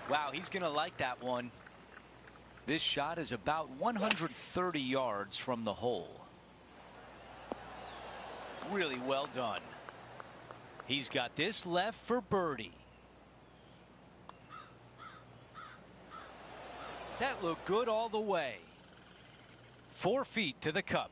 Wow, he's going to like that one. This shot is about 130 yards from the hole. Really well done. He's got this left for birdie. That looked good all the way. 4 feet to the cup.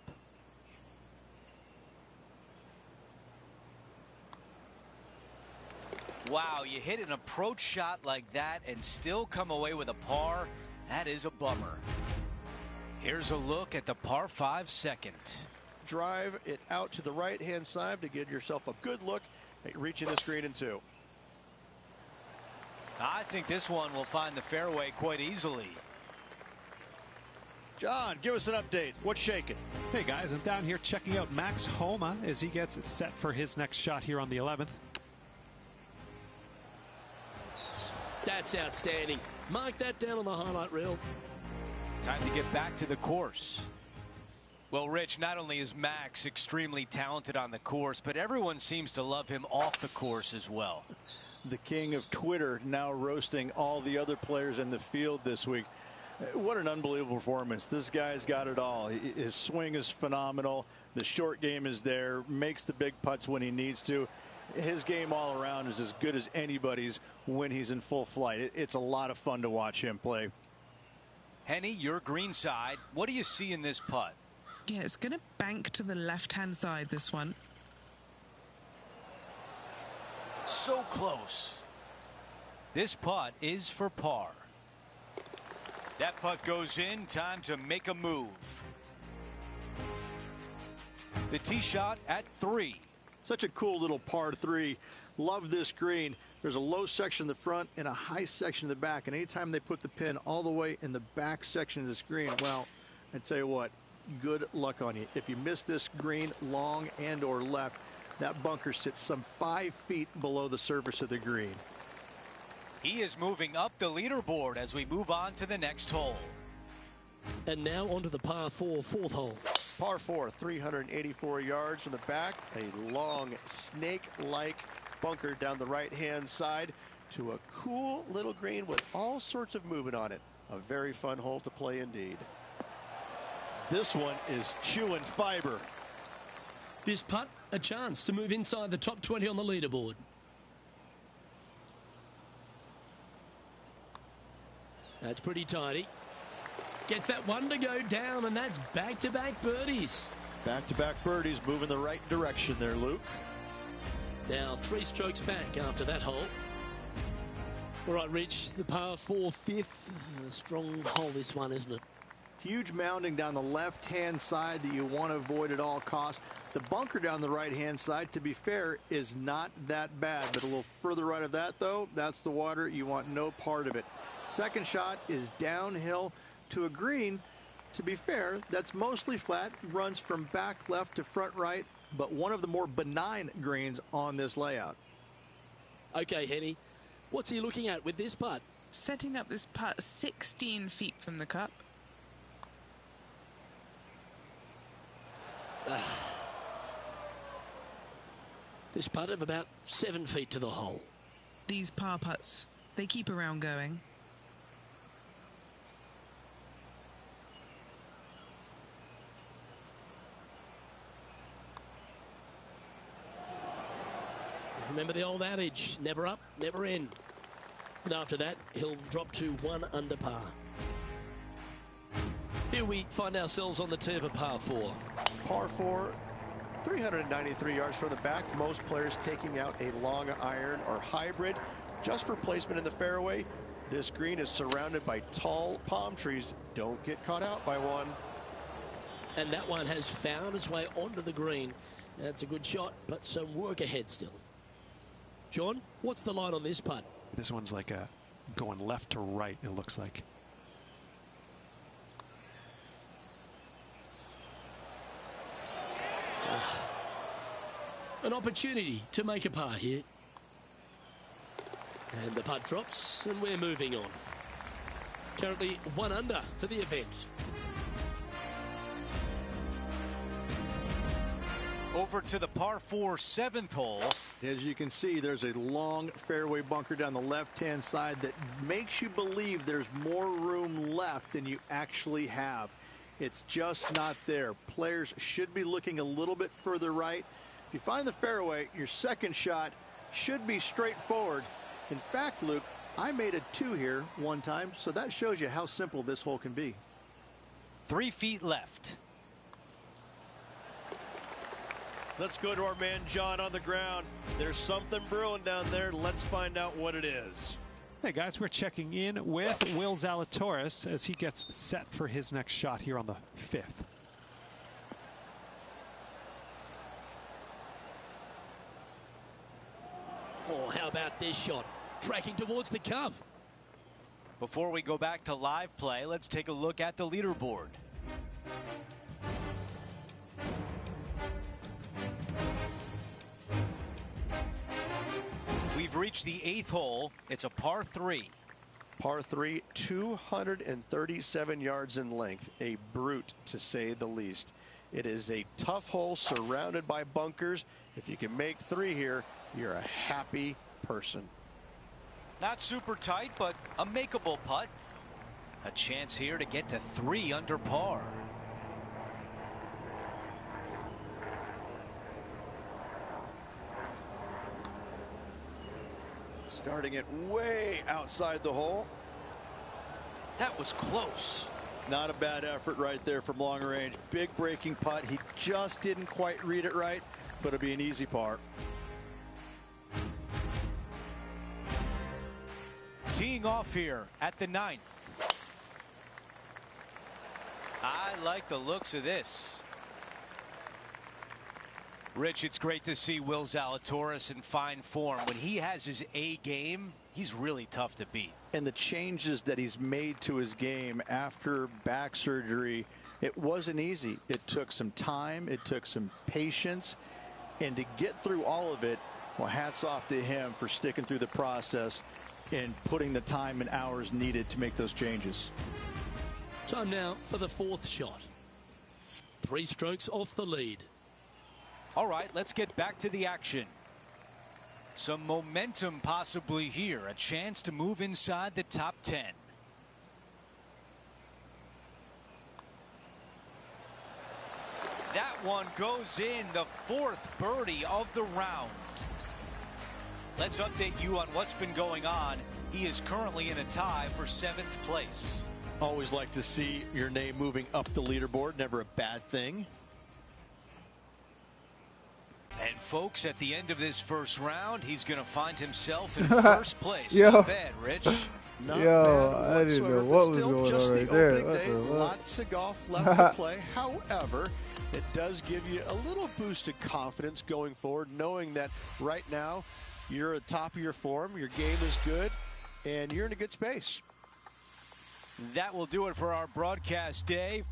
Wow, you hit an approach shot like that and still come away with a par. That is a bummer. Here's a look at the par 5 second. Drive it out to the right hand side to give yourself a good look at reaching this green in 2. I think this one will find the fairway quite easily. John, give us an update. What's shaking? Hey guys, I'm down here checking out Max Homa as he gets it set for his next shot here on the 11th. That's outstanding. Mark that down on the highlight reel. Time to get back to the course. Well, Rich, not only is Max extremely talented on the course, but everyone seems to love him off the course as well. The king of Twitter now roasting all the other players in the field this week. What an unbelievable performance. This guy's got it all. His swing is phenomenal. The short game is there. Makes the big putts when he needs to. His game all around is as good as anybody's when he's in full flight. It's a lot of fun to watch him play. Henny, your green side. What do you see in this putt? Yeah, it's going to bank to the left-hand side, this one. So close. This putt is for par. That putt goes in. Time to make a move. The tee shot at 3. Such a cool little par 3. Love this green. There's a low section in the front and a high section in the back. And anytime they put the pin all the way in the back section of this green, well, I tell you what, good luck on you. If you miss this green long and or left, that bunker sits some 5 feet below the surface of the green. He is moving up the leaderboard as we move on to the next hole. And now onto the par 4 4th hole. Par 4, 384 yards from the back. A long snake-like bunker down the right-hand side to a cool little green with all sorts of movement on it. A very fun hole to play indeed. This one is chewing fiber. This putt, a chance to move inside the top 20 on the leaderboard. That's pretty tidy. Gets that one to go down, and that's back-to-back birdies. Back-to-back birdies moving the right direction there, Luke. Now 3 strokes back after that hole. All right, Rich, the par 4 5th. A strong hole, this one, isn't it? Huge mounding down the left-hand side that you want to avoid at all costs. The bunker down the right-hand side, to be fair, is not that bad. But a little further right of that, though, that's the water. You want no part of it. Second shot is downhill to a green. To be fair, that's mostly flat, runs from back left to front right, but one of the more benign greens on this layout. Okay, Henny, what's he looking at with this putt? Setting up this putt 16 feet from the cup. This putt of about 7 feet to the hole. These par putts, they keep around going. Remember the old adage, never up, never in. And after that, he'll drop to 1 under par. Here we find ourselves on the tee of a par 4. Par 4, 393 yards from the back. Most players taking out a long iron or hybrid just for placement in the fairway. This green is surrounded by tall palm trees. Don't get caught out by one. And that one has found its way onto the green. That's a good shot, but some work ahead still. John, what's the line on this putt? This one's like a going left to right, it looks like. An opportunity to make a par here. And the putt drops, and we're moving on. Currently 1 under for the event. Over to the par 4 7th hole. As you can see, there's a long fairway bunker down the left-hand side that makes you believe there's more room left than you actually have. It's just not there. Players should be looking a little bit further right. If you find the fairway, your second shot should be straightforward. In fact, Luke, I made a 2 here one time, so that shows you how simple this hole can be. 3 feet left. Let's go to our man John on the ground. There's something brewing down there. Let's find out what it is. Hey guys, we're checking in with Will Zalatoris as he gets set for his next shot here on the 5th. Oh, how about this shot? Tracking towards the cup. Before we go back to live play, let's take a look at the leaderboard. We've reached the 8th hole. It's a par 3. Par 3, 237 yards in length. A brute, to say the least. It is a tough hole surrounded by bunkers. If you can make 3 here, you're a happy person. Not super tight, but a makeable putt. A chance here to get to 3 under par. Starting it way outside the hole. That was close. Not a bad effort right there from long range. Big breaking putt. He just didn't quite read it right, but it'll be an easy par. Teeing off here at the 9th. I like the looks of this. Rich, it's great to see Will Zalatoris in fine form. When he has his A game, he's really tough to beat. And the changes that he's made to his game after back surgery, it wasn't easy. It took some time. It took some patience. And to get through all of it, well, hats off to him for sticking through the process and putting the time and hours needed to make those changes. Time now for the 4th shot. 3 strokes off the lead. All right, let's get back to the action. Some momentum possibly here. A chance to move inside the top 10. That one goes in, the 4th birdie of the round. Let's update you on what's been going on. He is currently in a tie for 7th place. Always like to see your name moving up the leaderboard. Never a bad thing. And folks, at the end of this first round, he's going to find himself in first place. Not bad, Rich. Not Yo, bad I didn't whatsoever, know what but was still going just on the right there. opening What day. the fuck? Lots of golf left to play. However, it does give you a little boost of confidence going forward, knowing that right now you're at the top of your form, your game is good, and you're in a good space. That will do it for our broadcast day.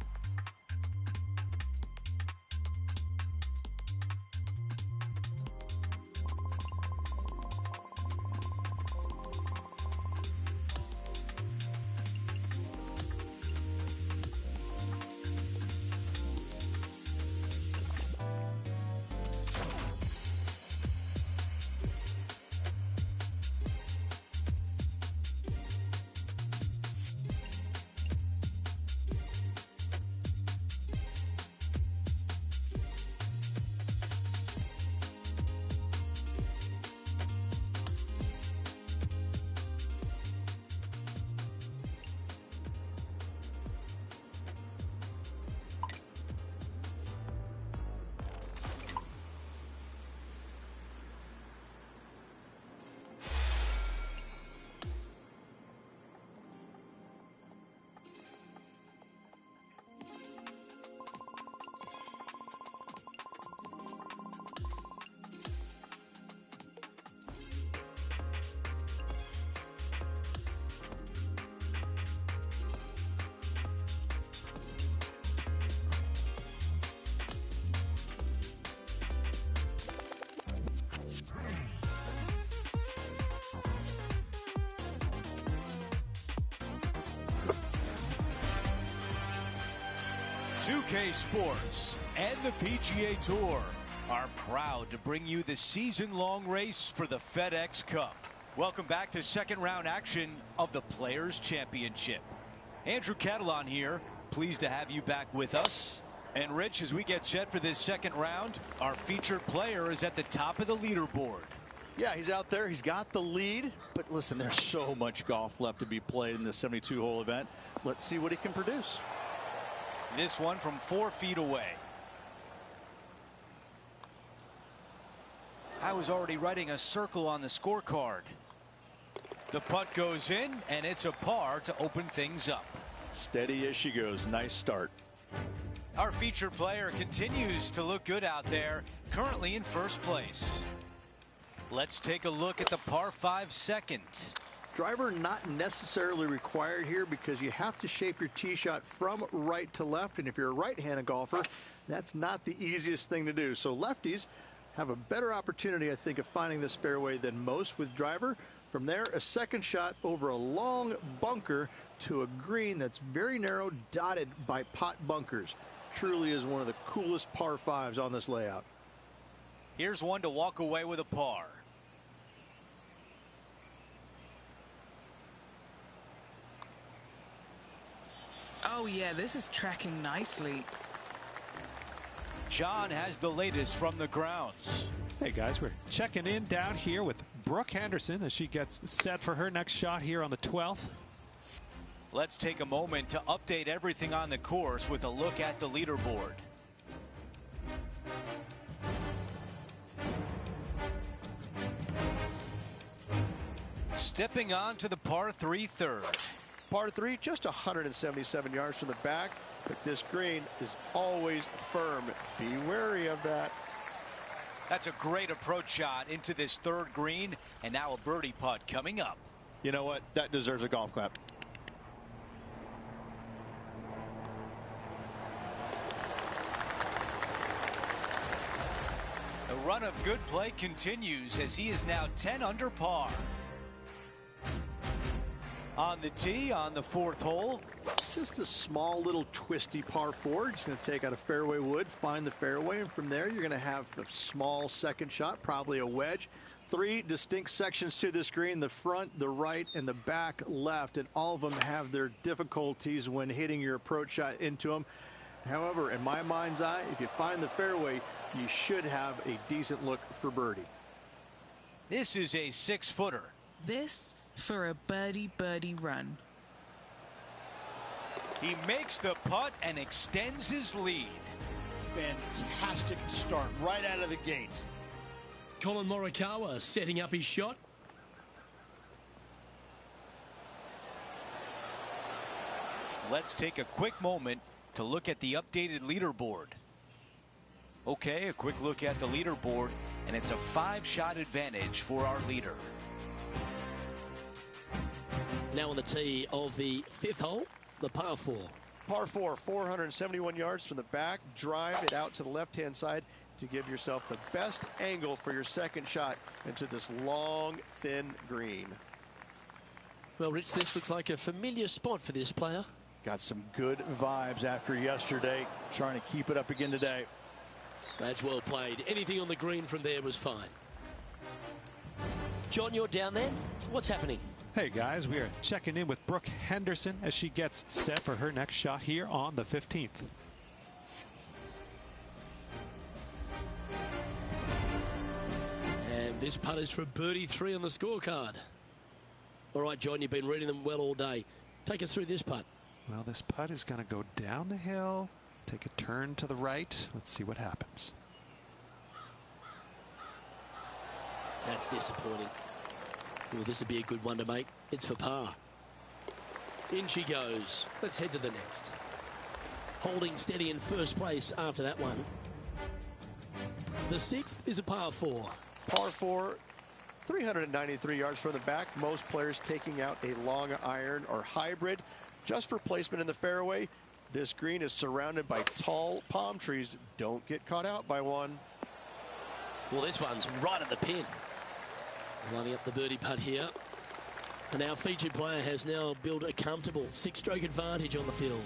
.2K Sports and the PGA Tour are proud to bring you the season-long race for the FedEx Cup. Welcome back to second round action of the Players Championship. Andrew Catalon here, pleased to have you back with us. And Rich, as we get set for this second round, our featured player is at the top of the leaderboard. Yeah, he's out there. He's got the lead. But listen, there's so much golf left to be played in the 72-hole event. Let's see what he can produce. This one from 4 feet away. I was already writing a circle on the scorecard. The putt goes in, and it's a par to open things up. Steady as she goes. Nice start. Our featured player continues to look good out there, currently in first place. Let's take a look at the par 5 second. Driver not necessarily required here because you have to shape your tee shot from right to left. And if you're a right-handed golfer, that's not the easiest thing to do. So lefties have a better opportunity, I think, of finding this fairway than most with driver. From there, a second shot over a long bunker to a green that's very narrow, dotted by pot bunkers. Truly is one of the coolest par 5s on this layout. Here's one to walk away with a par. Oh yeah, this is tracking nicely. John has the latest from the grounds. Hey guys, we're checking in down here with Brooke Henderson as she gets set for her next shot here on the 12th. Let's take a moment to update everything on the course with a look at the leaderboard. Stepping on to the par 3 third. Par 3, just 177 yards from the back, but this green is always firm. Be wary of that. That's a great approach shot into this third green, and now a birdie putt coming up. You know what? That deserves a golf clap. The run of good play continues as he is now 10 under par. On the tee on the 4th hole. Just a small little twisty par 4. Just going to take out a fairway wood, find the fairway, and from there you're going to have a small second shot, probably a wedge. 3 distinct sections to this green: the front, the right, and the back left, and all of them have their difficulties when hitting your approach shot into them. However, in my mind's eye, if you find the fairway, you should have a decent look for birdie. This is a 6-footer. This for a birdie run. He makes the putt and extends his lead. Fantastic start right out of the gates. Colin Morikawa setting up his shot. Let's take a quick moment to look at the updated leaderboard. Okay, a quick look at the leaderboard, and it's a 5-shot advantage for our leader. Now on the tee of the 5th hole, the par 4. Par 4, 471 yards from the back. Drive it out to the left-hand side to give yourself the best angle for your second shot into this long, thin green. Well, Rich, this looks like a familiar spot for this player. Got some good vibes after yesterday. Trying to keep it up again today. That's well played. Anything on the green from there was fine. John, you're down there. What's happening? Hey guys, we are checking in with Brooke Henderson as she gets set for her next shot here on the 15th. And this putt is for birdie 3 on the scorecard. All right, John, you've been reading them well all day. Take us through this putt. Well, this putt is going to go down the hill, take a turn to the right. Let's see what happens. That's disappointing. Well, this would be a good one to make. It's for par. In she goes. Let's head to the next. Holding steady in first place after that one. The 6th is a par 4. Par 4, 393 yards from the back. Most players taking out a long iron or hybrid just for placement in the fairway. This green is surrounded by tall palm trees. Don't get caught out by one. Well, this one's right at the pin. Lining up the birdie putt here. And our featured player has now built a comfortable 6-stroke advantage on the field.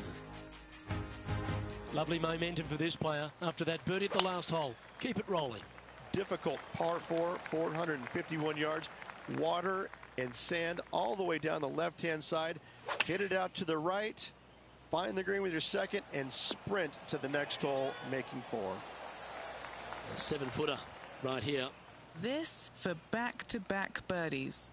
Lovely momentum for this player after that birdie at the last hole. Keep it rolling. Difficult par 4, 451 yards. Water and sand all the way down the left-hand side. Hit it out to the right. Find the green with your second and sprint to the next hole, making 4. A 7-footer right here. This for back-to-back birdies.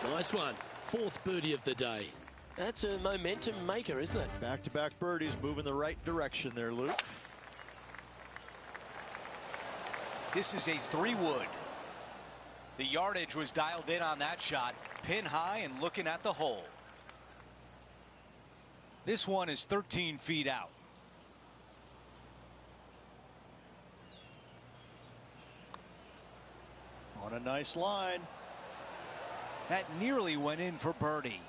Nice one. 4th birdie of the day. That's a momentum maker, isn't it? Back-to-back birdies, moving the right direction there, Luke. This is a 3-wood. The yardage was dialed in on that shot. Pin high and looking at the hole. This one is 13 feet out. On a nice line. That nearly went in for birdie.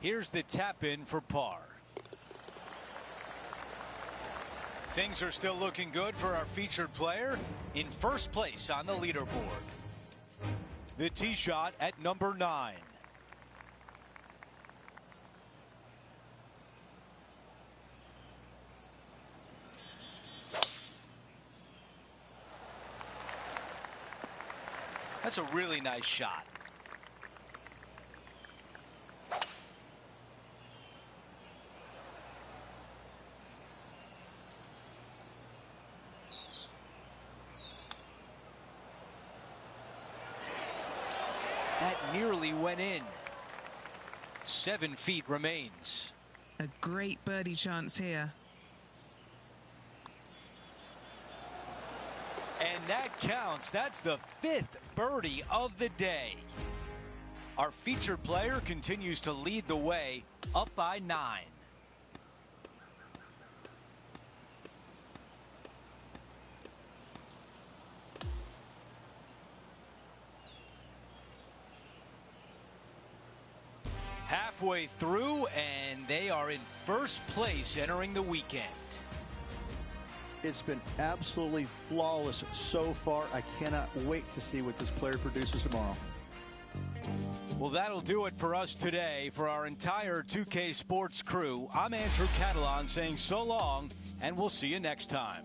Here's the tap in for par. Things are still looking good for our featured player in first place on the leaderboard. The tee shot at number 9. That's a really nice shot. That nearly went in. 7 feet remains. A great birdie chance here. And that counts. That's the 5th birdie of the day. Our featured player continues to lead the way, up by 9. Halfway through, and they are in first place entering the weekend. It's been absolutely flawless so far. I cannot wait to see what this player produces tomorrow. Well, that'll do it for us today. For our entire 2K Sports crew, I'm Andrew Catalan saying so long, and we'll see you next time.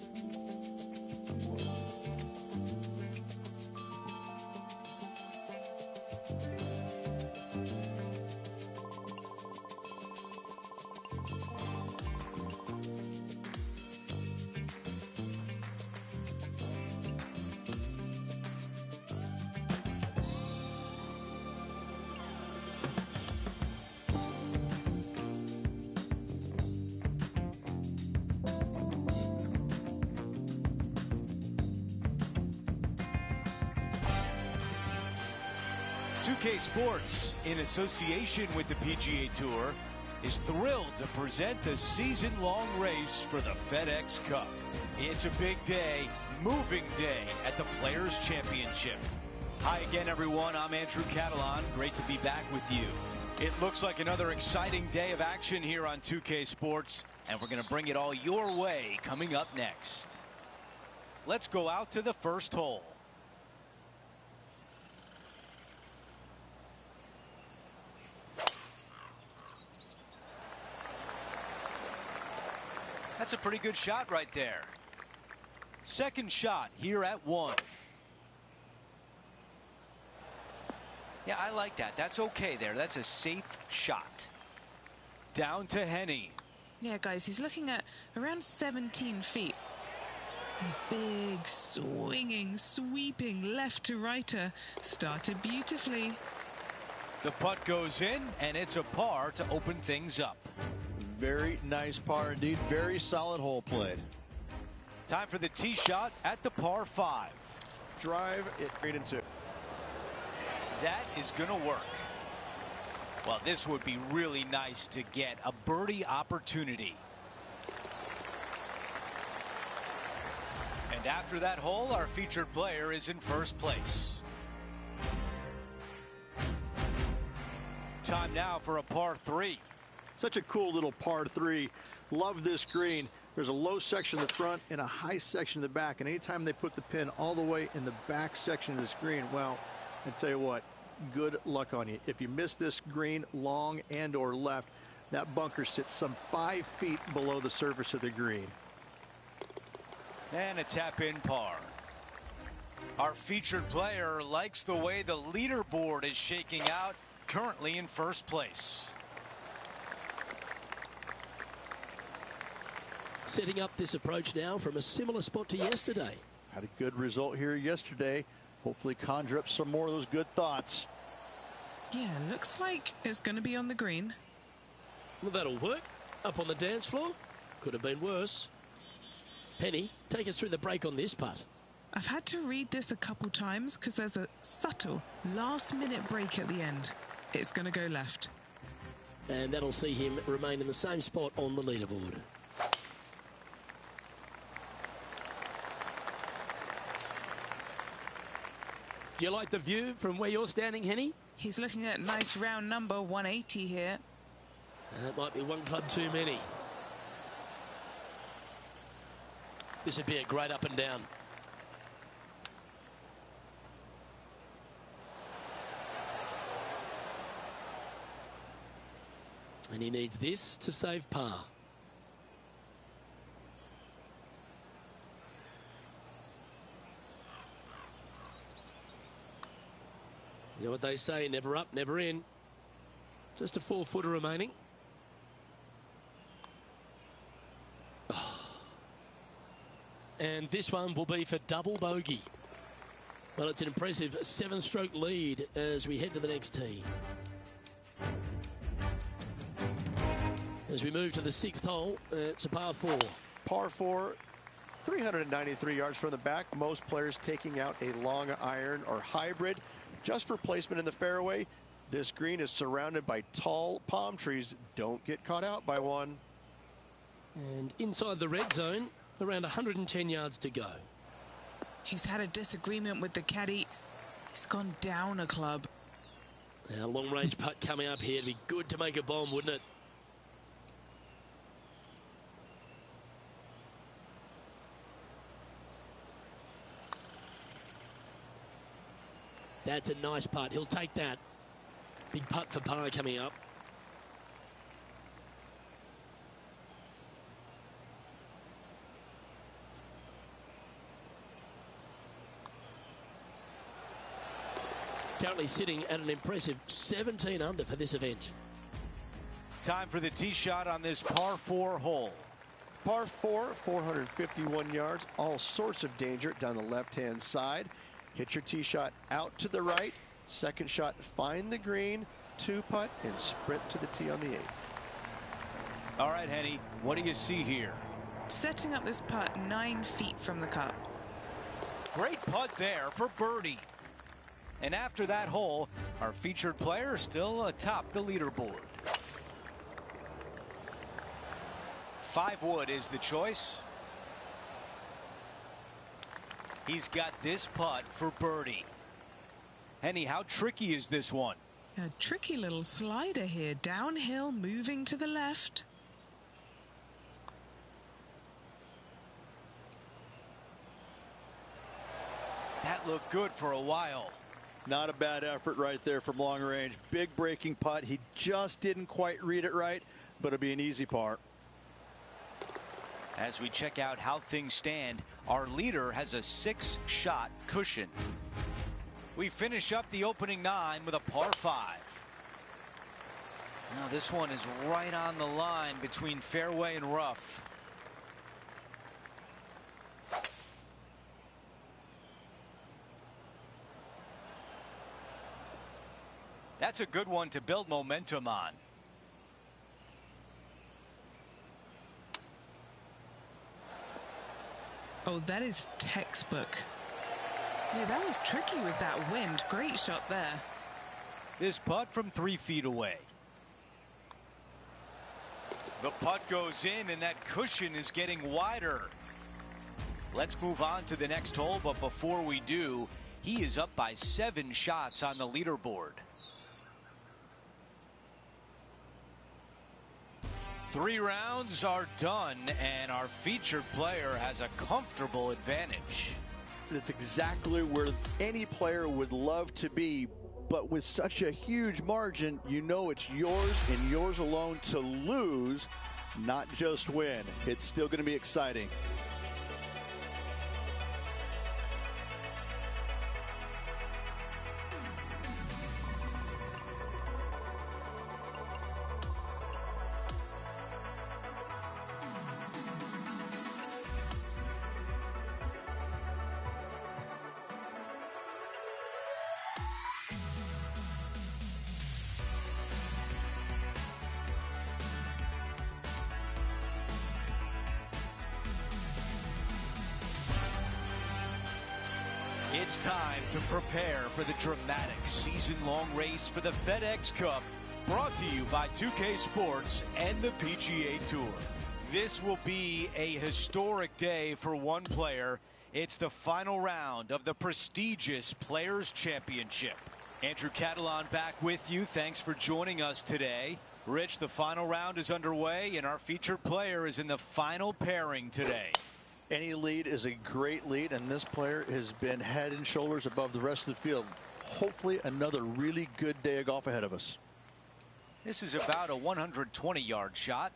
Sports, in association with the PGA Tour, is thrilled to present the season-long race for the FedEx Cup. It's a big day, moving day at the Players' Championship. Hi again, everyone. I'm Andrew Catalan. Great to be back with you. It looks like another exciting day of action here on 2K Sports, and we're going to bring it all your way coming up next. Let's go out to the first hole. That's a pretty good shot right there. Second shot here at 1. Yeah, I like that. That's okay there. That's a safe shot. Down to Henny. Yeah, guys, he's looking at around 17 feet. Big, swinging, sweeping left to righter. Started beautifully. The putt goes in, and it's a par to open things up. Very nice par indeed. Very solid hole played. Time for the tee shot at the par 5. Drive it 3 and 2. That is going to work. Well, this would be really nice to get a birdie opportunity. And after that hole, our featured player is in first place. Time now for a par 3. Such a cool little par 3. Love this green. There's a low section in the front and a high section in the back. And anytime they put the pin all the way in the back section of this green, well, I tell you what, good luck on you. If you miss this green long and or left, That bunker sits some 5 feet below the surface of the green. And a tap-in par. Our featured player likes the way the leaderboard is shaking out, currently in first place. Setting up this approach now from a similar spot to yesterday. Had a good result here yesterday. Hopefully conjure up some more of those good thoughts. Yeah, looks like it's going to be on the green. Well, that'll work. Up on the dance floor. Could have been worse. Penny, take us through the break on this putt. I've had to read this a couple times because there's a subtle last-minute break at the end. It's going to go left. And that'll see him remain in the same spot on the leaderboard. Do you like the view from where you're standing, Henny? He's looking at nice round number 180 here. That might be one club too many. This would be a great up and down. And he needs this to save par. You know what they say, never up, never in. Just a 4-footer remaining. Oh. And this one will be for double bogey. Well, it's an impressive 7-stroke lead as we head to the next tee. As we move to the 6th hole, it's a par 4. Par 4, 393 yards from the back. Most players taking out a long iron or hybrid just for placement in the fairway. This green is surrounded by tall palm trees. Don't get caught out by one. And inside the red zone, around 110 yards to go. He's had a disagreement with the caddy. He's gone down a club. Now, long-range putt coming up here. It'd be good to make a bomb, wouldn't it? That's a nice putt. He'll take that. Big putt for par coming up. Currently sitting at an impressive 17 under for this event. Time for the tee shot on this par 4 hole. Par 4, 451 yards. All sorts of danger down the left-hand side. Hit your tee shot out to the right. Second shot, find the green, 2-putt, and sprint to the tee on the 8th. All right, Henny, what do you see here? Setting up this putt 9 feet from the cup. Great putt there for birdie. And after that hole, our featured player is still atop the leaderboard. 5 wood is the choice. He's got this putt for birdie. Henny, how tricky is this one? A tricky little slider here. Downhill, moving to the left. That looked good for a while. Not a bad effort right there from long range. Big breaking putt. He just didn't quite read it right, but it'll be an easy par. As we check out how things stand, our leader has a 6-shot cushion. We finish up the opening 9 with a par 5. Now this one is right on the line between fairway and rough. That's a good one to build momentum on. Oh, that is textbook. Yeah, that was tricky with that wind. Great shot there. This putt from 3 feet away. The putt goes in and that cushion is getting wider. Let's move on to the next hole, but before we do, he is up by 7 shots on the leaderboard. 3 rounds are done, and our featured player has a comfortable advantage. That's exactly where any player would love to be. but with such a huge margin, you know it's yours and yours alone to lose, not just win. It's still going to be exciting. It's time to prepare for the dramatic season-long race for the FedEx Cup, brought to you by 2K Sports and the PGA Tour. This will be a historic day for one player. It's the final round of the prestigious Players Championship. Andrew Catalon back with you. Thanks for joining us today. Rich, the final round is underway, and our featured player is in the final pairing today. Any lead is a great lead, and this player has been head and shoulders above the rest of the field. Hopefully another really good day of golf ahead of us. This is about a 120-yard shot.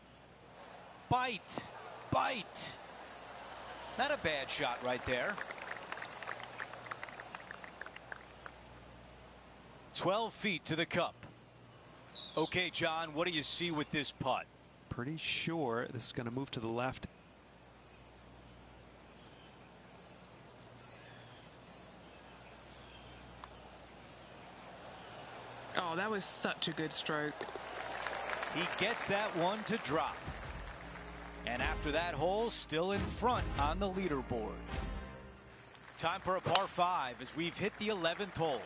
Bite. Bite. Not a bad shot right there. 12 feet to the cup. Okay, John, what do you see with this putt? Pretty sure this is going to move to the left. Oh, that was such a good stroke. He gets that one to drop. And after that hole, still in front on the leaderboard. Time for a par 5 as we've hit the 11th hole.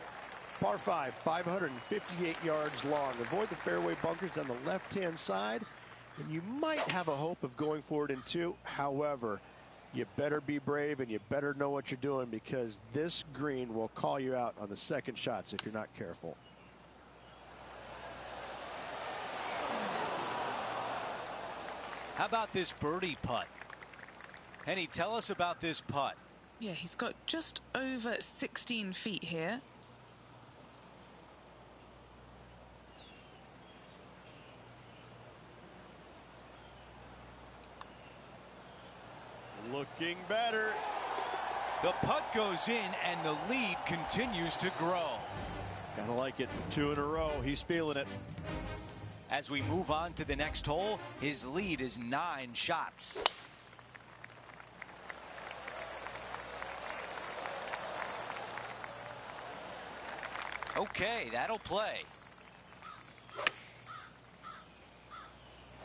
Par 5, 558 yards long. Avoid the fairway bunkers on the left-hand side, and you might have a hope of going for it in 2. However, you better be brave and you better know what you're doing, because this green will call you out on the second shots if you're not careful. How about this birdie putt? Henny, tell us about this putt. Yeah, he's got just over 16 feet here. Looking better. The putt goes in and the lead continues to grow. Gotta like it. 2 in a row. He's feeling it. As we move on to the next hole, his lead is 9 shots. Okay, that'll play.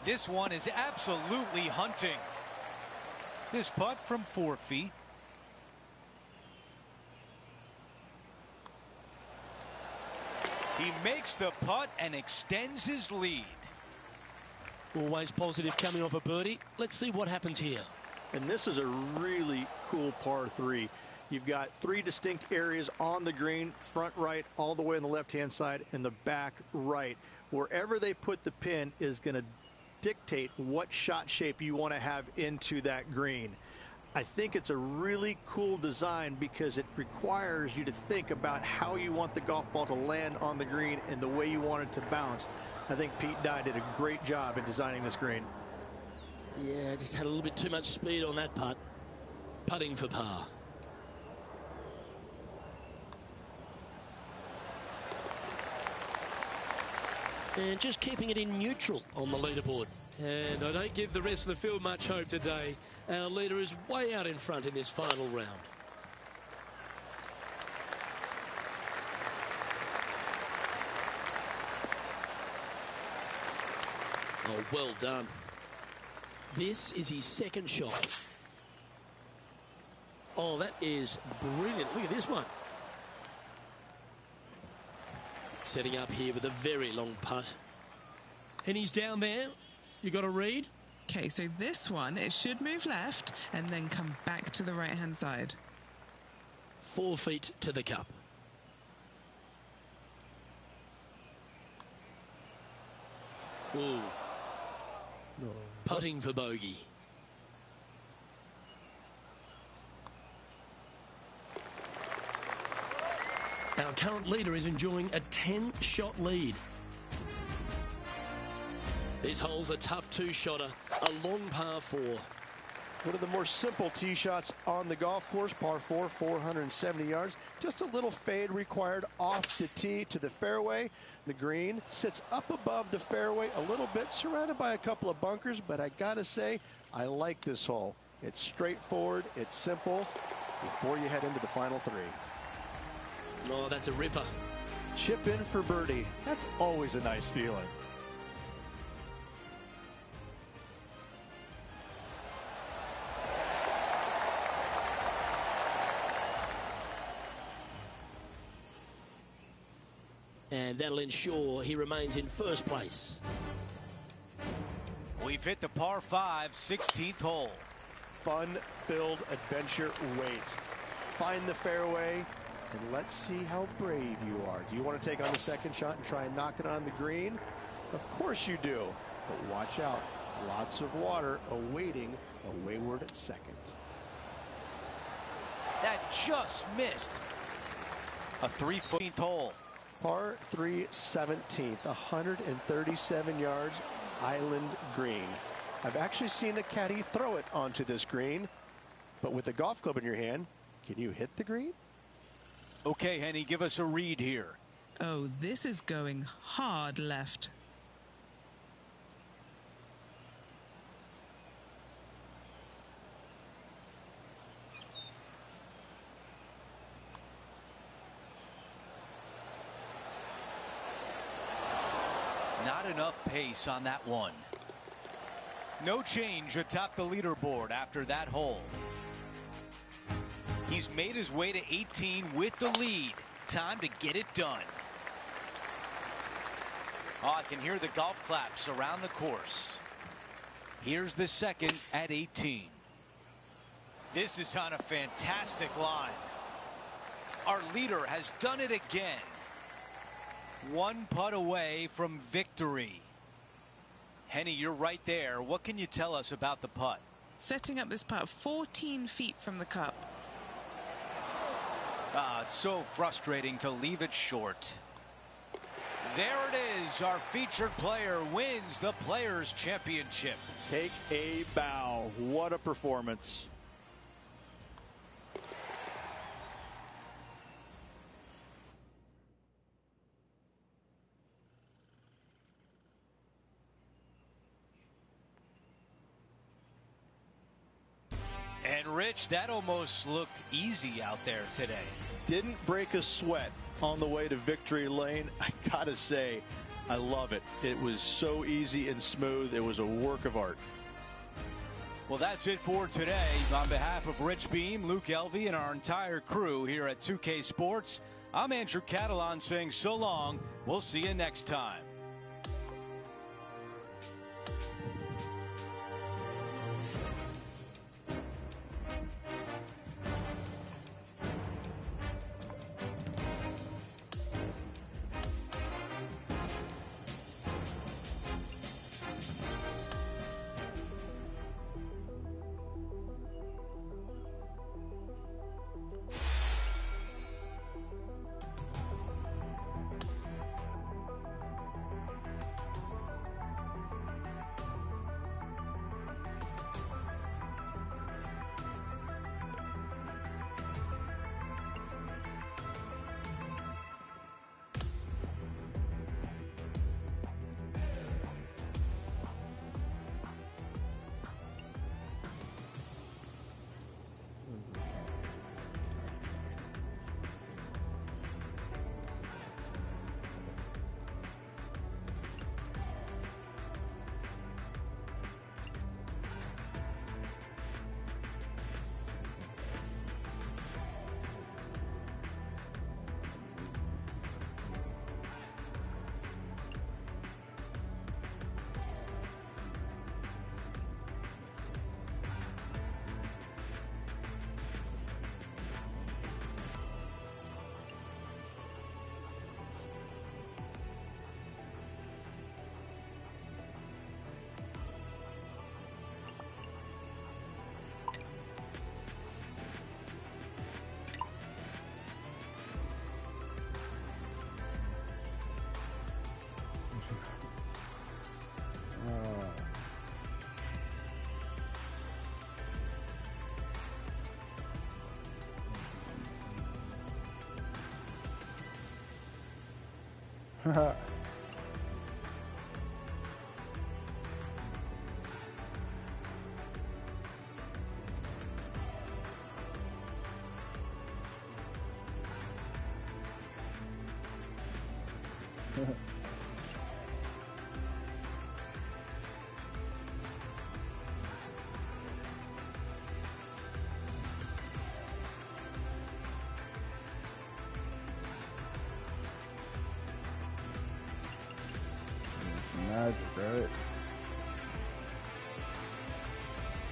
This one is absolutely hunting. This putt from 4 feet. He makes the putt and extends his lead. Always positive coming off a birdie. Let's see what happens here. And this is a really cool par 3. You've got 3 distinct areas on the green, front right, all the way on the left-hand side, and the back right. Wherever they put the pin is going to dictate what shot shape you want to have into that green. I think it's a really cool design because it requires you to think about how you want the golf ball to land on the green and the way you want it to bounce. I think Pete Dye did a great job in designing this green. Yeah, just had a little bit too much speed on that putt. Putting for par. And just keeping it in neutral on the leaderboard. And I don't give the rest of the field much hope today. Our leader is way out in front in this final round. Oh, well done. This is his second shot. Oh, that is brilliant. Look at this one. Setting up here with a very long putt. And he's down there. You got to read. Okay, so this one, it should move left and then come back to the right-hand side. 4 feet to the cup. Ooh. No. Putting for bogey. Our current leader is enjoying a 10-shot lead. This hole's a tough two-shotter, a long par 4. One of the more simple tee shots on the golf course, par 4, 470 yards. Just a little fade required off the tee to the fairway. The green sits up above the fairway a little bit, surrounded by a couple of bunkers, but I gotta say, I like this hole. It's straightforward, it's simple, before you head into the final 3. Oh, that's a ripper. Chip in for birdie. That's always a nice feeling. And that'll ensure he remains in first place. We've hit the par 5, 16th hole. Fun-filled adventure waits. Find the fairway, and let's see how brave you are. Do you want to take on the second shot and try and knock it on the green? Of course you do, but watch out. Lots of water awaiting a wayward second. That just missed. A 3-foot hole. Par 3, 17th, 137 yards, island green. I've actually seen a caddy throw it onto this green, but with a golf club in your hand, can you hit the green? Okay, Henny, give us a read here. Oh, this is going hard left. Not enough pace on that one. No change atop the leaderboard after that hole. He's made his way to 18 with the lead. Time to get it done. Oh, I can hear the golf claps around the course. Here's the second at 18. This is on a fantastic line. Our leader has done it again. One putt away from victory. Henny, you're right there. What can you tell us about the putt? Setting up this putt 14 feet from the cup. It's so frustrating to leave it short. There it is. Our featured player wins the Players' Championship. Take a bow. What a performance. And Rich, that almost looked easy out there today. Didn't break a sweat on the way to victory lane. I gotta say, I love it. It was so easy and smooth. It was a work of art. Well, that's it for today. On behalf of Rich Beam, Luke Elvey, and our entire crew here at 2K Sports, I'm Andrew Catalan saying so long. We'll see you next time. Magic, right?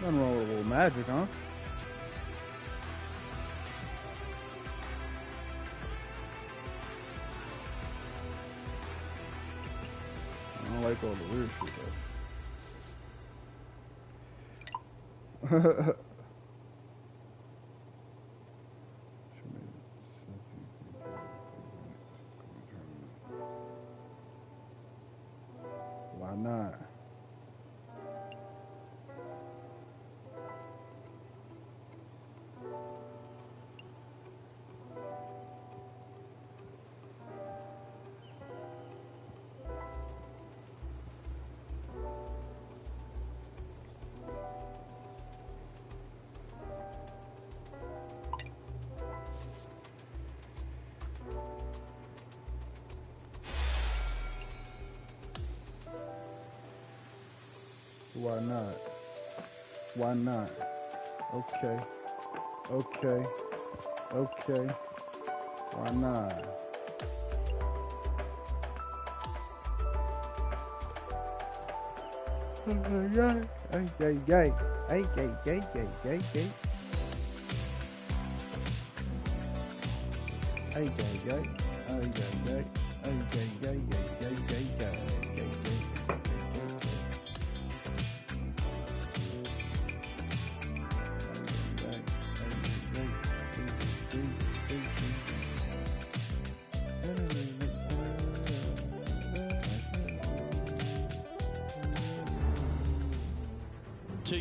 Nothing wrong with a little magic, huh? I don't like all the weird shit though. Why not? Why not? Why not? Okay. Okay. Okay. Why not? Ay, ay, ay, ay, ay, ay, ay, ay, ay. Ay, ay, ay, ay, ay, ay, ay, ay, ay, ay, ay.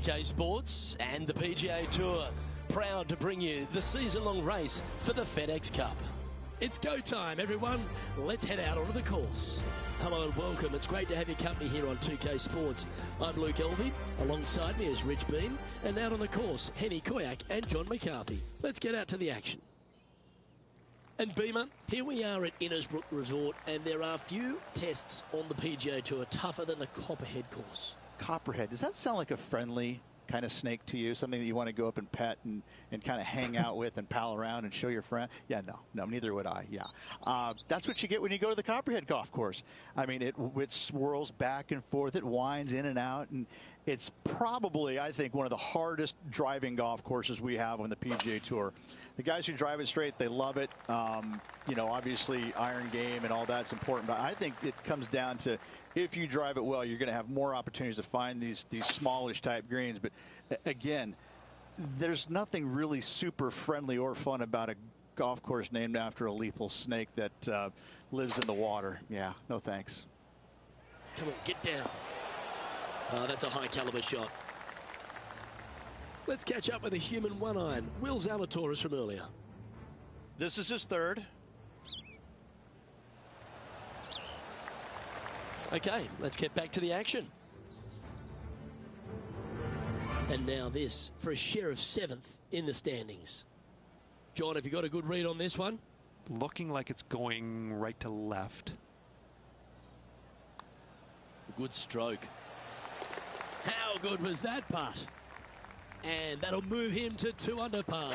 PGA Sports and the PGA Tour, proud to bring you the season-long race for the FedEx Cup. It's go time, everyone. Let's head out onto the course. Hello and welcome. It's great to have your company here on 2K Sports. I'm Luke Elvey. Alongside me is Rich Bean. And out on the course, Henny Koyak and John McCarthy. Let's get out to the action. And Beamer, here we are at Innisbrook Resort, and there are few tests on the PGA Tour tougher than the Copperhead course. Copperhead, does that sound like a friendly kind of snake to you? Something that you want to go up and pet and kind of hang out with and pal around and show your friend? Yeah, no, neither would I. Yeah. That's what you get when you go to the Copperhead golf course. I mean, it swirls back and forth. It winds in and out. And it's probably, I think, one of the hardest driving golf courses we have on the PGA Tour. The guys who drive it straight, they love it. You know, obviously, iron game and all that's important. But I think it comes down to, if you drive it well, you're going to have more opportunities to find these smallish type greens. But again, there's nothing really super friendly or fun about a golf course named after a lethal snake that lives in the water. Yeah, no thanks. Come on, get down. That's a high caliber shot. Let's catch up with a human one-iron, Will Zalatoris from earlier. This is his third. Okay, let's get back to the action. And now this for a share of 7th in the standings. John, have you got a good read on this one? Looking like it's going right to left. Good stroke. How good was that putt? And that'll move him to 2 under par.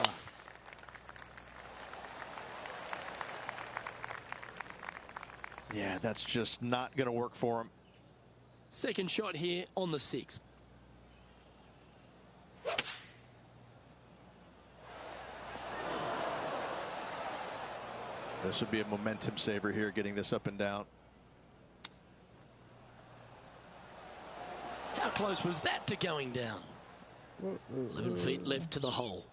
Yeah, that's just not going to work for him. Second shot here on the 6th. This would be a momentum saver here, getting this up and down. How close was that to going down? 11 feet left to the hole.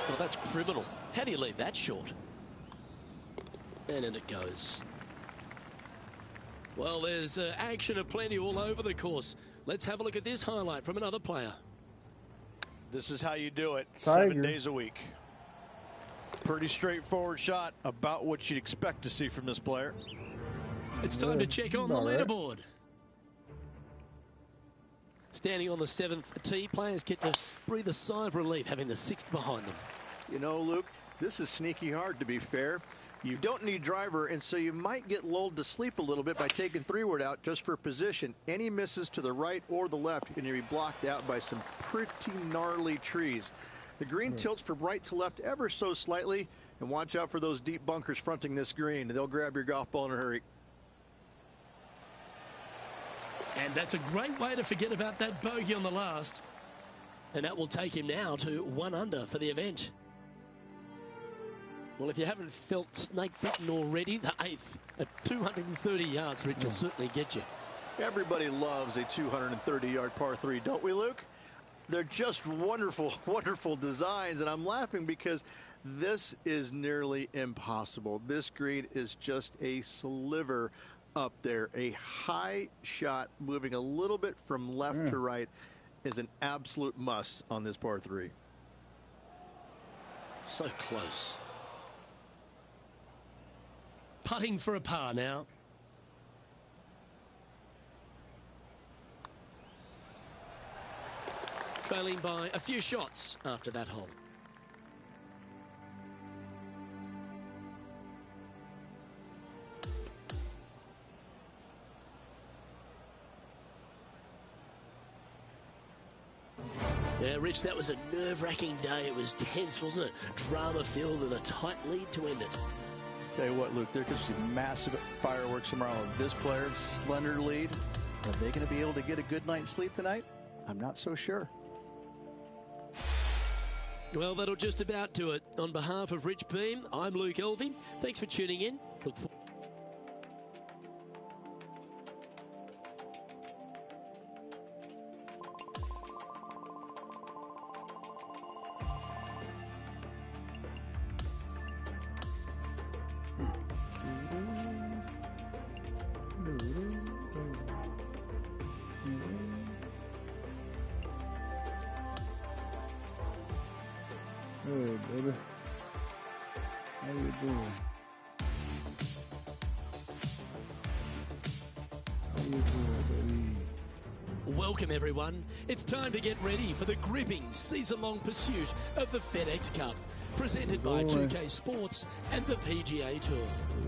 Well, that's criminal. How do you leave that short? And in it goes. Well, there's action aplenty all over the course. Let's have a look at this highlight from another player. This is how you do it. Tiger. 7 days a week. Pretty straightforward shot, about what you'd expect to see from this player. It's time to check on the all right. leaderboard. Standing on the 7th tee, players get to breathe a sigh of relief having the 6th behind them. You know, Luke, this is sneaky hard, to be fair. You don't need driver, and so you might get lulled to sleep a little bit by taking 3-wood out just for position. Any misses to the right or the left, and you'll be blocked out by some pretty gnarly trees. The green tilts from right to left ever so slightly, and watch out for those deep bunkers fronting this green. They'll grab your golf ball in a hurry. And that's a great way to forget about that bogey on the last. And that will take him now to 1 under for the event. Well, if you haven't felt snake bitten already, the 8th at 230 yards, Rich, will certainly get you. Everybody loves a 230-yard par 3, don't we, Luke? They're just wonderful, wonderful designs, and I'm laughing because this is nearly impossible. This green is just a sliver up there. A high shot moving a little bit from left to right is an absolute must on this par 3. So close. Putting for a par now. Trailing by a few shots after that hole. Yeah, Rich, that was a nerve-wracking day. It was tense, wasn't it? Drama-filled and a tight lead to end it. Tell you what, Luke, there could be massive fireworks tomorrow. This player, slender lead. Are they going to be able to get a good night's sleep tonight? I'm not so sure. Well, that'll just about do it. On behalf of Rich Beam, I'm Luke Elvey. Thanks for tuning in. Look forward. Hey, baby. How you doing? How you doing, baby? Welcome, everyone. It's time to get ready for the gripping season-long pursuit of the FedEx Cup, presented by 2K Sports and the PGA Tour.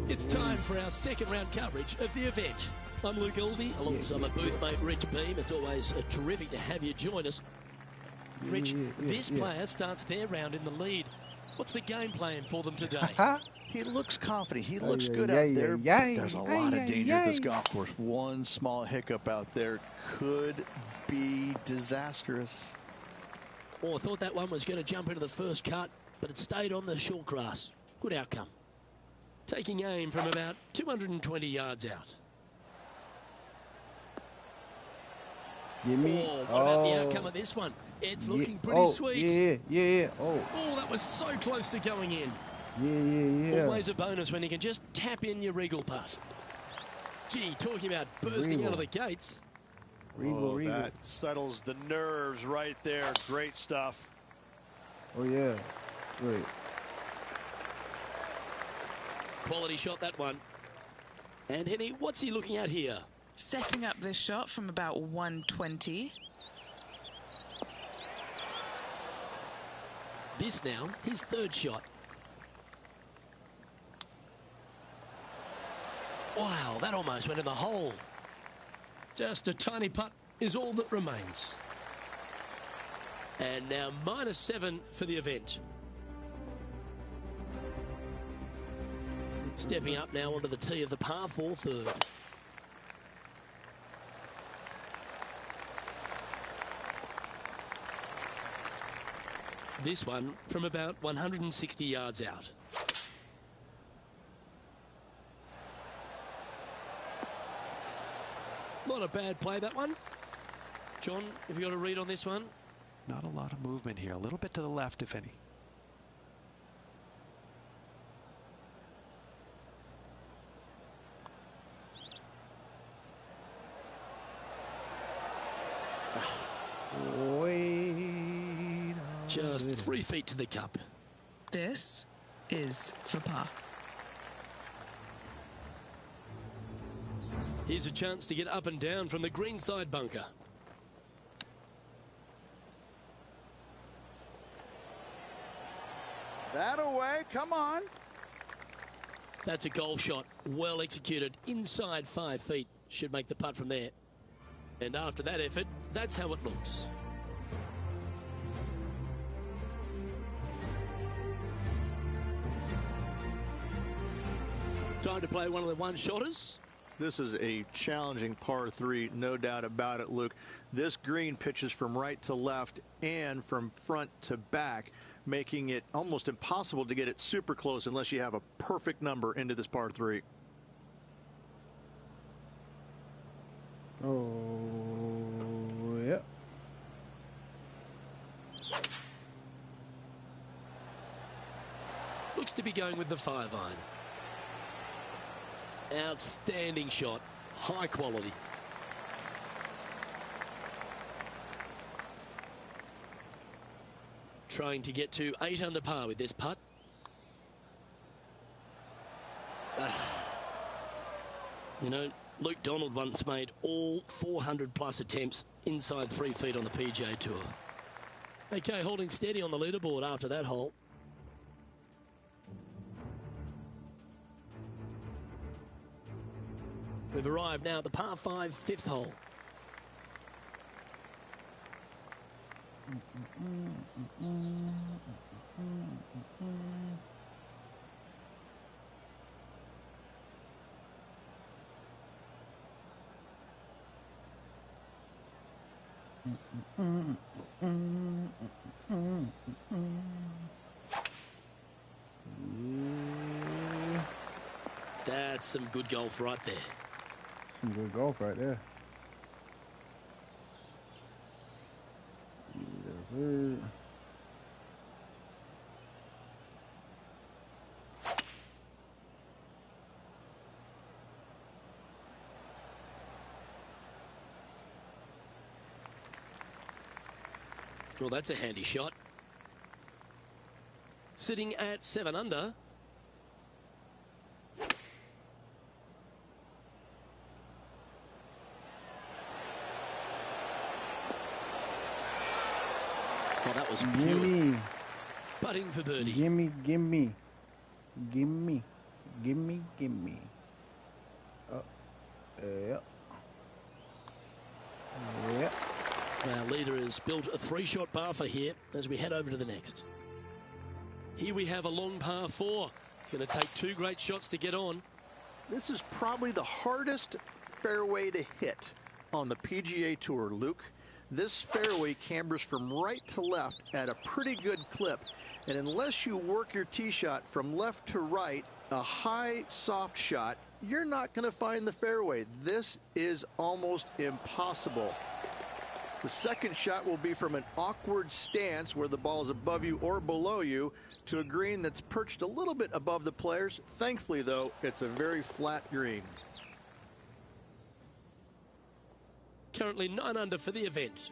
It's time for our second-round coverage of the event. I'm Luke Elvey, alongside my booth mate Rich Beam. It's always terrific to have you join us. Rich, this player starts their round in the lead. What's the game plan for them today? He looks confident. He looks good out there. But there's a lot of danger at this golf course. One small hiccup out there could be disastrous. Oh, I thought that one was going to jump into the first cut, but it stayed on the short grass. Good outcome. Taking aim from about 220 yards out. Oh, what about the outcome of this one? It's looking pretty sweet. Oh, that was so close to going in. Always a bonus when you can just tap in your regal putt. Gee, talking about bursting out of the gates. That settles the nerves right there. Great stuff. Oh, yeah. Great. Quality shot, that one. And Henny, what's he looking at here? Setting up this shot from about 120. This now, his third shot. Wow, that almost went in the hole. Just a tiny putt is all that remains. And now -7 for the event. Stepping up now onto the tee of the par 4 third. This one from about 160 yards out. Not a bad play, that one. John, have you got a read on this one? Not a lot of movement here. A little bit to the left, if any. Just 3 feet to the cup. This is for par. Here's a chance to get up and down from the greenside bunker. That away, come on. That's a golf shot, well executed, inside 5 feet. Should make the putt from there. And after that effort, that's how it looks. Time to play one of the one-shotters. This is a challenging par 3, no doubt about it, Luke. This green pitches from right to left and from front to back, making it almost impossible to get it super close unless you have a perfect number into this par 3. Oh, yeah. Looks to be going with the 5-iron. Outstanding shot, high quality. Trying to get to 8 under par with this putt. You know, Luke Donald once made all 400+ attempts inside 3 feet on the PGA Tour. Okay, holding steady on the leaderboard after that hole. We've arrived now at the par 5 fifth hole. That's some good golf right there. Some good golf right there. Well, that's a handy shot. Sitting at 7 under. Oh, that was pure. Gimme, Putting for birdie. gimme, gimme, gimme, gimme, gimme. Oh, yeah. Yeah. Our leader has built a 3-shot par for here as we head over to the next. Here we have a long par 4. It's going to take 2 great shots to get on. This is probably the hardest fairway to hit on the PGA Tour, Luke. This fairway cambers from right to left at a pretty good clip, and unless you work your tee shot from left to right, a high soft shot, you're not going to find the fairway. This is almost impossible. The second shot will be from an awkward stance where the ball is above you or below you to a green that's perched a little bit above the players. Thankfully, though, it's a very flat green. Currently 9 under for the event.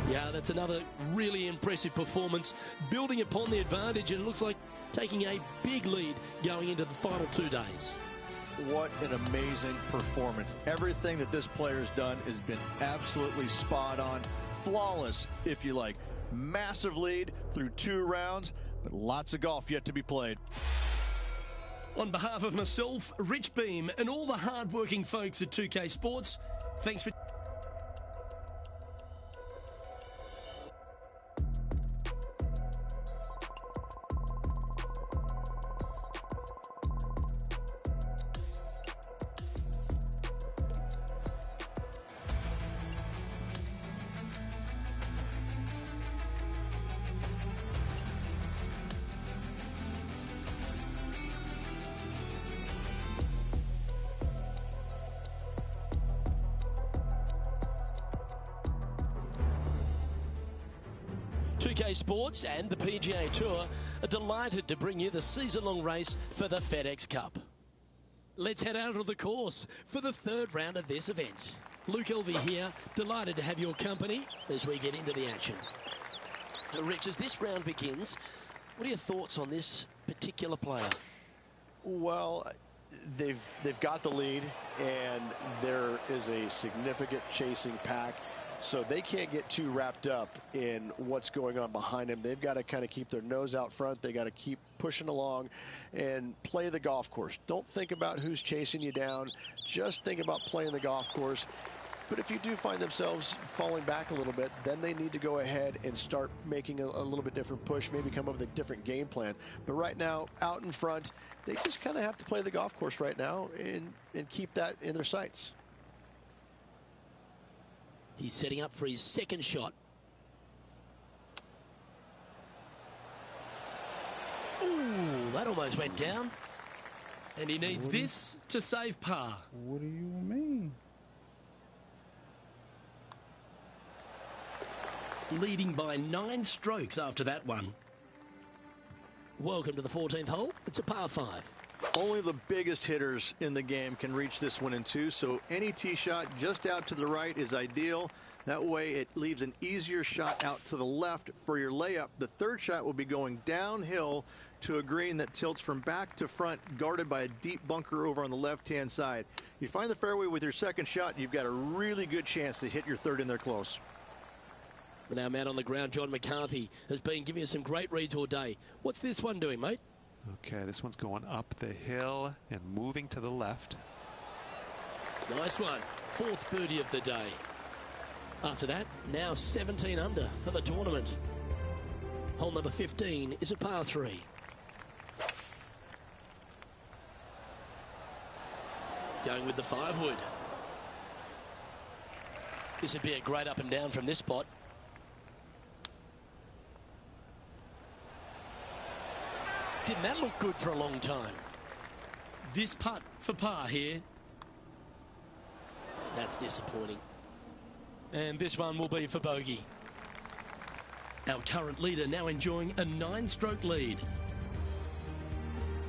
Yeah, that's another really impressive performance, building upon the advantage, and it looks like taking a big lead going into the final 2 days. What an amazing performance. Everything that this player has done has been absolutely spot on, flawless, if you like. Massive lead through 2 rounds, but lots of golf yet to be played. On behalf of myself, Rich Beam, and all the hard-working folks at 2K Sports, thanks for 2K Sports and the PGA Tour are delighted to bring you the season-long race for the FedEx Cup. Let's head out of the course for the third round of this event. Luke Elvey here, delighted to have your company as we get into the action. Rich, as this round begins, what are your thoughts on this particular player? Well, they've got the lead, and there is a significant chasing pack, so they can't get too wrapped up in what's going on behind them. They've got to kind of keep their nose out front. They got to keep pushing along and play the golf course. Don't think about who's chasing you down. Just think about playing the golf course. But if you do find themselves falling back a little bit, then they need to go ahead and start making a little bit different push, maybe come up with a different game plan. But right now, out in front, they just kind of have to play the golf course right now and keep that in their sights. He's setting up for his second shot. Ooh, that almost went down. And he needs this to save par. What do you mean? Leading by 9 strokes after that one. Welcome to the 14th hole. It's a par 5. Only the biggest hitters in the game can reach this one in 2, so any tee shot just out to the right is ideal. That way it leaves an easier shot out to the left for your layup. The third shot will be going downhill to a green that tilts from back to front, guarded by a deep bunker over on the left-hand side. You find the fairway with your second shot, you've got a really good chance to hit your third in there close. But our man on the ground, John McCarthy, has been giving us some great reads all day. What's this one doing, mate? Okay, this one's going up the hill and moving to the left. Nice one. 4th birdie of the day. After that, now 17 under for the tournament. Hole number 15 is a par 3. Going with the 5-wood. This would be a great up and down from this spot. Didn't that look good for a long time? This putt for par here. That's disappointing. And this one will be for bogey. Our current leader now enjoying a 9-stroke lead.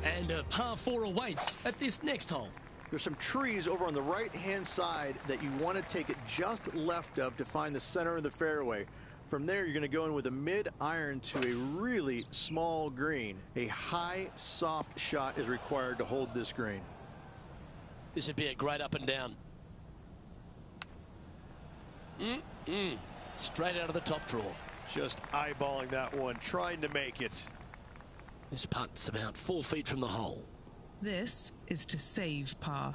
And a par 4 awaits at this next hole. There's some trees over on the right-hand side that you want to take it just left of to find the center of the fairway. From there, you're going to go in with a mid-iron to a really small green. A high, soft shot is required to hold this green. This would be a great up and down. Straight out of the top draw. Just eyeballing that one, trying to make it. This putt's about 4 feet from the hole. This is to save par.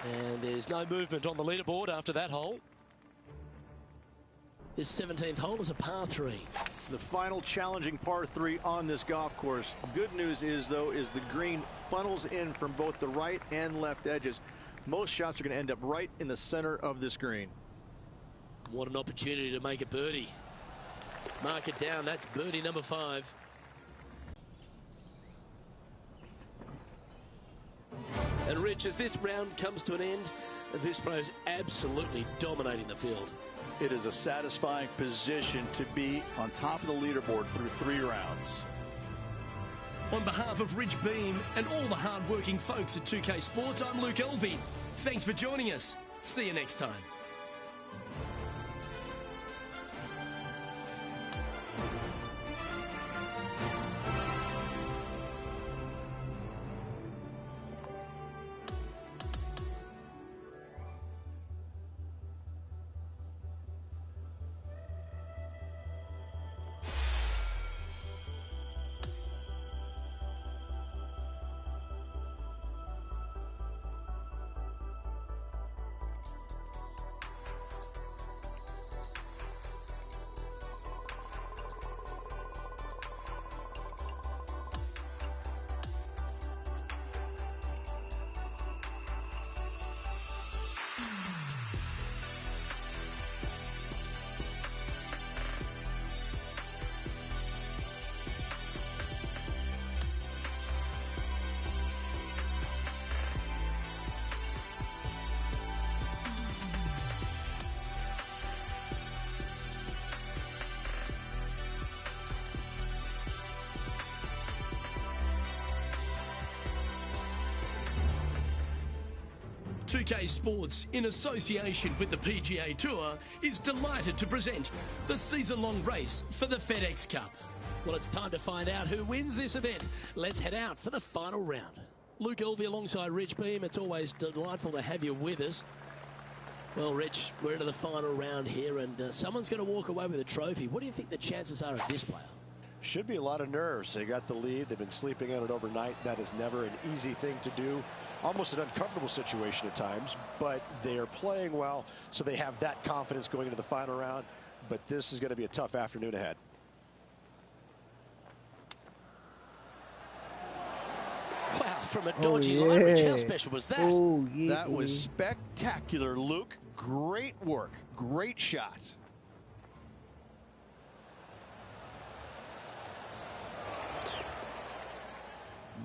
And there's no movement on the leaderboard after that hole. This 17th hole is a par 3. The final challenging par 3 on this golf course. Good news is, though, is the green funnels in from both the right and left edges. Most shots are going to end up right in the center of this green. What an opportunity to make a birdie. Mark it down. That's birdie number 5. And Rich, as this round comes to an end, this player's absolutely dominating the field. It is a satisfying position to be on top of the leaderboard through 3 rounds. On behalf of Rich Beam and all the hard-working folks at 2K Sports, I'm Luke Elvey. Thanks for joining us. See you next time. 2K Sports, in association with the PGA Tour, is delighted to present the season-long race for the FedEx Cup. Well, it's time to find out who wins this event. Let's head out for the final round. Luke Elvey alongside Rich Beam. It's always delightful to have you with us. Well, Rich, we're into the final round here, and someone's going to walk away with a trophy. What do you think the chances are of this player? Should be a lot of nerves. They got the lead. They've been sleeping on it overnight. That is never an easy thing to do. Almost an uncomfortable situation at times, but they are playing well, so they have that confidence going into the final round. But this is going to be a tough afternoon ahead. Wow, from a dodgy line, Rich, how special was that? Oh, yeah. That was spectacular, Luke. Great work. Great shot.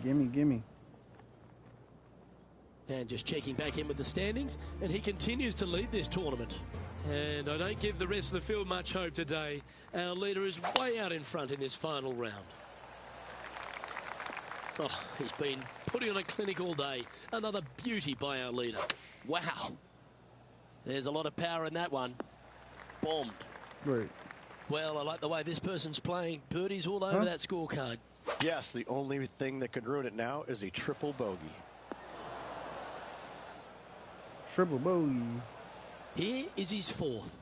Gimme, gimme. And just checking back in with the standings, and he continues to lead this tournament. And I don't give the rest of the field much hope today. Our leader is way out in front in this final round. Oh, he's been putting on a clinic all day. Another beauty by our leader. Wow. There's a lot of power in that one. Bombed. Right. Well, I like the way this person's playing. Birdies all over that scorecard. Yes, the only thing that could ruin it now is a triple bogey. Triple bogey. Here is his fourth.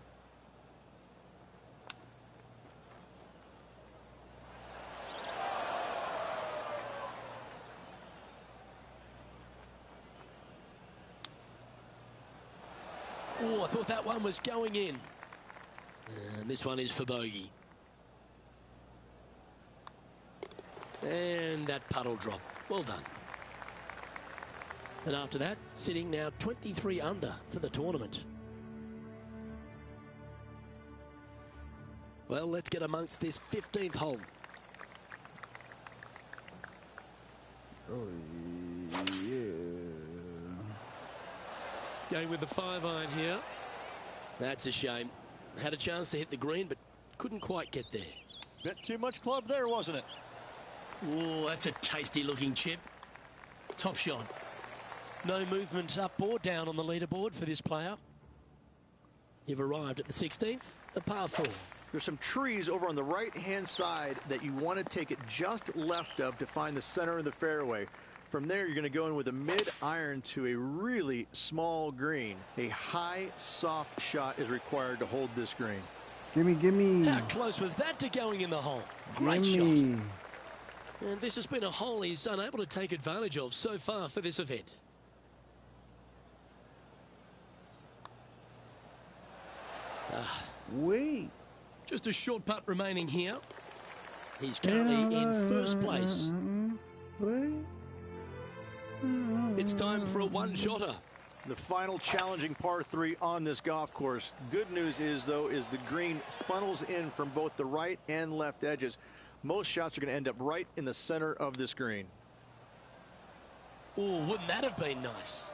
Oh, I thought that one was going in. And this one is for bogey. And that puddle drop. Well done. And after that, sitting now 23 under for the tournament. Well, let's get amongst this 15th hole. Oh, yeah. Going with the 5-iron here. That's a shame. Had a chance to hit the green, but couldn't quite get there. Bit too much club there, wasn't it? Oh, that's a tasty looking chip. Top shot. No movement up or down on the leaderboard for this player. You've arrived at the 16th, a par 4. There's some trees over on the right-hand side that you want to take it just left of to find the center of the fairway. From there, you're going to go in with a mid-iron to a really small green. A high, soft shot is required to hold this green. Gimme, gimme. How close was that to going in the hole? Great Gimme. shot. And this has been a hole he's unable to take advantage of so far for this event. Wait. Just a short putt remaining here. He's currently in first place. It's time for a one-shotter. The final challenging par 3 on this golf course. Good news is, though, is the green funnels in from both the right and left edges. Most shots are going to end up right in the center of this green. Oh, wouldn't that have been nice?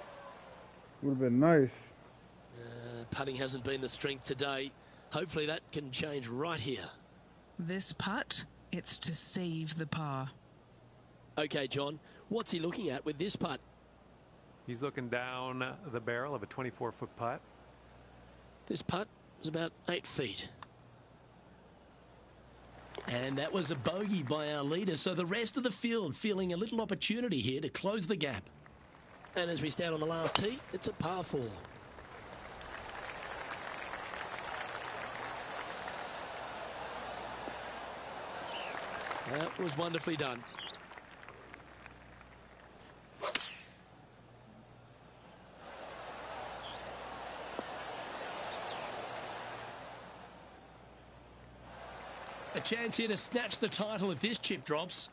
Would have been nice. Putting hasn't been the strength today. Hopefully that can change right here. This putt, it's to save the par. Okay, John, what's he looking at with this putt? He's looking down the barrel of a 24-foot putt. This putt was about 8 feet. And that was a bogey by our leader, so the rest of the field feeling a little opportunity here to close the gap. And as we stand on the last tee, it's a par 4. That was wonderfully done. A chance here to snatch the title if this chip drops.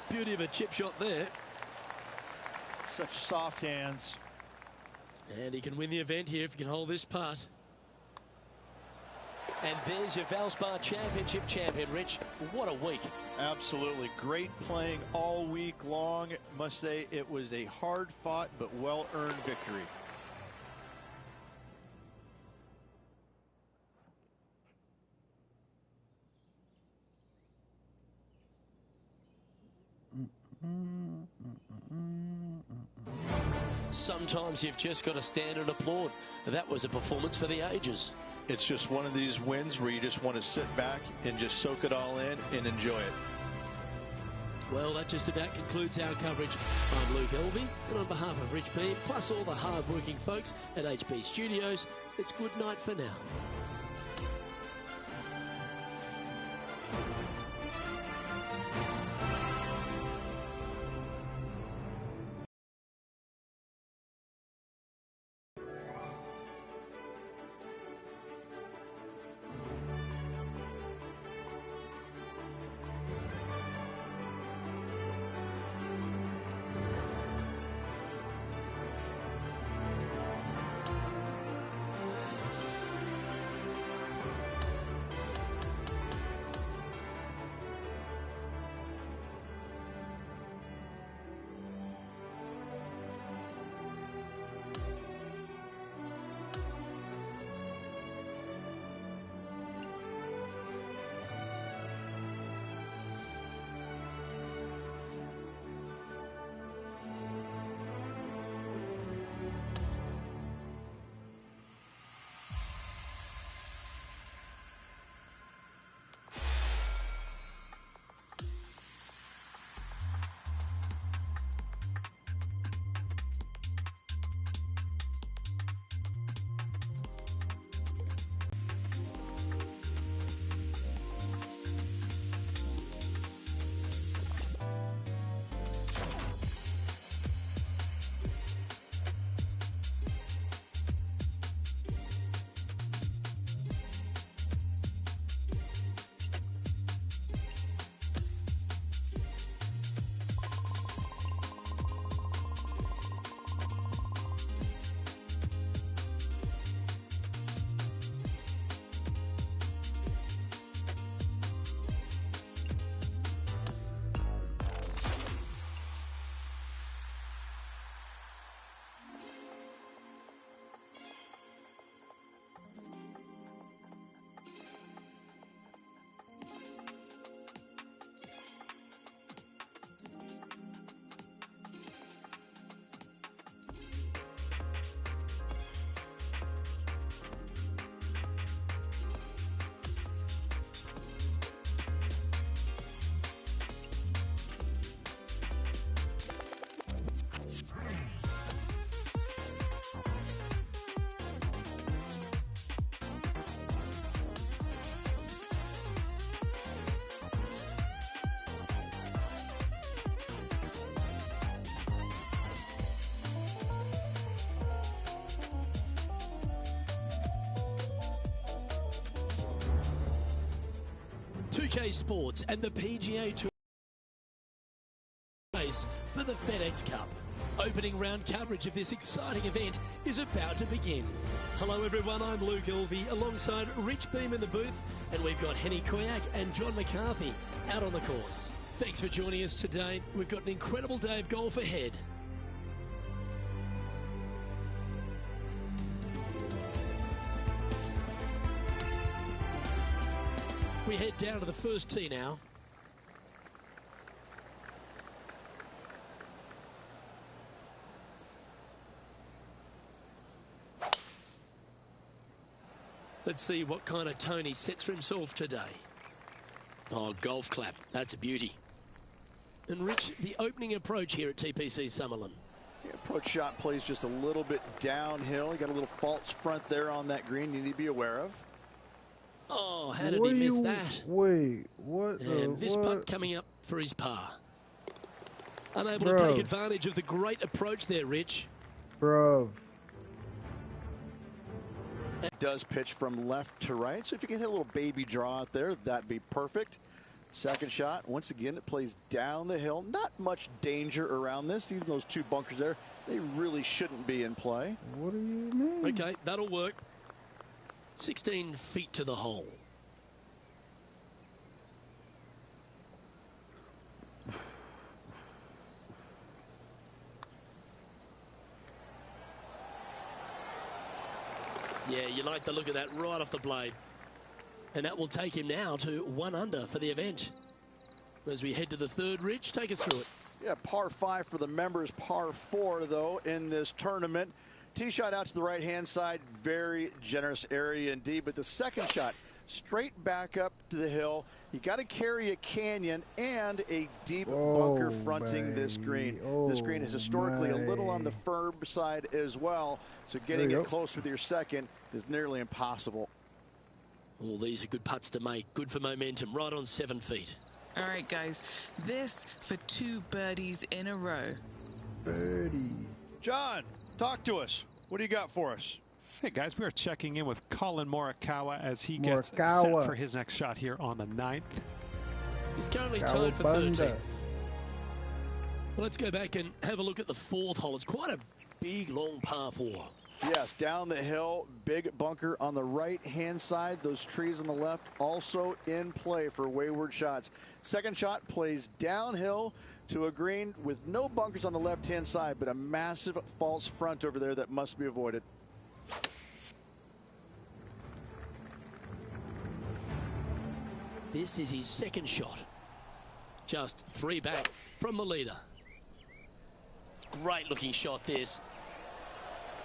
Beauty of a chip shot there. Such soft hands. And he can win the event here if he can hold this putt. And there's your Valspar Championship champion, Rich. What a week. Absolutely. Great playing all week long. Must say it was a hard-fought but well-earned victory. Sometimes you've just got to stand and applaud. That was a performance for the ages. It's just one of these wins where you just want to sit back and just soak it all in and enjoy it. Well, that just about concludes our coverage. I'm Luke Elvey, and on behalf of Rich Beam, plus all the hard-working folks at HB Studios, it's good night for now. PGA Sports and the PGA Tour race for the FedEx Cup. Opening round coverage of this exciting event is about to begin. Hello everyone, I'm Luke Elvey alongside Rich Beam in the booth, and we've got Henny Koyak and John McCarthy out on the course. Thanks for joining us today. We've got an incredible day of golf ahead. We head down to the first tee now. Let's see what kind of tone he sets for himself today. Oh, golf clap. That's a beauty. And Rich, the opening approach here at TPC Summerlin. The approach shot plays just a little bit downhill. You got a little false front there on that green you need to be aware of. Oh, how did he miss that? Wait, what? And this putt coming up for his par. Unable to take advantage of the great approach there, Rich. Bro. It does pitch from left to right, so if you can hit a little baby draw out there, that'd be perfect. Second shot, once again, it plays down the hill. Not much danger around this. Even those two bunkers there, they really shouldn't be in play. What do you mean? Okay, that'll work. 16 feet to the hole. Yeah, you like the look of that right off the blade. And that will take him now to 1 under for the event. As we head to the third, Rich, take us through it. Yeah, par 5 for the members, par 4 though in this tournament. Tee shot out to the right-hand side, very generous area indeed. But the second shot, straight back up to the hill. You got to carry a canyon and a deep bunker fronting this green. This green is historically a little on the firm side as well, so getting it close with your second is nearly impossible. Well, these are good putts to make. Good for momentum, right on 7 feet. All right, guys, this for 2 birdies in a row. Birdie. John, talk to us. What do you got for us? Hey guys, we are checking in with Colin Morikawa as he gets set for his next shot here on the 9th. He's currently tied for 13th. Well, let's go back and have a look at the 4th hole. It's quite a big, long par 4. Yes, down the hill, big bunker on the right-hand side. Those trees on the left also in play for wayward shots. Second shot plays downhill to a green with no bunkers on the left-hand side, but a massive false front over there that must be avoided. This is his second shot. Just 3 back from the leader. Great looking shot this.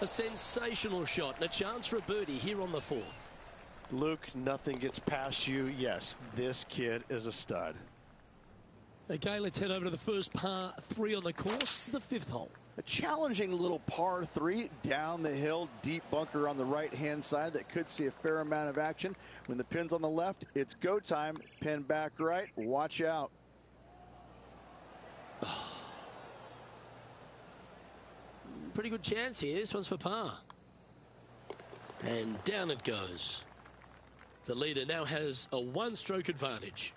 A sensational shot and a chance for a birdie here on the 4th. Luke, nothing gets past you. Yes, this kid is a stud. Okay, let's head over to the first par 3 on the course, the 5th hole. A challenging little par 3 down the hill, deep bunker on the right-hand side that could see a fair amount of action. When the pin's on the left, it's go time. Pin back right. Watch out. Pretty good chance here. This one's for par. And down it goes. The leader now has a 1-stroke advantage.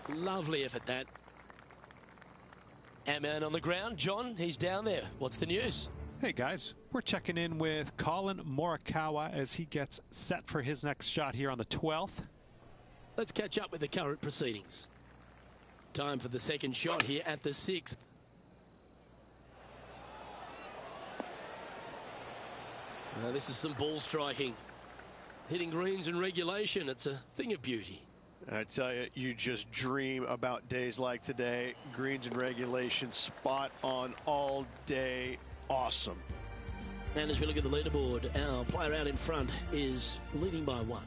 Lovely effort, that. Our man on the ground, John, he's down there. What's the news? Hey guys, we're checking in with Colin Morikawa as he gets set for his next shot here on the 12th. Let's catch up with the current proceedings. Time for the second shot here at the 6th. This is some ball striking. Hitting greens in regulation, it's a thing of beauty. I tell you, you just dream about days like today. Greens and regulation, spot on all day. Awesome. And as we look at the leaderboard, our player out in front is leading by 1.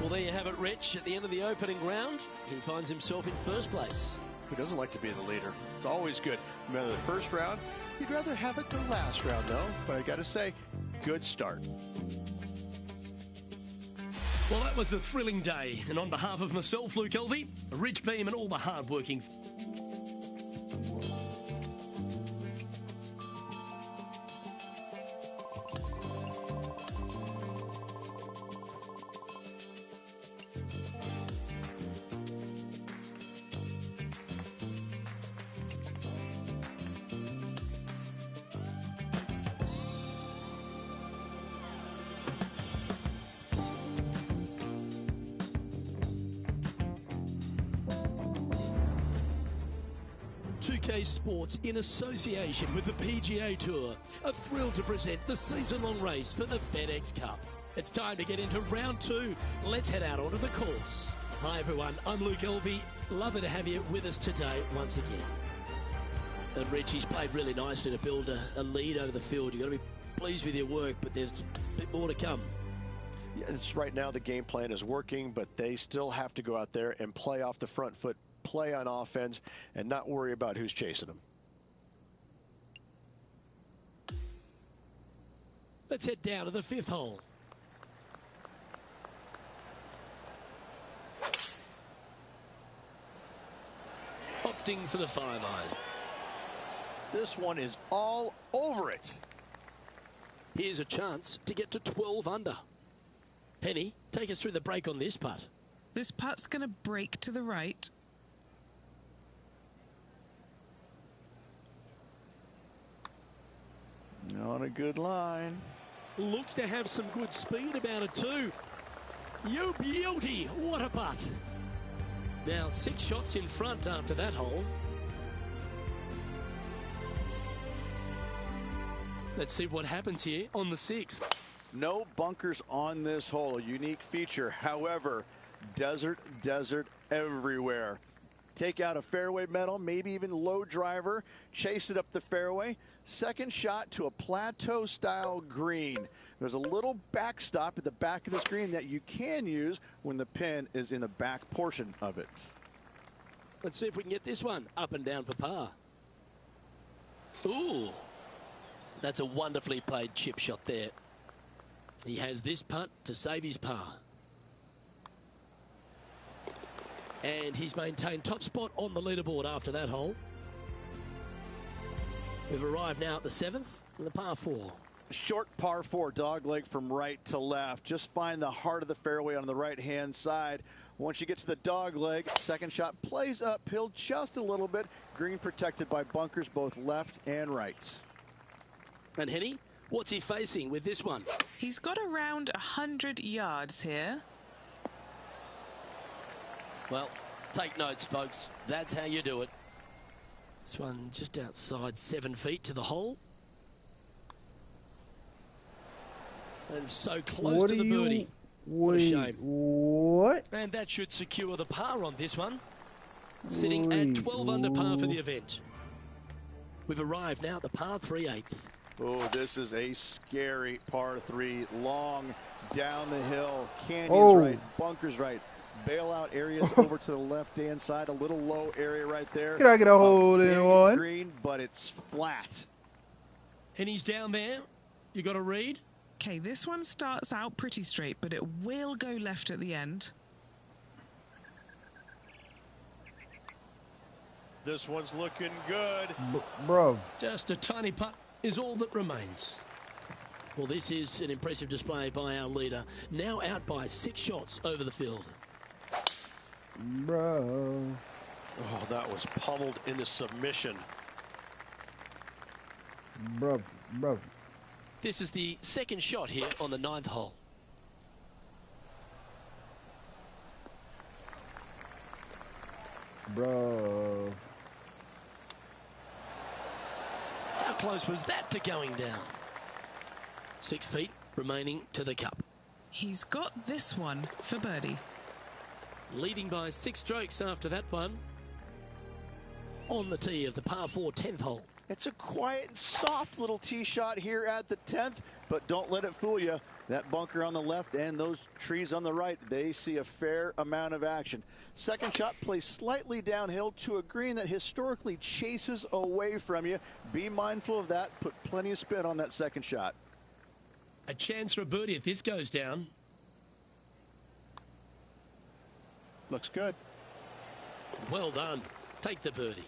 Well, there you have it, Rich. At the end of the opening round, he finds himself in first place. Who doesn't like to be the leader? It's always good. No matter the first round, you'd rather have it the last round, though. But I got to say, good start. Well, that was a thrilling day. And on behalf of myself, Luke Elvey, Rich Beam, and all the hard-working Sports in association with the PGA Tour are thrilled to present the season-long race for the FedEx Cup. It's time to get into round 2. Let's head out onto the course. Hi everyone, I'm Luke Elvey. Lovely to have you with us today once again. And Richie's played really nicely to build a lead over the field. You've got to be pleased with your work, but there's a bit more to come. Yeah, right now the game plan is working, but they still have to go out there and play off the front foot, play on offense, and not worry about who's chasing them. Let's head down to the 5th hole. Opting for the 5-iron. This one is all over it. Here's a chance to get to 12 under. Penny, take us through the break on this putt. This putt's going to break to the right. On a good line. Looks to have some good speed about it too. You beauty, what a putt. Now 6 shots in front after that hole. Let's see what happens here on the 6th. No bunkers on this hole, a unique feature. However, desert everywhere. Take out a fairway metal, maybe even low driver, chase it up the fairway. Second shot to a plateau style green. There's a little backstop at the back of this green that you can use when the pin is in the back portion of it. Let's see if we can get this one up and down for par. Ooh, that's a wonderfully played chip shot there. He has this putt to save his par. And he's maintained top spot on the leaderboard after that hole. We've arrived now at the 7th, the par 4. Short par 4, dog leg from right to left. Just find the heart of the fairway on the right-hand side. Once you get to the dog leg, second shot plays uphill just a little bit. Green protected by bunkers both left and right. And Henny, what's he facing with this one? He's got around 100 yards here. Well, take notes, folks. That's how you do it. This one just outside 7 feet to the hole. And so close to the birdie. What a shame. What? And that should secure the par on this one. Sitting at 12 under par for the event. We've arrived now at the par 3/8. Oh, this is a scary par 3. Long down the hill. Canyons right, bunkers right. Bailout areas over to the left-hand side. A little low area right there. Can I get a hold in one? Green, but it's flat. And he's down there. You got to read. Okay, this one starts out pretty straight, but it will go left at the end. This one's looking good. Bro. Just a tiny putt is all that remains. Well, this is an impressive display by our leader. Now out by 6 shots over the field. Bro. Oh, that was pummeled into submission. Bro. This is the second shot here on the 9th hole. Bro. How close was that to going down? 6 feet remaining to the cup. He's got this one for birdie. Leading by 6 strokes after that one. On the tee of the par 4 10th hole. It's a quiet, soft little tee shot here at the 10th, but don't let it fool you. That bunker on the left and those trees on the right, they see a fair amount of action. Second shot plays slightly downhill to a green that historically chases away from you. Be mindful of that. Put plenty of spin on that second shot. A chance for a birdie if this goes down. Looks good. Well done. Take the birdie.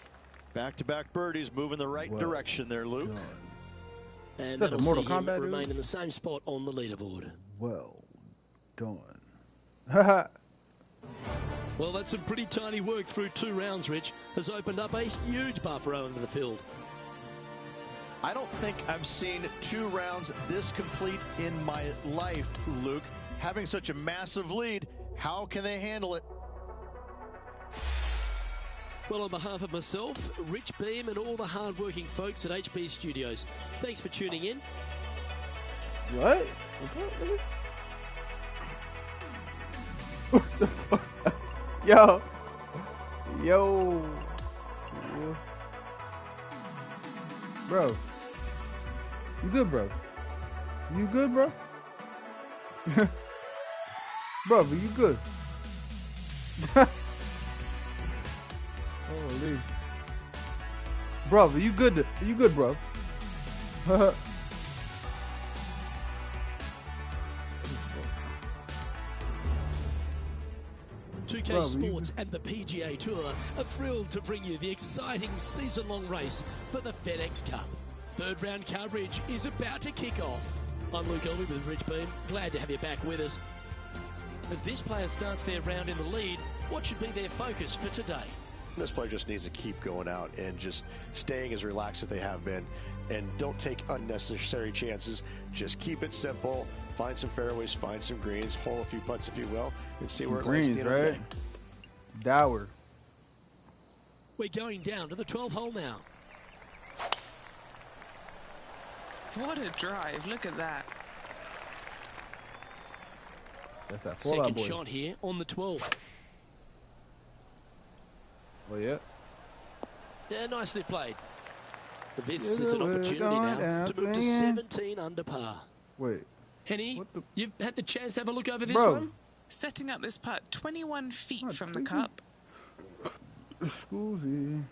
Back-to-back birdies, moving the right direction there, Luke. Done. And That's that'll a Mortal see him Kombat, remain dude? in the same spot on the leaderboard. Well done. Haha. Well, that's some pretty tiny work through 2 rounds, Rich. Has opened up a huge buffer over the field. I don't think I've seen 2 rounds this complete in my life, Luke. Having such a massive lead, how can they handle it? Well, on behalf of myself, Rich Beam, and all the hard-working folks at HB Studios, thanks for tuning in. What? What the fuck? Yo. Bro. You good, bro? You good, bro? Bro, you good? Holy. Bro, you good? You good, bro? 2K Bro, Sports and the PGA Tour are thrilled to bring you the exciting season-long race for the FedEx Cup. Third round coverage is about to kick off. I'm Luke Elby with Rich Beam. Glad to have you back with us. As this player starts their round in the lead, what should be their focus for today? This player just needs to keep going out and just staying as relaxed as they have been, and don't take unnecessary chances. Just keep it simple. Find some fairways, find some greens, hole a few putts if you will, and see where it lands at the end of the day. Dower. We're going down to the 12th hole now. What a drive. Look at that. That's that Second boy. shot here on the 12th. Well, yeah. Yeah, nicely played. This Yeah, is an we're opportunity going now down to move to swinging. 17 under par. Wait. Henny, What the- you've had the chance to have a look over this Bro. one? Setting up this putt 21 feet Oh, from the Jesus. cup. Excuse.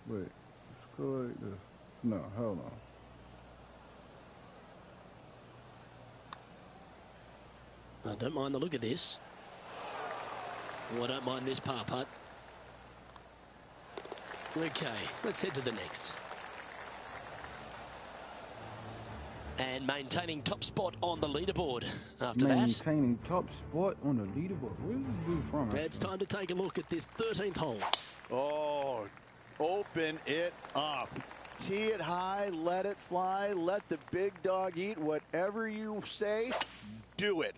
Wait. Let's go like this. No, hell no. I don't mind the look of this. Oh, I don't mind this par putt. Okay, let's head to the next. And maintaining top spot on the leaderboard after Maintaining top spot on the leaderboard. Where's this dude from? that. It's time to take a look at this 13th hole. Oh, open it up. Tee it high, let it fly, let the big dog eat. Whatever you say, do it.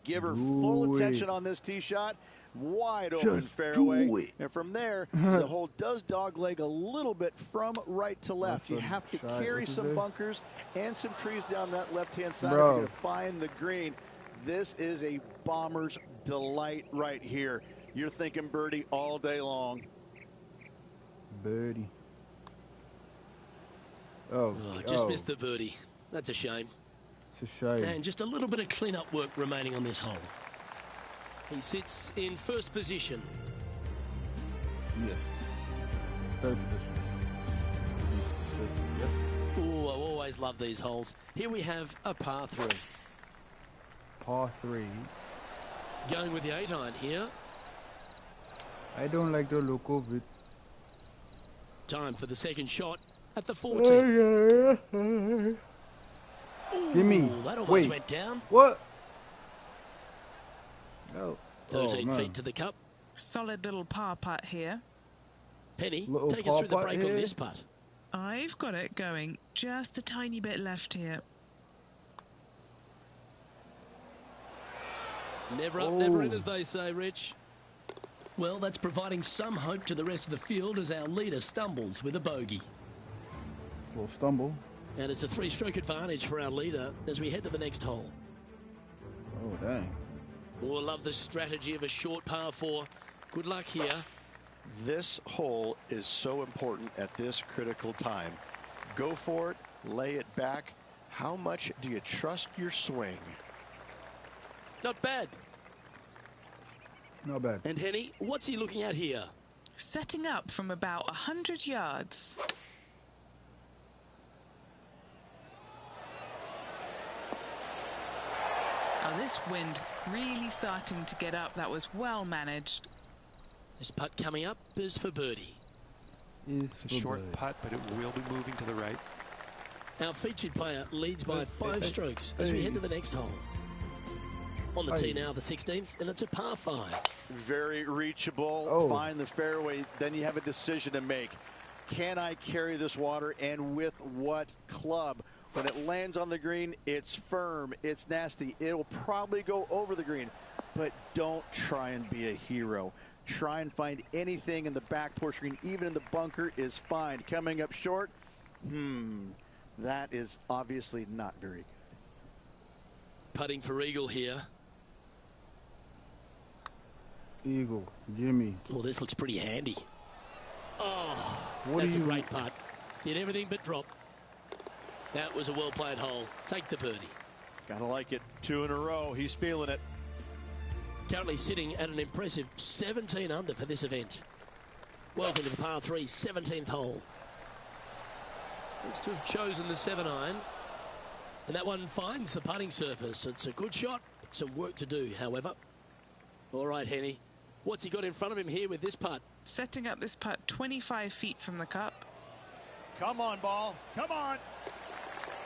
Give her full Do attention it. on this tee shot. Wide open Just fairway. do it. And from there, the hole does dogleg a little bit from right to left. You That's a have to shot. carry What's some this? bunkers and some trees down that left-hand side if Bro. you're going to find the green. This is a bomber's delight right here. You're thinking birdie all day long. Birdie. Oh, Oh, just missed the birdie. That's a shame. It's a shame. And just a little bit of clean-up work remaining on this hole. He sits in first position. Yes. Third position. Yep. Oh, I always love these holes. Here we have a par 3. Par 3. Going with the 8-iron here. I don't like the look of it. Time for the second shot at the 14th. Gimme. Ooh, that almost Wait. went down. What? No. 13 man. feet to the cup. Solid little par putt here. Penny, Little take us through the par break putt on here. this putt. I've got it going just a tiny bit left here. Never up, never in, Oh. as they say, Rich. Well, that's providing some hope to the rest of the field as our leader stumbles with a bogey. Little stumble. And it's a 3-stroke advantage for our leader as we head to the next hole. Oh, dang. Oh, I love the strategy of a short par 4. Good luck here. This hole is so important at this critical time. Go for it, lay it back. How much do you trust your swing? Not bad. Not bad. And Henny, what's he looking at here? Setting up from about 100 yards. Oh, this wind really starting to get up. That was well managed. This putt coming up is for birdie. It's a short putt, but it will be moving to the right. Our featured player leads by 5 strokes as we head to the next hole. On the tee now, the 16th, and it's a par 5. Very reachable. Oh. Find the fairway. Then you have a decision to make. Can I carry this water, and with what club? When it lands on the green, it's firm, it's nasty. It'll probably go over the green, but don't try and be a hero. Try and find anything in the back portion, even in the bunker is fine. Coming up short, that is obviously not very good. Putting for eagle here. Eagle. Jimmy. Oh, this looks pretty handy. Oh, What that's do a you- great putt. Did everything but drop. That was a well-played hole. Take the birdie. Gotta like it. 2 in a row. He's feeling it. Currently sitting at an impressive 17 under for this event. Welcome to the par 3 17th hole. Looks to have chosen the 7-iron. And that one finds the putting surface. It's a good shot. It's some work to do, however. All right, Henny. What's he got in front of him here with this putt? Setting up this putt 25 feet from the cup. Come on, ball. Come on.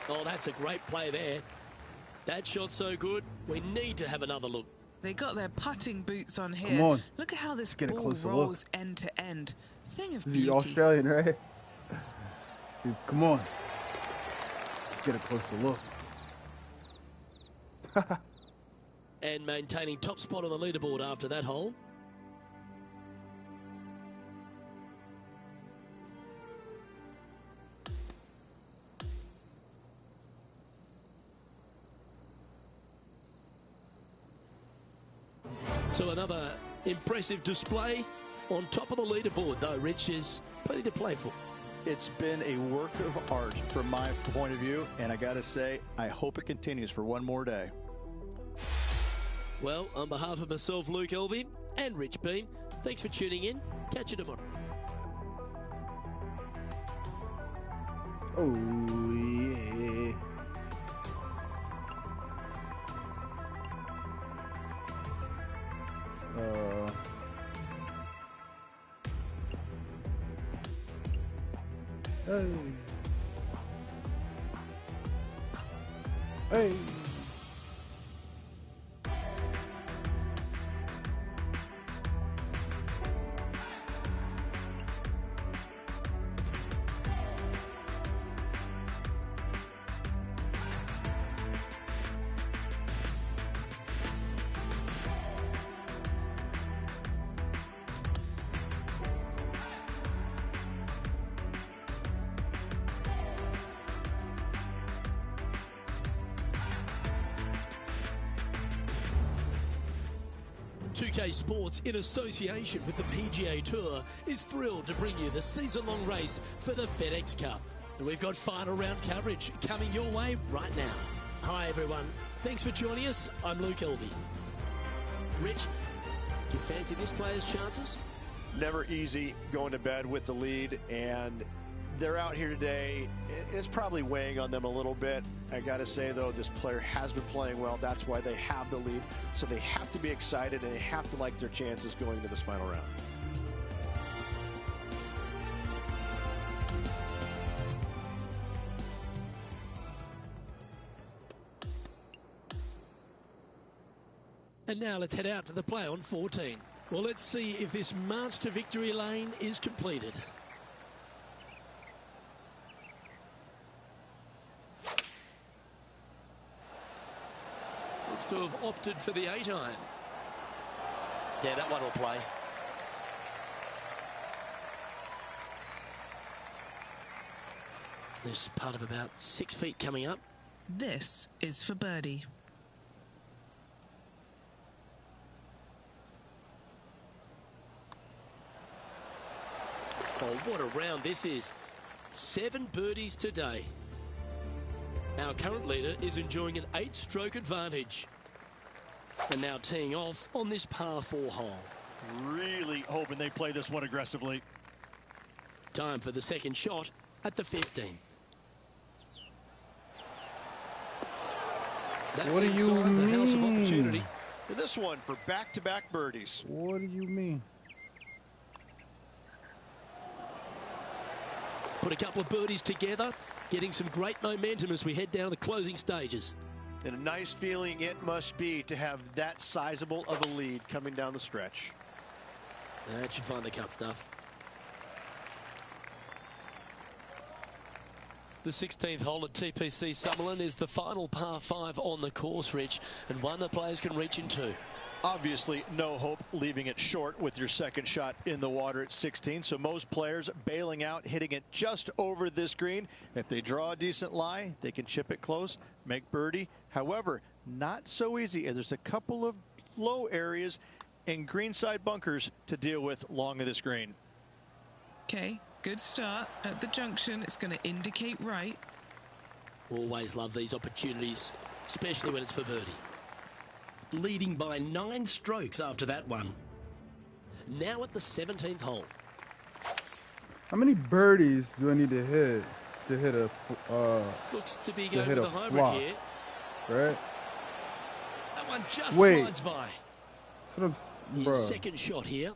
Oh, that's a great play there. That shot's so good, we need to have another look. They got their putting boots on here. Come on. Look at how this get a ball closer rolls end to end. Thing of This beauty. is Australian, right? Dude, come on. Let's get a closer look. And maintaining top spot on the leaderboard after that hole. So another impressive display on top of the leaderboard, though. Rich, is plenty to play for. It's been a work of art from my point of view, and I got to say, I hope it continues for one more day. Well, on behalf of myself, Luke Elvey, and Rich Beam, thanks for tuning in. Catch you tomorrow. Oh, yeah. Hey. Hey. PGA Sports, in association with the PGA Tour, is thrilled to bring you the season-long race for the FedEx Cup. And we've got final round coverage coming your way right now. Hi everyone, thanks for joining us. I'm Luke Elvey. Rich, do you fancy this player's chances? Never easy going to bed with the lead, and they're out here today. It's probably weighing on them a little bit. I got to say, though, this player has been playing well. That's why they have the lead. So they have to be excited, and they have to like their chances going into this final round. And now let's head out to the play on 14. Well, let's see if this march to victory lane is completed. Looks to have opted for the 8-iron. Yeah, that one will play. There's part of about 6 feet coming up. This is for birdie. Oh, what a round this is. 7 birdies today. Our current leader is enjoying an 8-stroke advantage. And now teeing off on this par 4 hole. Really hoping they play this one aggressively. Time for the second shot at the 15th. That's What do you inside the house of mean? opportunity. And this one for back-to-back birdies. What do you mean? Put a couple of birdies together, getting some great momentum as we head down to the closing stages. And a nice feeling it must be to have that sizable of a lead coming down the stretch. That should find the cut stuff. The 16th hole at TPC Summerlin is the final par 5 on the course, Rich, and one that players can reach into. Obviously, no hope leaving it short with your second shot in the water at 16. So most players bailing out, hitting it just over this green. If they draw a decent lie, they can chip it close, make birdie. However, not so easy. There's a couple of low areas and greenside bunkers to deal with along of this green. Okay, good start at the junction. It's going to indicate right. Always love these opportunities, especially when it's for birdie. Leading by 9 strokes after that one. Now at the 17th hole. How many birdies do I need to hit a Looks to be going with a hybrid flop, here. right? That one just Wait. slides by. Sort of, His bro. second shot here.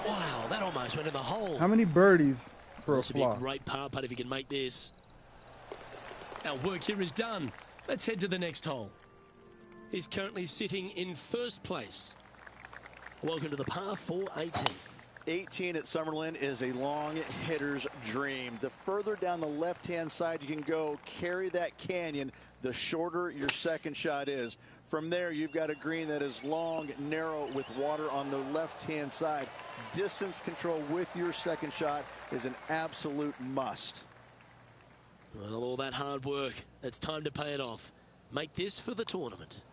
Wow, that almost went in the hole. How many birdies for This a would be a flop? great par putt if he can make this. Our work here is done. Let's head to the next hole. He's currently sitting in first place. Welcome to the par 4 18. 18 at Summerlin is a long hitter's dream. The further down the left-hand side you can go, carry that canyon, the shorter your second shot is. From there, you've got a green that is long, narrow, with water on the left-hand side. Distance control with your second shot is an absolute must. Well, all that hard work, it's time to pay it off. make this for the tournament.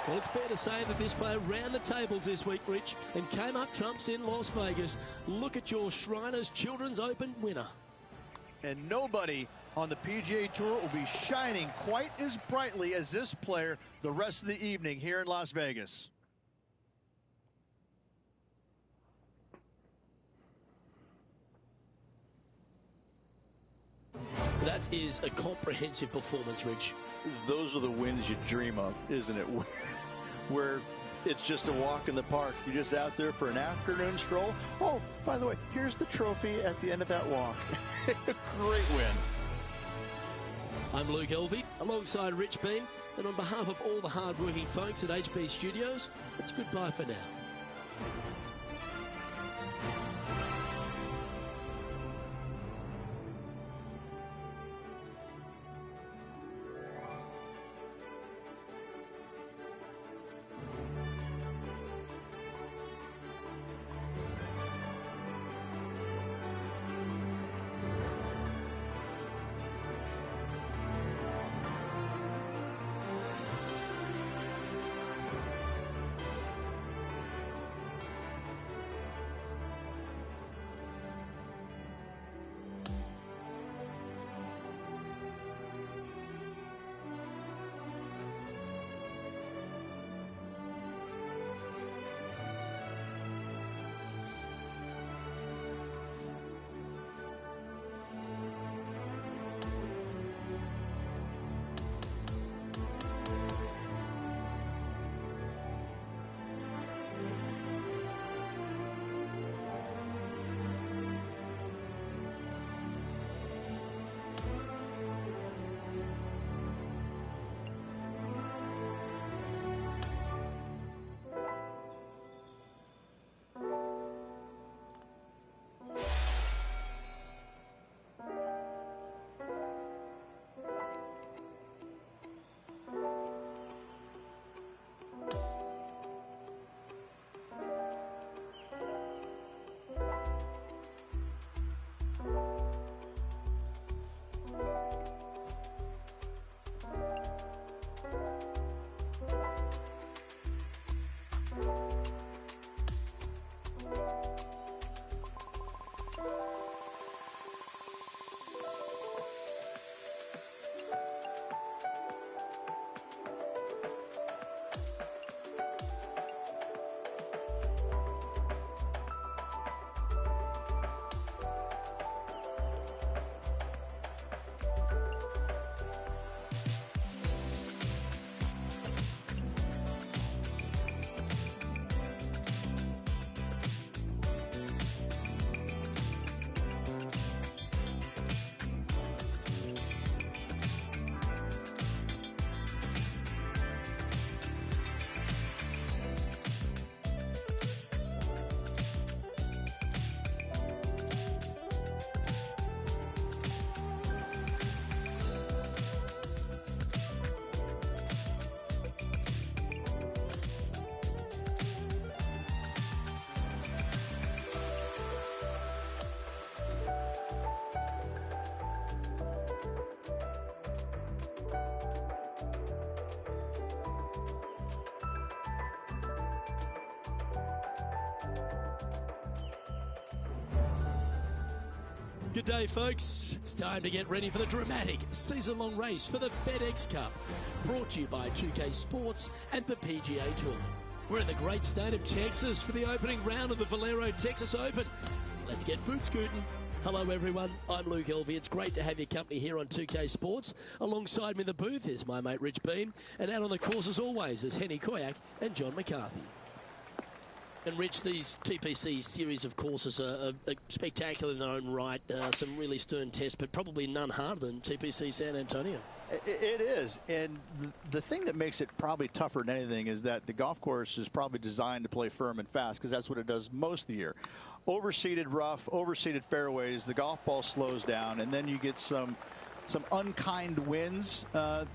Well, it's fair to say that this player ran the tables this week, Rich, and came up trumps in Las Vegas. Look at your Shriners Children's Open winner. And nobody on the PGA Tour will be shining quite as brightly as this player the rest of the evening here in Las Vegas. That is a comprehensive performance, Rich. Those are the wins you dream of, isn't it? Where it's just a walk in the park. You're just out there for an afternoon stroll. Oh, by the way, here's the trophy at the end of that walk. Great win. I'm Luke Elvey, alongside Rich Beam, and on behalf of all the hard-working folks at HB Studios, it's goodbye for now. Good day, folks. It's time to get ready for the dramatic season-long race for the FedEx Cup, brought to you by 2K Sports and the PGA Tour. We're in the great state of Texas for the opening round of the Valero Texas Open. Let's get boot scooting. Hello, everyone. I'm Luke Elvey. It's great to have your company here on 2K Sports. Alongside me in the booth is my mate Rich Beam, and out on the course as always is Henny Koyak and John McCarthy. And Rich, these TPC series of courses are spectacular in their own right. Some really stern tests, but probably none harder than TPC San Antonio. It is, and the thing that makes it probably tougher than anything is that the golf course is probably designed to play firm and fast, because that's what it does most of the year. Overseeded rough, overseeded fairways, the golf ball slows down, and then you get some unkind winds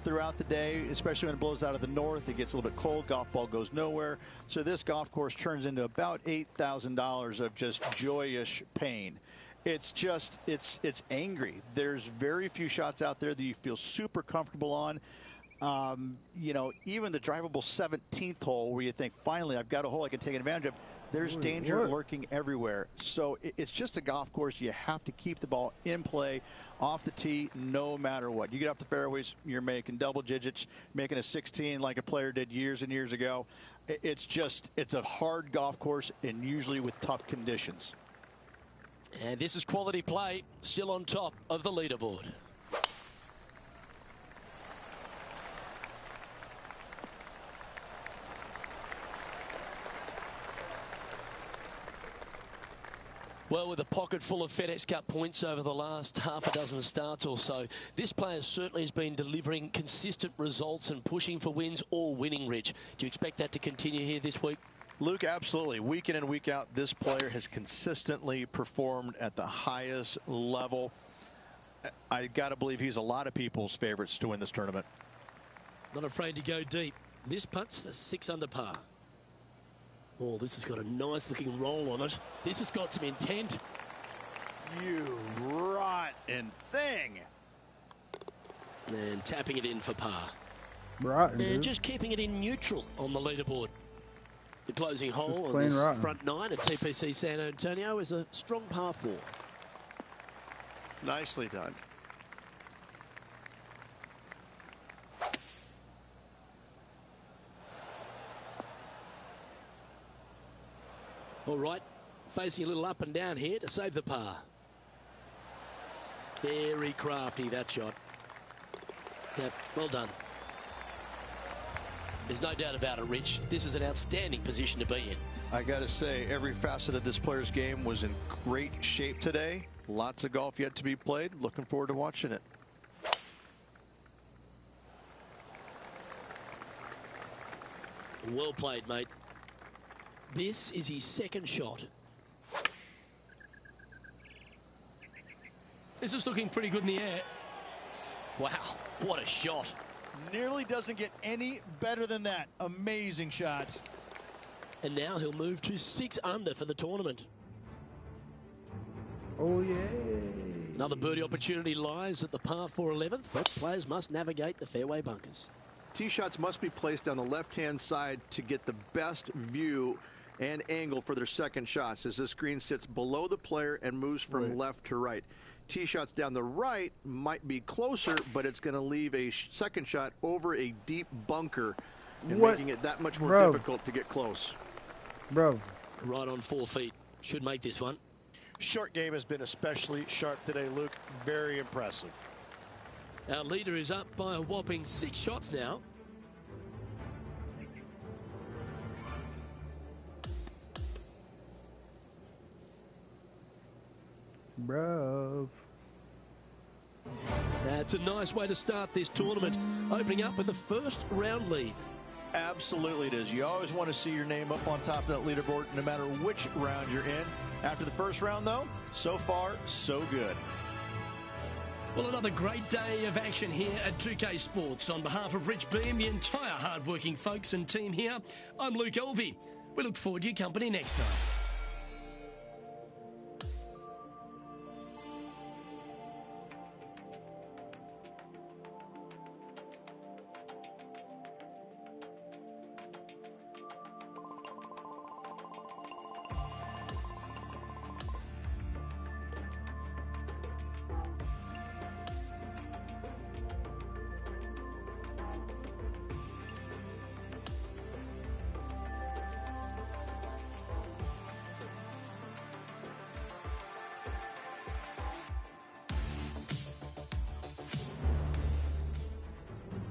throughout the day, especially when it blows out of the north. It gets a little bit cold. Golf ball goes nowhere. So this golf course turns into about $8,000 of just joyous pain. It's just, it's angry. There's very few shots out there that you feel super comfortable on. You know, even the drivable 17th hole where you think, finally, I've got a hole I can take advantage of. There's danger lurking everywhere. So it's just a golf course. You have to keep the ball in play off the tee no matter what. You get off the fairways, you're making double digits, making a 16 like a player did years and years ago. It's a hard golf course, and usually with tough conditions. And this is quality play, still on top of the leaderboard. Well, with a pocket full of FedEx Cup points over the last half a dozen starts or so, this player certainly has been delivering consistent results and pushing for wins or winning, Rich. Do you expect that to continue here this week? Luke, absolutely. Week in and week out, this player has consistently performed at the highest level. I got to believe he's a lot of people's favorites to win this tournament. Not afraid to go deep. This putt's for 6 under par. Oh, this has got a nice looking roll on it. This has got some intent. You rotten thing. And tapping it in for par. Rotten, and dude. just keeping it in neutral on the leaderboard. The closing hole on plain this rotten. front 9 at TPC San Antonio is a strong par 4. Nicely done. All right, facing a little up and down here to save the par. Very crafty, that shot. Yep, well done. There's no doubt about it, Rich. This is an outstanding position to be in. I got to say, every facet of this player's game was in great shape today. Lots of golf yet to be played. Looking forward to watching it. Well played, mate. This is his second shot. This is looking pretty good in the air. Wow, what a shot. Nearly doesn't get any better than that. Amazing shot. And now he'll move to 6 under for the tournament. Oh, yeah. Another birdie opportunity lies at the par 4 11th, but players must navigate the fairway bunkers. Tee shots must be placed on the left-hand side to get the best view and angle for their second shots, as this green sits below the player and moves from left to right. Tee shots down the right might be closer, but it's going to leave a second shot over a deep bunker and making it that much more difficult to get close. Bro. Right on 4 feet. Should make this one. Short game has been especially sharp today, Luke. Very impressive. Our leader is up by a whopping 6 shots now. Bro. That's a nice way to start this tournament, opening up with the first round lead. Absolutely it is. You always want to see your name up on top of that leaderboard, no matter which round you're in. After the first round, though, so far, so good. Well, another great day of action here at 2K Sports. On behalf of Rich Beam, the entire hard-working folks and team here, I'm Luke Elvey. We look forward to your company next time.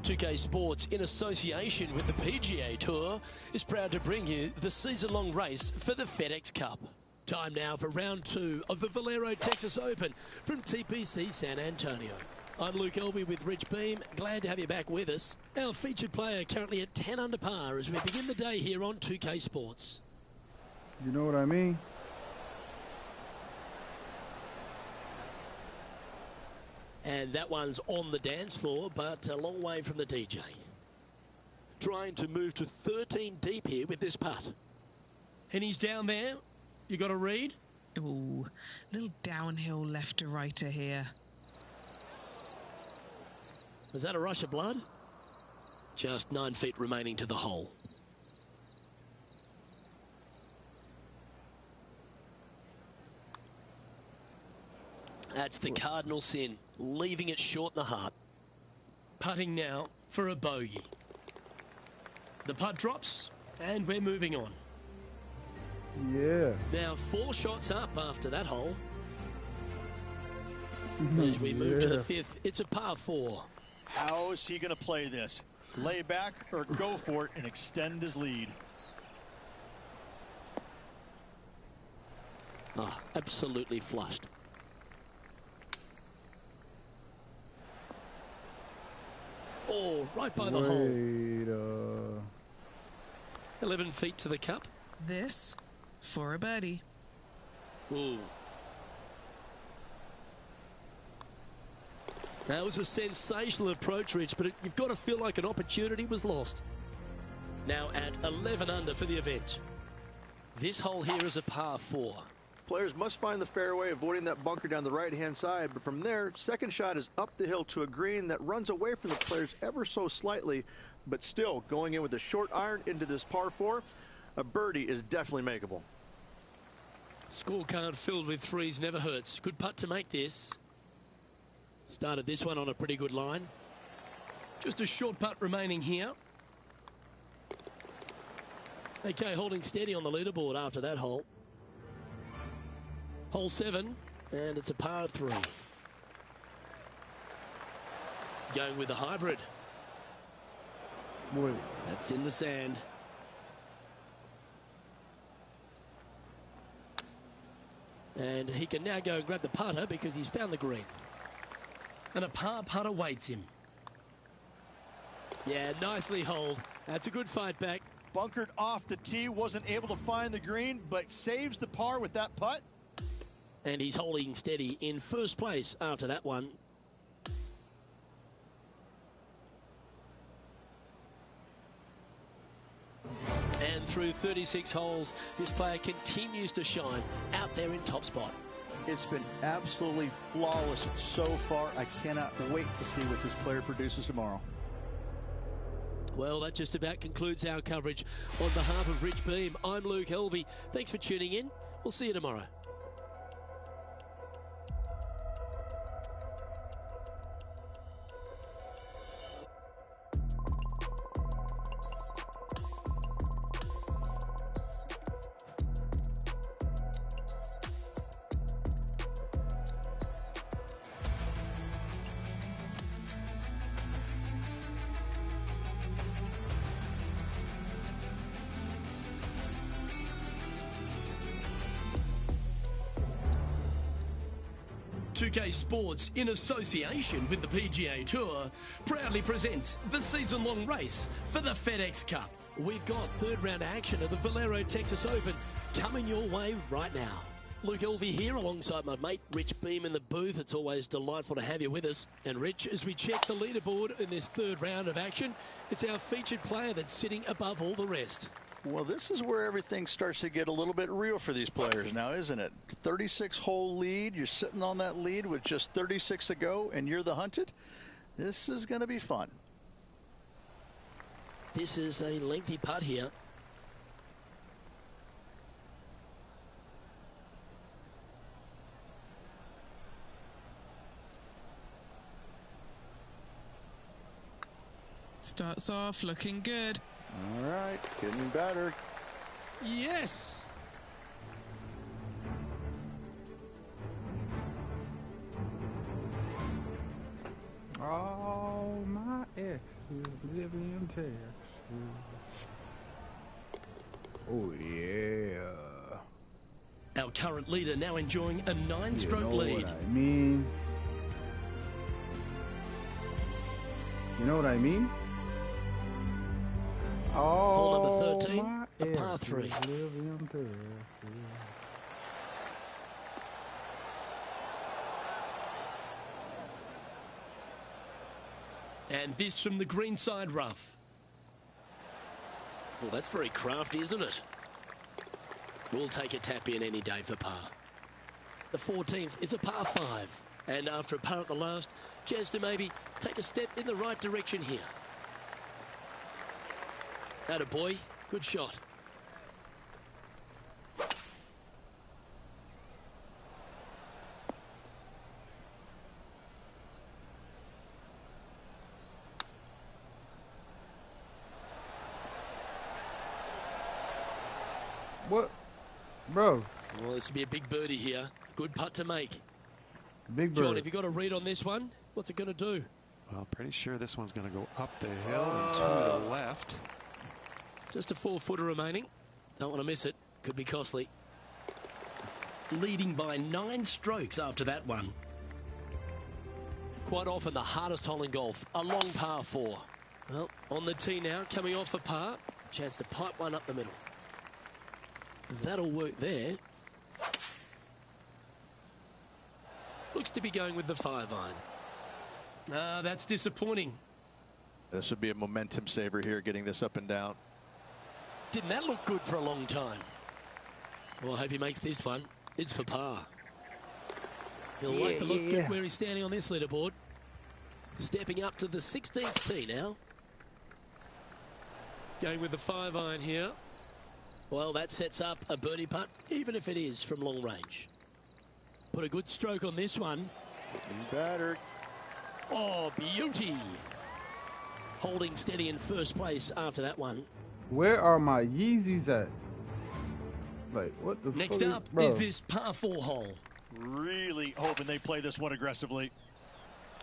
.2K Sports, in association with the PGA Tour, is proud to bring you the season-long race for the FedEx Cup. Time now for round 2 of the Valero Texas Open from TPC San Antonio. I'm Luke Elvey with Rich Beam. Glad to have you back with us. Our featured player currently at 10 under par as we begin the day here on 2K Sports. You know what I mean? And that one's on the dance floor, but a long way from the DJ. Trying to move to 13 deep here with this putt. And he's down there. You got a read? Ooh, little downhill left to righter here. Is that a rush of blood? Just 9 feet remaining to the hole. That's the cardinal sin, leaving it short in the heart. Putting now for a bogey. The putt drops, and we're moving on. Yeah. Now 4 shots up after that hole. As we move to the 5th, it's a par 4. How is he going to play this? Lay back or go for it and extend his lead? Ah, absolutely flushed. Oh, right by the hole. 11 feet to the cup. This for a birdie. Ooh. That was a sensational approach, Rich, but you've got to feel like an opportunity was lost. Now at 11 under for the event. This hole here is a par 4. Players must find the fairway, avoiding that bunker down the right-hand side, but from there, second shot is up the hill to a green that runs away from the players ever so slightly, but still going in with a short iron into this par 4. A birdie is definitely makeable. Scorecard filled with threes never hurts. Good putt to make this. Started this one on a pretty good line. Just a short putt remaining here. Okay, holding steady on the leaderboard after that hole. Hole 7, and it's a par 3. Going with the hybrid. Boy. That's in the sand. And he can now go and grab the putter because he's found the green. And a par putt awaits him. Yeah, nicely holed. That's a good fight back. Bunkered off the tee, wasn't able to find the green, but saves the par with that putt. And he's holding steady in first place after that one. And through 36 holes, this player continues to shine out there in top spot. It's been absolutely flawless so far. I cannot wait to see what this player produces tomorrow. Well, that just about concludes our coverage. On behalf of Rich Beam, I'm Luke Helvey. Thanks for tuning in. We'll see you tomorrow. PGA Sports, in association with the PGA Tour, proudly presents the season-long race for the FedEx Cup. We've got third round action of the Valero Texas Open coming your way right now. Luke Elvey here alongside my mate Rich Beam in the booth. It's always delightful to have you with us. And Rich, as we check the leaderboard in this third round of action, it's our featured player that's sitting above all the rest. Well, this is where everything starts to get a little bit real for these players now, isn't it? 36-hole lead. You're sitting on that lead with just 36 to go, and you're the hunted. This is going to be fun. This is a lengthy putt here. Starts off looking good. All right, getting better. Yes. Oh, my ex live in Texas. Oh, yeah. Our current leader now enjoying a 9-stroke lead. You know what I mean? You know what I mean? Oh, hole number 13, my a par 3. live in Texas. And this from the greenside rough. Well, that's very crafty, isn't it? We'll take a tap in any day for par. The 14th is a par 5. And after a par at the last, chance to maybe take a step in the right direction here. Attaboy, good shot. What? Bro. Well, this will be a big birdie here. Good putt to make. Big bird. John, have you got a read on this one? What's it going to do? Well, pretty sure this one's going to go up the hill and to the left. Just a 4-footer remaining. Don't want to miss it. Could be costly. Leading by 9 strokes after that one. Quite often the hardest hole in golf, a long par 4. Well, on the tee now, coming off for par. Chance to pipe one up the middle. That'll work there. Looks to be going with the 5-iron. That's disappointing. This would be a momentum saver here, getting this up and down. Didn't that look good for a long time? Well, I hope he makes this one. It's for par. He'll like to look good where he's standing on this leaderboard. Stepping up to the 16th tee now. Going with the 5-iron here. Well, that sets up a birdie putt, even if it is from long range. Put a good stroke on this one. Battered. Oh, beauty. Holding steady in first place after that one. Where are my Yeezys at? Like, what the Next fuck up is is this par 4 hole. Really hoping they play this one aggressively.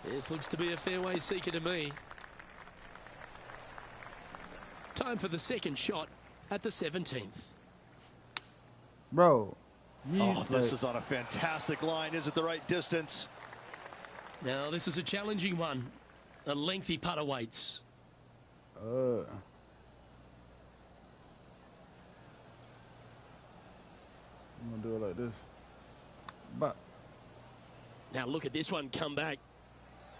This looks to be a fairway seeker to me. Time for the second shot at the 17th. Bro. Oh, this is on a fantastic line. Is it the right distance? Now, this is a challenging one. A lengthy putt awaits. I'm gonna do it like this. But now look at this one come back.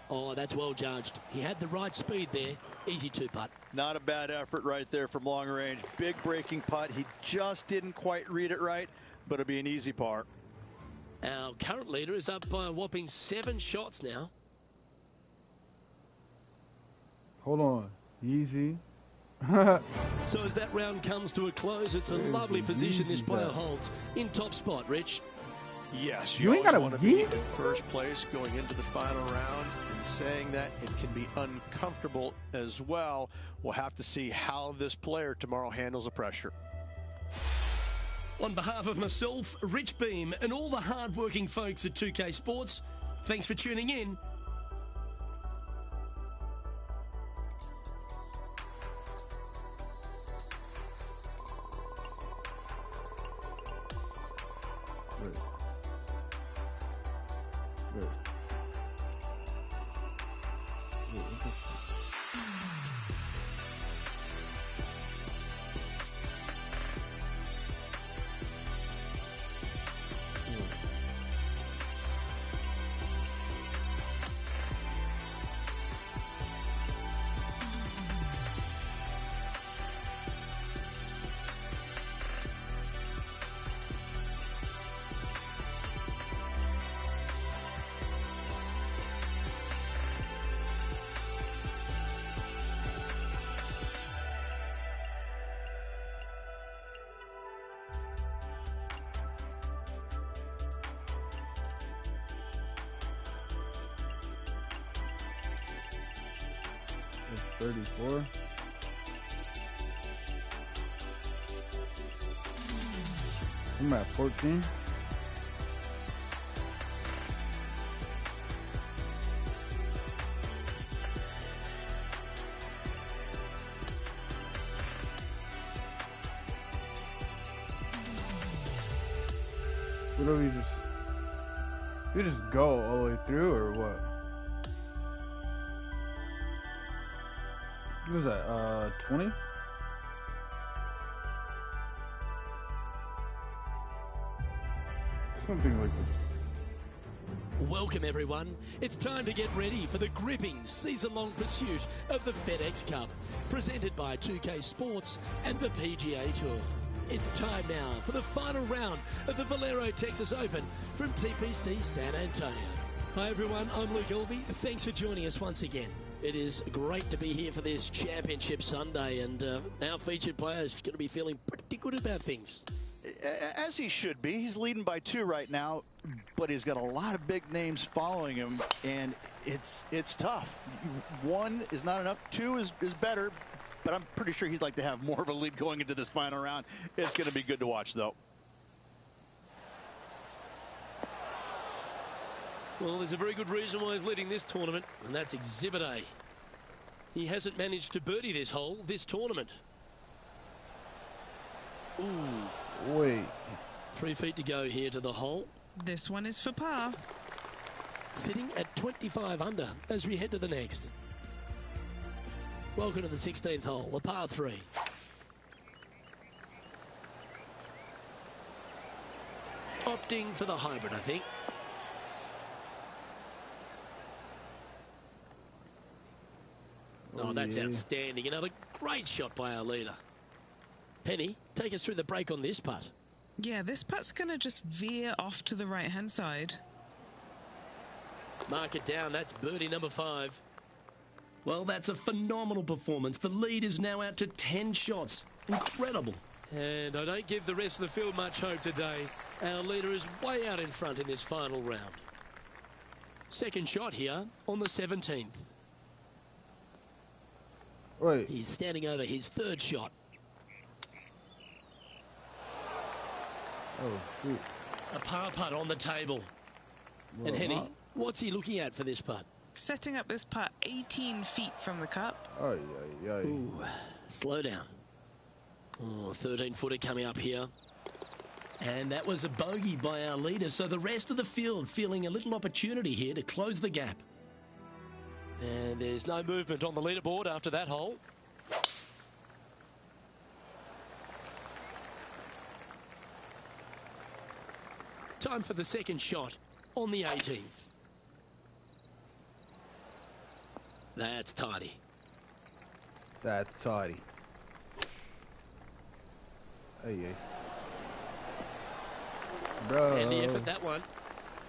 Oh, that's well judged. He had the right speed there. Easy 2-putt. Not a bad effort right there from long range. Big breaking putt. He just didn't quite read it right, but it'll be an easy par. Our current leader is up by a whopping 7 shots now. hold on. Yeezy. So as that round comes to a close, it's a lovely position this player holds in top spot, Rich. Yes, You ain't always got a want to be in Yeezy? first place going into the final round. And saying that, it can be uncomfortable as well. We'll have to see how this player tomorrow handles the pressure. On behalf of myself, Rich Beam, and all the hard-working folks at 2K Sports, thanks for tuning in. It's 34. I'm at 14. What do we just go all the way through or what? What was that, 20? Something like this. Welcome, everyone. It's time to get ready for the gripping season-long pursuit of the FedEx Cup, presented by 2K Sports and the PGA Tour. It's time now for the final round of the Valero Texas Open from TPC San Antonio. Hi everyone, I'm Luke Elvey. Thanks for joining us once again. It is great to be here for this Championship Sunday, and our featured player is going to be feeling pretty good about things. As he should be. He's leading by 2 right now, but he's got a lot of big names following him, and it's tough. 1 is not enough. 2 is better, but I'm pretty sure he'd like to have more of a lead going into this final round. It's going to be good to watch, though. Well, there's a very good reason why he's leading this tournament, and that's Exhibit A. He hasn't managed to birdie this hole this tournament. Ooh. Wait. 3 feet to go here to the hole. This one is for par. Sitting at 25 under as we head to the next. Welcome to the 16th hole, a par 3. Opting for the hybrid, I think. Oh, that's outstanding. Another great shot by our leader. Penny, take us through the break on this putt. Yeah, this putt's going to just veer off to the right-hand side. Mark it down. That's birdie number 5. Well, that's a phenomenal performance. The lead is now out to 10 shots. Incredible. And I don't give the rest of the field much hope today. Our leader is way out in front in this final round. Second shot here on the 17th. Wait. He's standing over his 3rd shot. Oh, shoot. A par putt on the table. Well, And Henny, what's he looking at for this putt? Setting up this putt 18 feet from the cup. Ay, ay, ay. Ooh, slow down. Oh, 13-footer coming up here. And that was a bogey by our leader, so the rest of the field feeling a little opportunity here to close the gap. And there's no movement on the leaderboard after that hole. Time for the second shot on the 18th. That's tidy. That's tidy. Hey, hey. Bro. Handy effort, that one.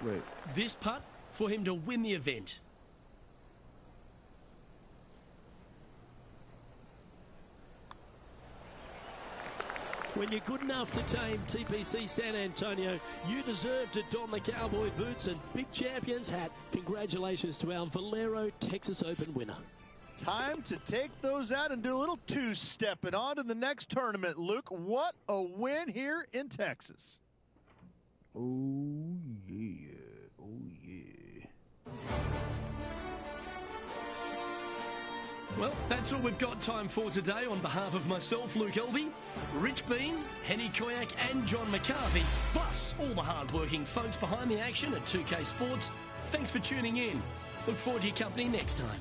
Wait. This putt for him to win the event. When you're good enough to tame TPC San Antonio, you deserve to don the cowboy boots and big champion's hat. Congratulations to our Valero Texas Open winner. Time to take those out and do a little 2-stepping on to the next tournament. Luke, what a win here in Texas. Oh, yeah. Oh, yeah. Well, that's all we've got time for today. On behalf of myself, Luke Elvey, Rich Bean, Henny Koyak and John McCarthy, plus all the hard-working folks behind the action at 2K Sports, thanks for tuning in. Look forward to your company next time.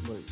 Wait.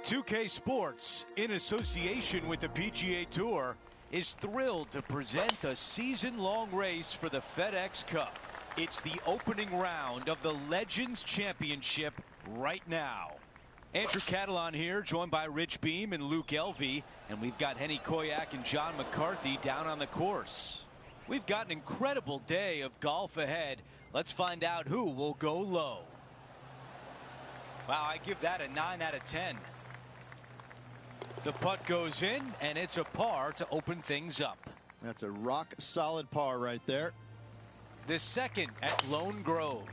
.2K Sports, in association with the PGA Tour, is thrilled to present a season-long race for the FedEx Cup. It's the opening round of the Legends Championship right now. Andrew Catalon here, joined by Rich Beam and Luke Elvey, and we've got Henny Koyak and John McCarthy down on the course. We've got an incredible day of golf ahead. Let's find out who will go low. Wow, I give that a 9 out of 10. The putt goes in, and it's a par to open things up. That's a rock solid par right there. The second at Lone Grove.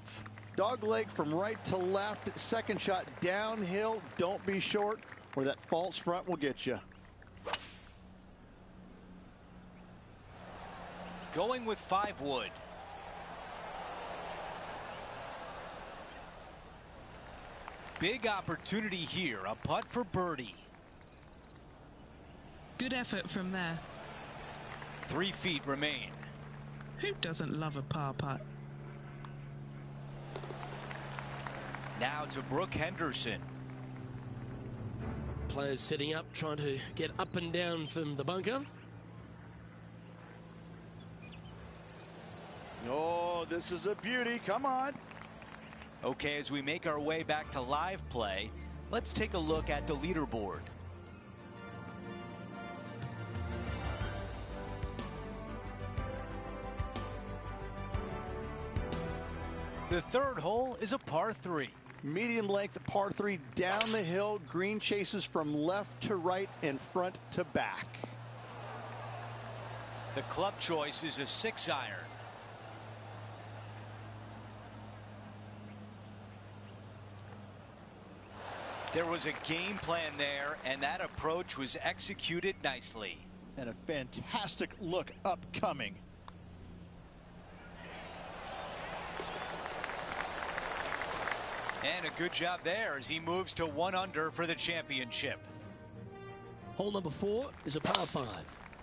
Dog leg from right to left. Second shot downhill. Don't be short, or that false front will get you. Going with 5 wood. Big opportunity here. A putt for birdie. Good effort from there. 3 feet remain. Who doesn't love a par putt? Now to Brooke Henderson. Players setting up, trying to get up and down from the bunker. Oh, this is a beauty. Come on. Okay, as we make our way back to live play, let's take a look at the leaderboard. The third hole is a par 3. Medium length par 3 down the hill. Green chases from left to right and front to back. The club choice is a 6-iron. There was a game plan there, and that approach was executed nicely. And a fantastic look upcoming. And a good job there as he moves to 1 under for the championship. Hole number 4 is a par 5.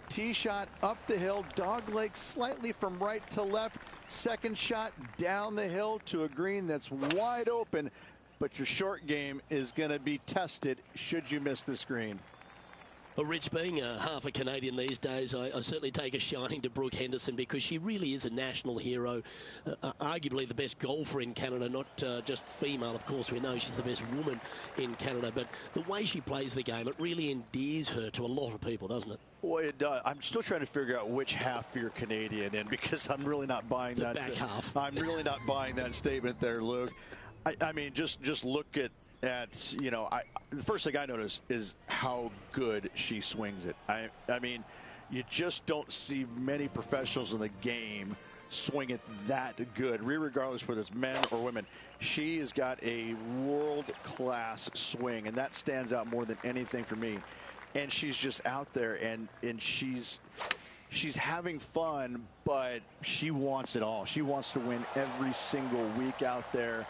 Tee shot up the hill, dog leg slightly from right to left. Second shot down the hill to a green that's wide open, but your short game is going to be tested should you miss this green. Well, Rich, being half a Canadian these days, I certainly take a shining to Brooke Henderson because she really is a national hero, arguably the best golfer in Canada, not just female. Of course, we know she's the best woman in Canada, but the way she plays the game, it really endears her to a lot of people, doesn't it? Well, it does. I'm still trying to figure out which half you're Canadian in because I'm really not buying the that. Back half. I'm really not buying that statement there, Luke. I mean, just look at you know, the first thing I notice is how good she swings it. I mean, you just don't see many professionals in the game swing it that good, regardless whether it's men or women. She has got a world-class swing, and that stands out more than anything for me. And she's just out there, and she's having fun, but she wants it all. She wants to win every single week out there.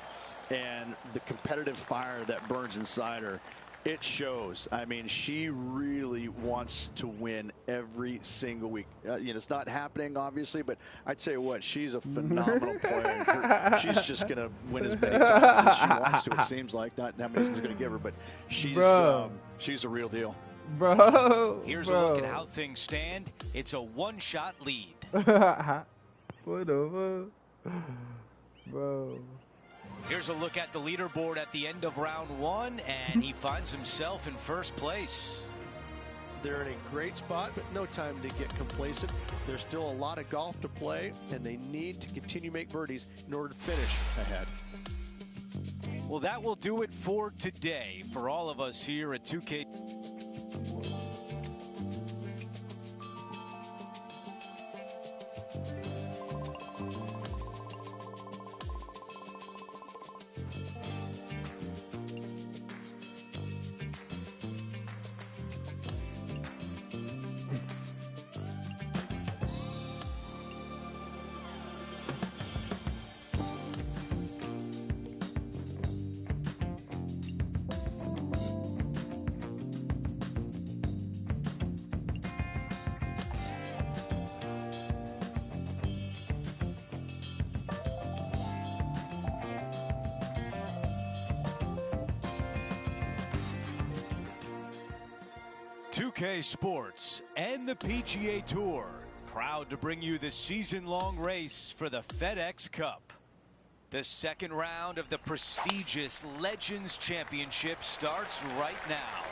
And the competitive fire that burns inside her, it shows. I mean, she really wants to win every single week. You know, it's not happening, obviously, but I'd say what, she's a phenomenal player. She's just going to win as many times as she wants to, it seems like. Not how many they're going to give her, but she's a real deal. Bro. Here's a look at how things stand. It's a 1-shot lead. Whatever. Bro. Here's a look at the leaderboard at the end of round 1, and he finds himself in first place. They're in a great spot, but no time to get complacent. There's still a lot of golf to play, and they need to continue to make birdies in order to finish ahead. Well, that will do it for today for all of us here at 2K. UK Sports and the PGA Tour, proud to bring you the season-long race for the FedEx Cup. The second round of the prestigious Legends Championship starts right now.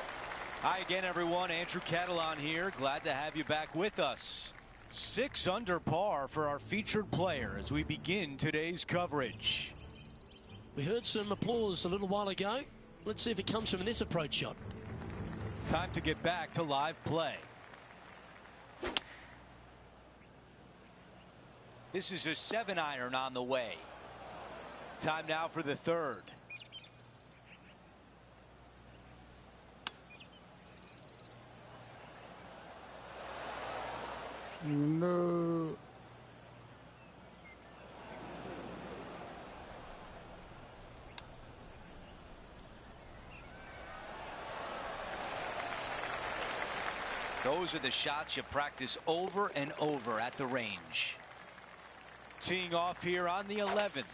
Hi again, everyone. Andrew Catalon here. Glad to have you back with us. 6 under par for our featured player as we begin today's coverage. We heard some applause a little while ago. Let's see if it comes from this approach shot. Time to get back to live play. This is a 7-iron on the way. Time now for the third. No. Those are the shots you practice over and over at the range. Teeing off here on the 11th.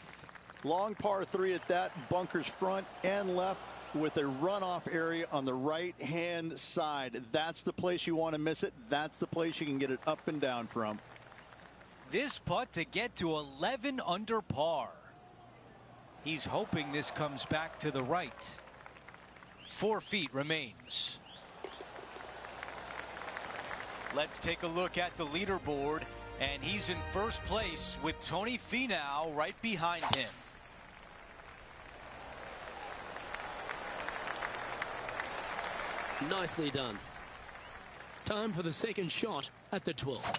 Long par 3 at that, bunkers front and left with a runoff area on the right hand side. That's the place you want to miss it. That's the place you can get it up and down from. This putt to get to 11 under par. He's hoping this comes back to the right. 4 feet remains. Let's take a look at the leaderboard, and he's in first place with Tony Finau right behind him. Nicely done. Time for the second shot at the 12th.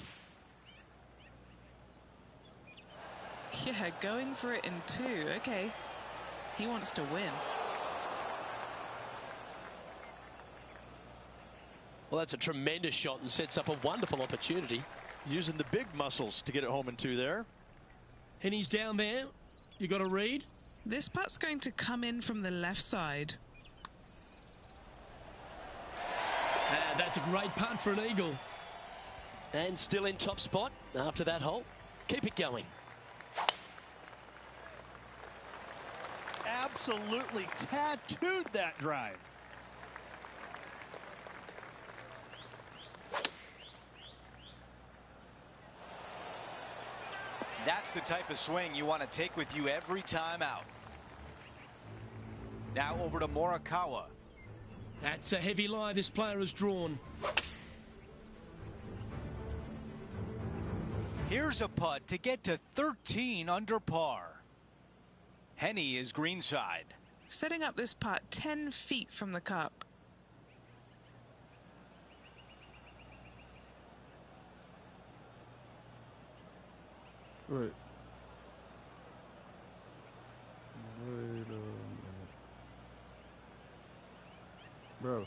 Yeah, going for it in 2. Okay. He wants to win. Well, that's a tremendous shot and sets up a wonderful opportunity. Using the big muscles to get it home in 2 there. And he's down there. You got to read. This putt's going to come in from the left side. That's a great putt for an eagle. And still in top spot after that hole. Keep it going. Absolutely tattooed that drive. That's the type of swing you want to take with you every time out. Now over to Morikawa. That's a heavy lie this player has drawn. Here's a putt to get to 13 under par. Henny is greenside. Setting up this putt 10 feet from the cup. Wait. Wait a minute. Bro.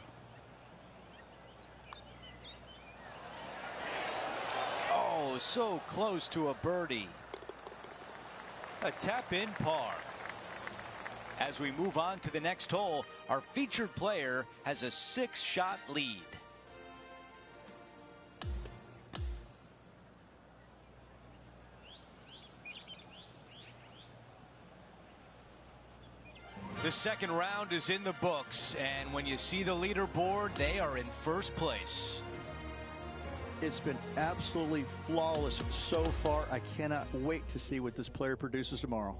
Oh, so close to a birdie. A tap-in par. As we move on to the next hole, our featured player has a 6-shot lead. The second round is in the books, and when you see the leaderboard, they are in first place. It's been absolutely flawless so far. I cannot wait to see what this player produces tomorrow.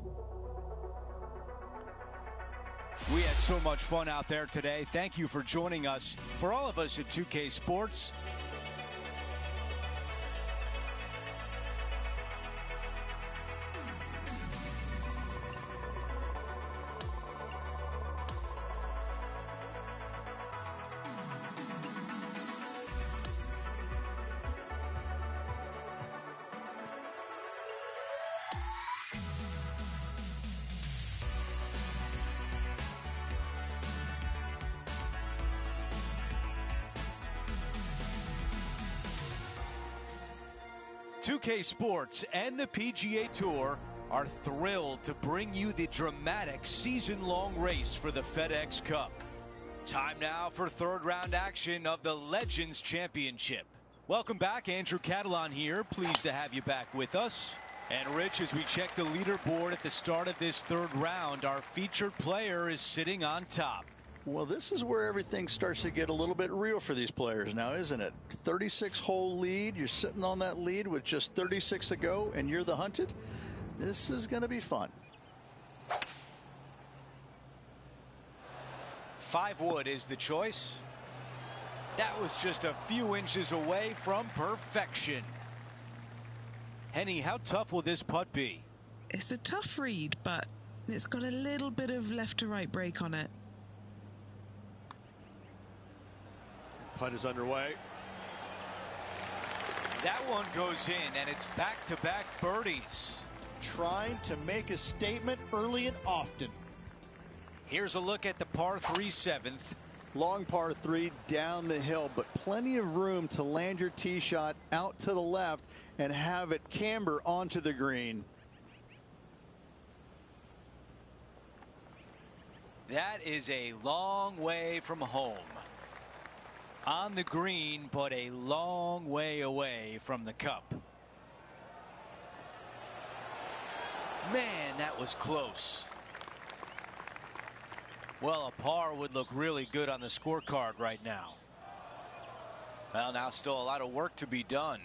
We had so much fun out there today. Thank you for joining us. For all of us at 2K Sports, .2K Sports and the PGA Tour are thrilled to bring you the dramatic season-long race for the FedEx Cup. Time now for third round action of the Legends Championship. Welcome back, Andrew Catalon here. Pleased to have you back with us. And Rich, as we check the leaderboard at the start of this third round, our featured player is sitting on top. Well, this is where everything starts to get a little bit real for these players now, isn't it? 36-hole lead. You're sitting on that lead with just 36 to go, and you're the hunted. This is going to be fun. 5 wood is the choice. That was just a few inches away from perfection. Henny, how tough will this putt be? It's a tough read, but it's got a little bit of left to right break on it. Putt is underway. That one goes in, and it's back-to-back birdies. Trying to make a statement early and often. Here's a look at the par 3 7th. Long par 3 down the hill, but plenty of room to land your tee shot out to the left and have it camber onto the green. That is a long way from home. On the green, but a long way away from the cup. Man, that was close. Well, a par would look really good on the scorecard right now. Well, now still a lot of work to be done.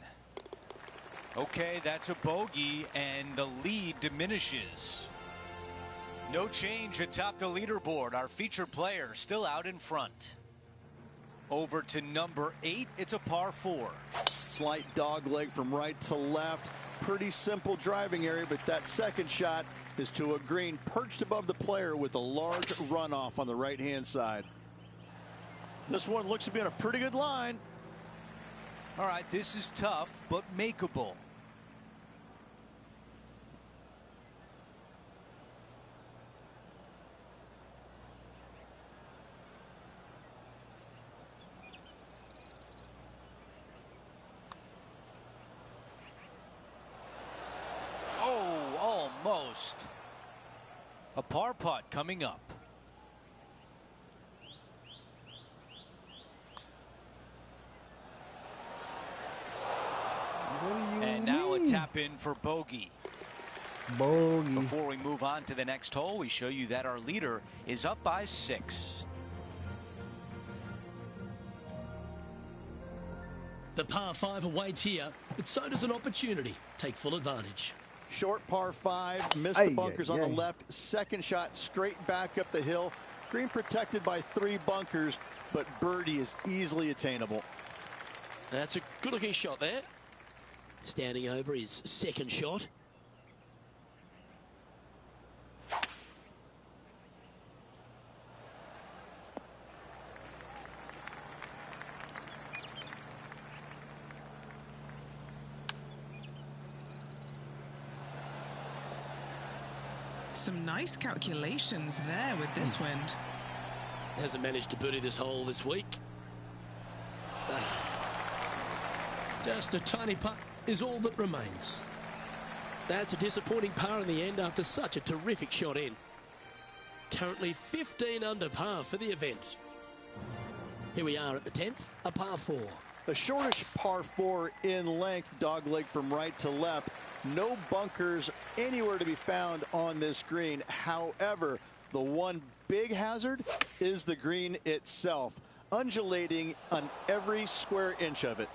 Okay, that's a bogey, and the lead diminishes. No change atop the leaderboard. Our featured player still out in front. Over to number 8. It's a par 4. Slight dog leg from right to left. Pretty simple driving area, but that second shot is to a green perched above the player with a large runoff on the right-hand side. This one looks to be on a pretty good line. All right, this is tough, but makeable. Almost. A par putt coming up. And now a tap in for bogey. Bogey. Before we move on to the next hole, we show you that our leader is up by 6. The par 5 awaits here, but so does an opportunity. Take full advantage. Short par 5, missed the bunkers on the left. Second shot straight back up the hill. Green protected by 3 bunkers, but birdie is easily attainable. That's a good looking shot there. Standing over his second shot. Some nice calculations there with this wind. Hasn't managed to birdie this hole this week. Just a tiny putt is all that remains. That's a disappointing par in the end after such a terrific shot in. Currently 15 under par for the event. Here we are at the 10th, a par 4. A shortish par 4 in length, dogleg from right to left. No bunkers anywhere to be found on this green. However, the one big hazard is the green itself, undulating on every square inch of it.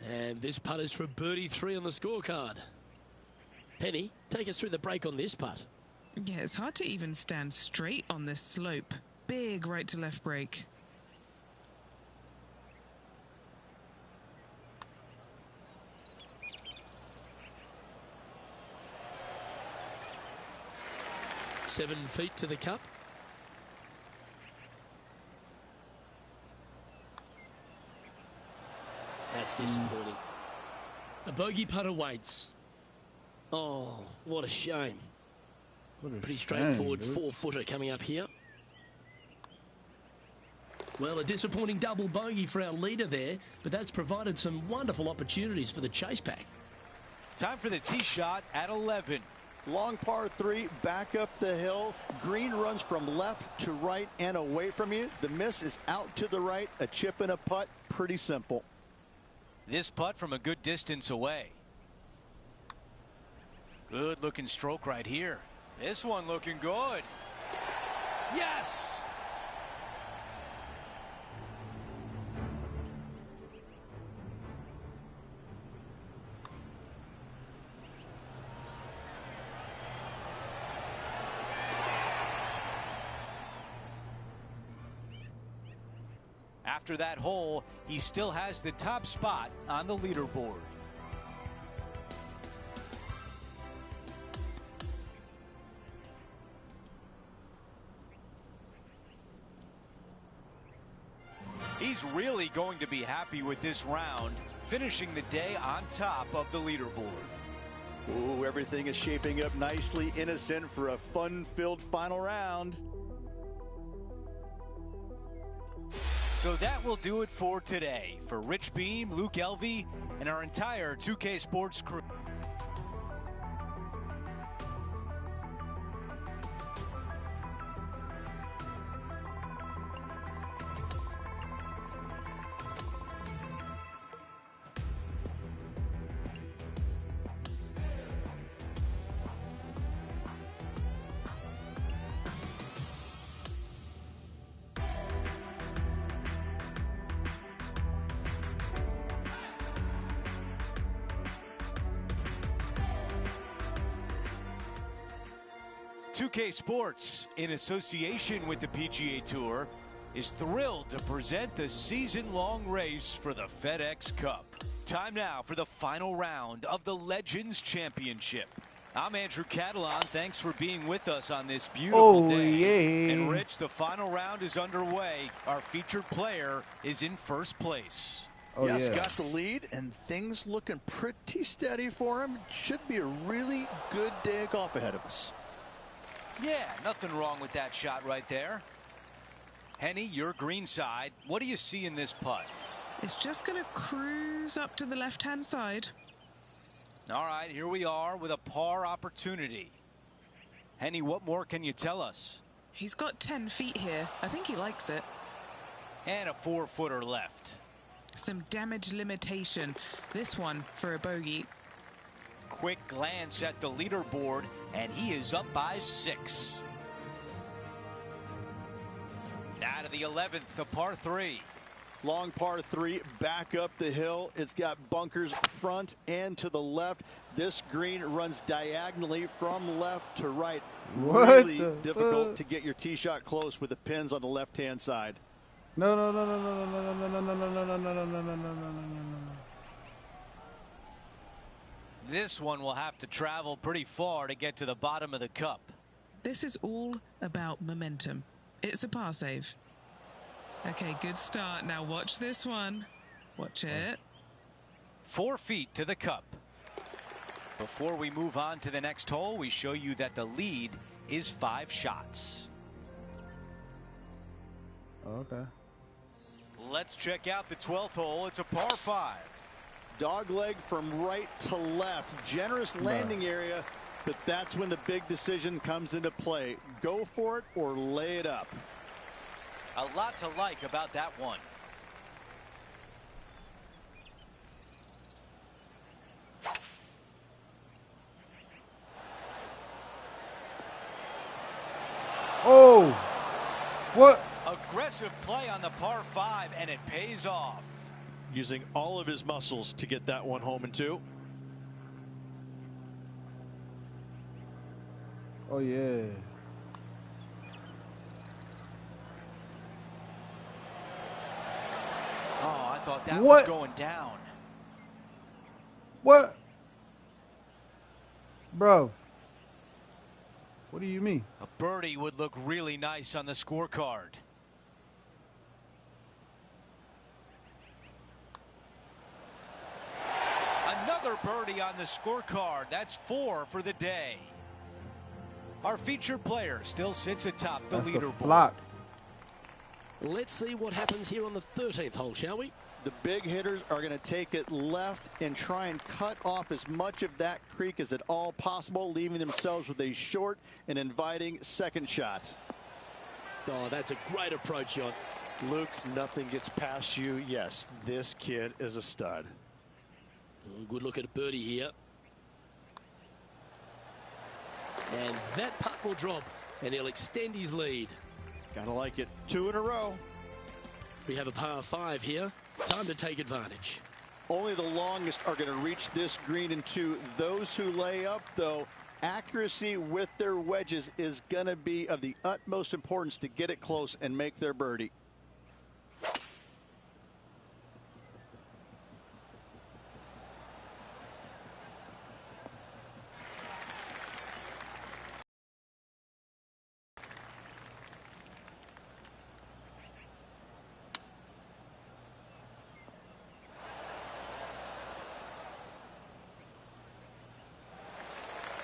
And this putt is for birdie 3 on the scorecard. Penny, take us through the break on this putt. Yeah, it's hard to even stand straight on this slope. Big right to left break. Seven feet to the cup. That's disappointing. A bogey putt awaits. Oh, what a shame. Pretty straightforward 4-footer coming up here. Well, a disappointing double bogey for our leader there, but that's provided some wonderful opportunities for the chase pack. Time for the tee shot at 11. Long par 3, back up the hill. Green runs from left to right and away from you. The miss is out to the right, a chip and a putt. Pretty simple. This putt from a good distance away. Good looking stroke right here. This one looking good. Yes! After that hole, he still has the top spot on the leaderboard. He's really going to be happy with this round, finishing the day on top of the leaderboard. Ooh, everything is shaping up nicely, innocent for a fun-filled final round. So that will do it for today. For Rich Beam, Luke Elvey, and our entire 2K Sports crew. .2K Sports, in association with the PGA Tour, is thrilled to present the season-long race for the FedEx Cup. Time now for the final round of the Legends Championship. I'm Andrew Catalan. Thanks for being with us on this beautiful day. Yeah. And Rich, the final round is underway. Our featured player is in first place. Yes, got the lead, and things looking pretty steady for him. Should be a really good day of golf ahead of us. Yeah, nothing wrong with that shot right there. Henny, your green side. What do you see in this putt? It's just going to cruise up to the left-hand side. All right, here we are with a par opportunity. Henny, what more can you tell us? He's got 10 feet here. I think he likes it. And a 4-footer left. Some damage limitation. This one for a bogey. Quick glance at the leaderboard, and he is up by 6. Out of the 11th, a par 3. Long par 3, back up the hill. It's got bunkers front and to the left. This green runs diagonally from left to right. Really difficult to get your tee shot close with the pins on the left-hand side. No. This one will have to travel pretty far to get to the bottom of the cup. This is all about momentum. It's a par save. Okay, good start. Now watch this one. Watch it. 4 feet to the cup. Before we move on to the next hole, we show you that the lead is 5 shots. Okay. Let's check out the 12th hole. It's a par 5. Dogleg from right to left. Generous landing area, but that's when the big decision comes into play. Go for it or lay it up. A lot to like about that one. Oh! What? Aggressive play on the par 5, and it pays off. Using all of his muscles to get that one home in 2. Oh, yeah. Oh, I thought that was going down. What? Bro. What do you mean? A birdie would look really nice on the scorecard. Another birdie on the scorecard. That's 4 for the day. Our featured player still sits atop the leaderboard. Block. Let's see what happens here on the 13th hole, shall we? The big hitters are going to take it left and try and cut off as much of that creek as at all possible, leaving themselves with a short and inviting second shot. Oh, that's a great approach, John. Luke, nothing gets past you. Yes, this kid is a stud. Oh, good look at birdie here. And that putt will drop, and he'll extend his lead. Gotta like it. 2 in a row. We have a par 5 here. Time to take advantage. Only the longest are going to reach this green in 2. Those who lay up, though, accuracy with their wedges is going to be of the utmost importance to get it close and make their birdie.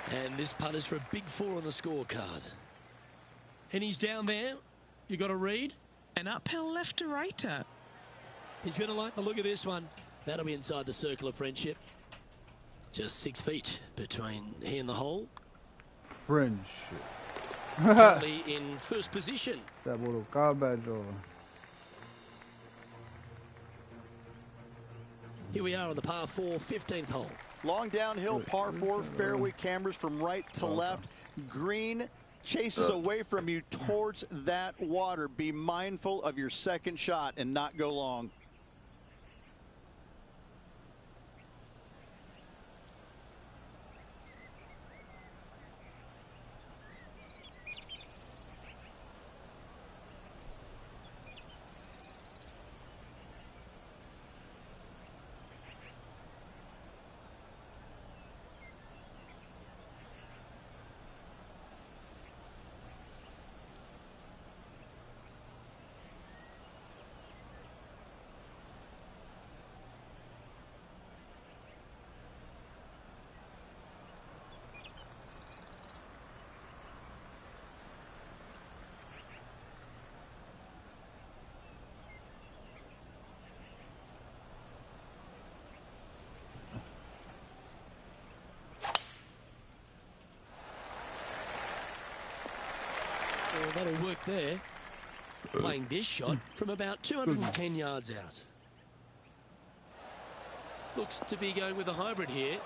And this putt is for a big 4 on the scorecard. And he's down there. You got to read. An uphill left to righter. He's going to like the look of this one. That'll be inside the circle of friendship. Just 6 feet between he and the hole. Friendship. Currently in first position. That little garbage over. Here we are on the par 4, 15th hole. Long downhill, par 4, fairway cameras from right to left. Green chases away from you towards that water. Be mindful of your second shot and not go long. Well, that'll work there. Playing this shot from about 210 yards out. Looks to be going with a hybrid here.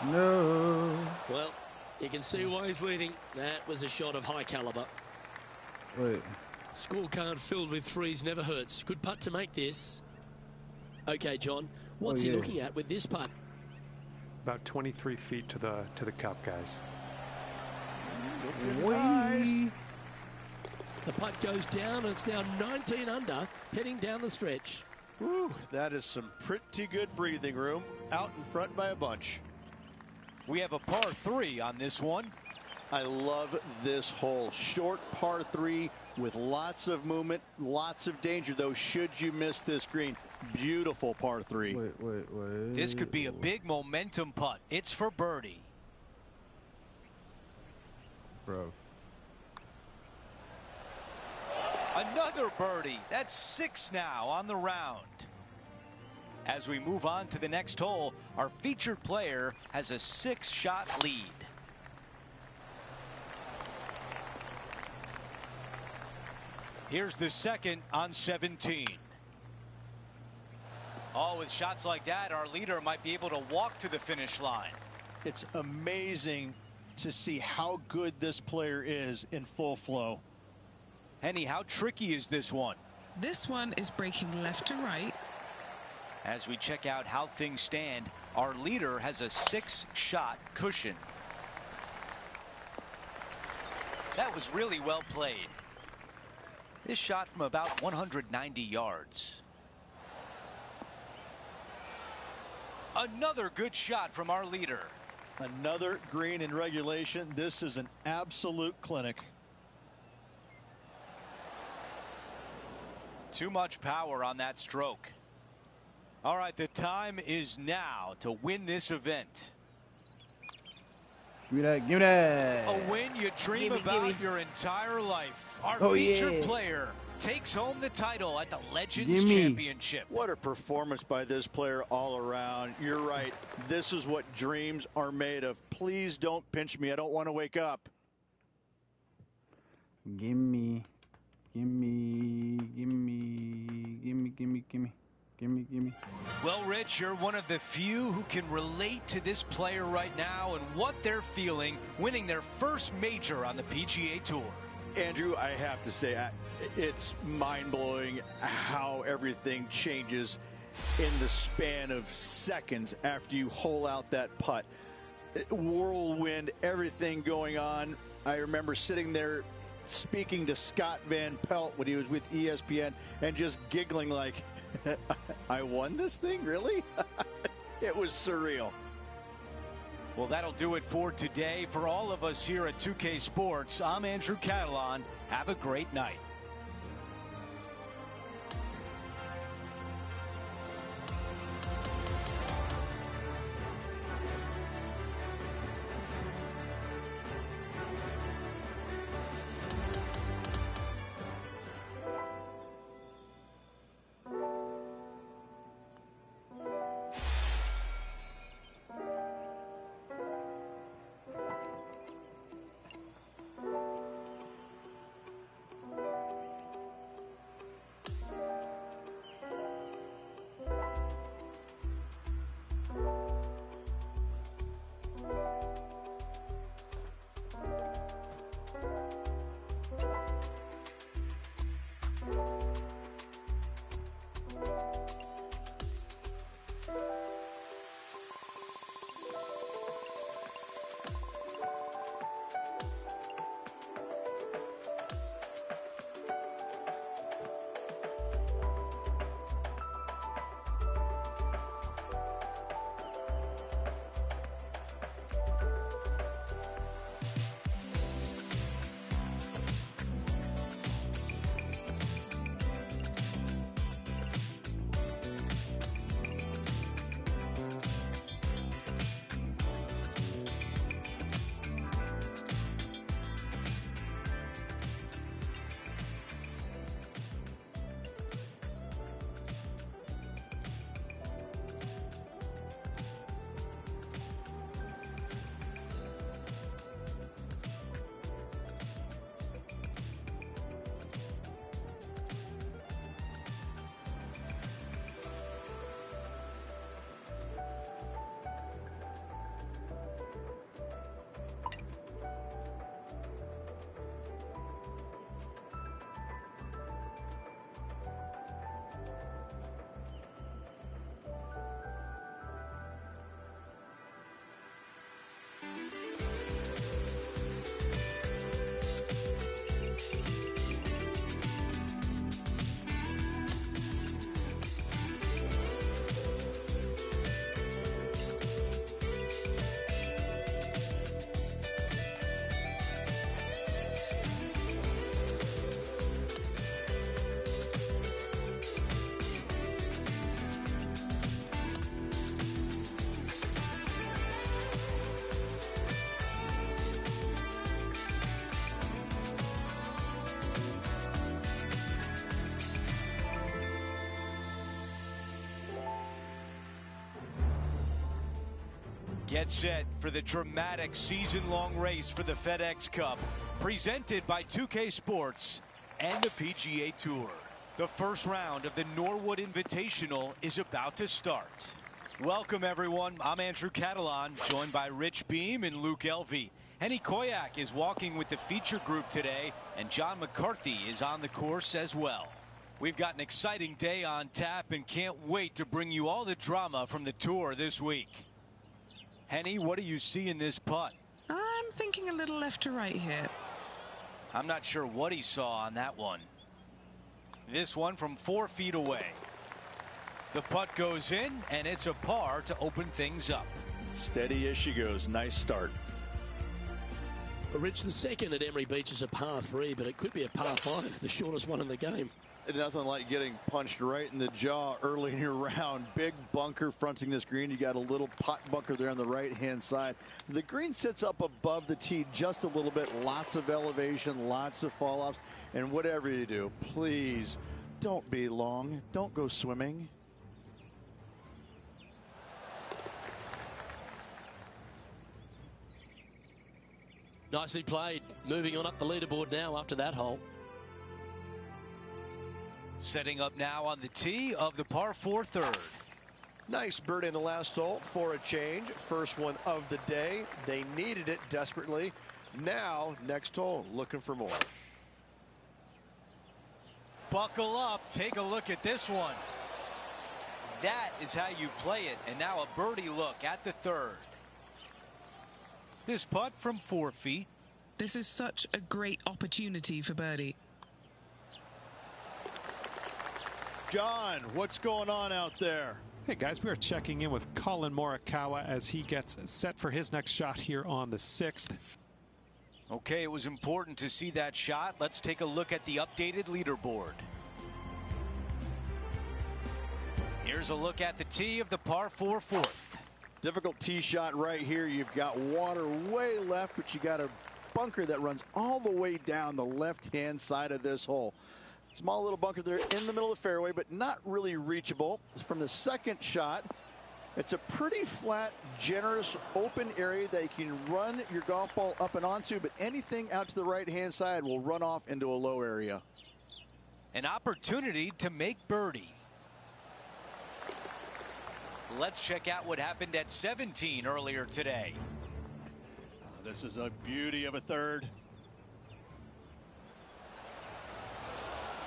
No. Well, you can see why he's leading. That was a shot of high caliber. Wait. Scorecard filled with 3s never hurts. Good putt to make this. Okay, John, what's he yeah. looking at with this putt? About 23 feet to the cup, guys. Wee. The putt goes down, and it's now 19 under, heading down the stretch. Whew, that is some pretty good breathing room. Out in front by a bunch. We have a par 3 on this one. I love this hole. Short par 3 with lots of movement, lots of danger, though, should you miss this green. Beautiful par 3. Wait. This could be a big momentum putt. It's for birdie. Bro. Another birdie. That's 6 now on the round. As we move on to the next hole, our featured player has a 6-shot lead. Here's the second on 17. Oh, with shots like that, our leader might be able to walk to the finish line. It's amazing to see how good this player is in full flow. Henny, how tricky is this one? This one is breaking left to right. As we check out how things stand, our leader has a 6-shot cushion. That was really well played. This shot from about 190 yards. Another good shot from our leader. Another green in regulation. This is an absolute clinic. Too much power on that stroke. All right, the time is now to win this event. Give me that. A win you dream Gimme. about your entire life. Our Oh, featured yeah. player takes home the title at the Legends Gimme. Championship. What a performance by this player all around. You're right. This is what dreams are made of. Please don't pinch me. I don't want to wake up. Gimme. Gimme. Gimme. Gimme. Gimme. Gimme. Gimme. Gimme. Well, Rich, you're one of the few who can relate to this player right now and what they're feeling winning their first major on the PGA Tour. Andrew, I have to say, it's mind-blowing how everything changes in the span of seconds after you hole out that putt. Whirlwind, everything going on. I remember sitting there speaking to Scott Van Pelt when he was with ESPN and just giggling like, I won this thing, really? It was surreal. Well, that'll do it for today. For all of us here at 2K Sports, I'm Andrew Catalon. Have a great night. Get set for the dramatic season-long race for the FedEx Cup, presented by 2K Sports and the PGA Tour. The first round of the Norwood Invitational is about to start. Welcome, everyone. I'm Andrew Catalon, joined by Rich Beam and Luke Elvey. Henny Koyak is walking with the feature group today, and John McCarthy is on the course as well. We've got an exciting day on tap and can't wait to bring you all the drama from the tour this week. Henny, what do you see in this putt? I'm thinking a little left to right here. I'm not sure what he saw on that one. This one from 4 feet away. The putt goes in, and it's a par to open things up. Steady as she goes. Nice start. Rich, the second at Emery Beach is a par 3, but it could be a par 5, the shortest one in the game. nothing like getting punched right in the jaw early in your round. Big bunker fronting this green. You got a little pot bunker there on the right-hand side. The green sits up above the tee just a little bit. Lots of elevation, lots of fall-offs. And whatever you do, please don't be long. Don't go swimming. Nicely played. Moving on up the leaderboard now after that hole. Setting up now on the tee of the par 4 third. Nice birdie in the last hole for a change. First one of the day. They needed it desperately. Now, next hole, looking for more. Buckle up. Take a look at this one. That is how you play it. And now a birdie look at the third. This putt from 4 feet. This is such a great opportunity for birdie. John, what's going on out there? Hey guys, we are checking in with Colin Morikawa as he gets set for his next shot here on the 6th. Okay, it was important to see that shot. Let's take a look at the updated leaderboard. Here's a look at the tee of the par 4 fourth. Difficult tee shot right here. You've got water way left, but you got a bunker that runs all the way down the left-hand side of this hole. Small little bunker there in the middle of the fairway, but not really reachable. From the second shot, it's a pretty flat, generous, open area that you can run your golf ball up and onto, but anything out to the right-hand side will run off into a low area. An opportunity to make birdie. Let's check out what happened at 17 earlier today. This is a beauty of a third.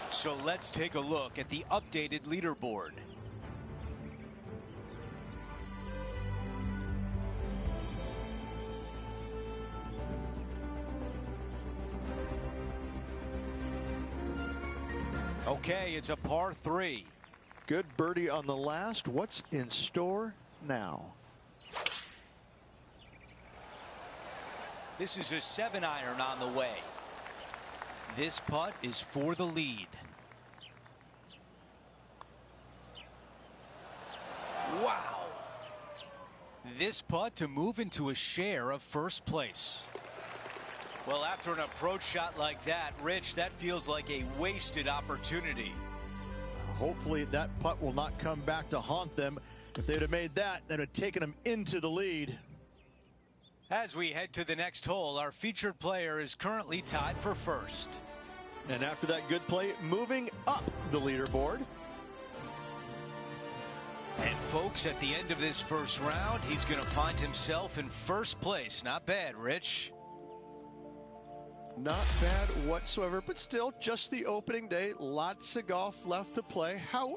So let's take a look at the updated leaderboard. Okay, it's a par 3. Good birdie on the last. What's in store now? This is a 7-iron on the way. This putt is for the lead. Wow. This putt to move into a share of first place. Well, after an approach shot like that, Rich, that feels like a wasted opportunity. Hopefully that putt will not come back to haunt them. If they'd have made that, they'd have taken them into the lead. As we head to the next hole, our featured player is currently tied for first. And after that good play, moving up the leaderboard. And folks, at the end of this first round, he's going to find himself in first place. Not bad, Rich. Not bad whatsoever, but still just the opening day. Lots of golf left to play. How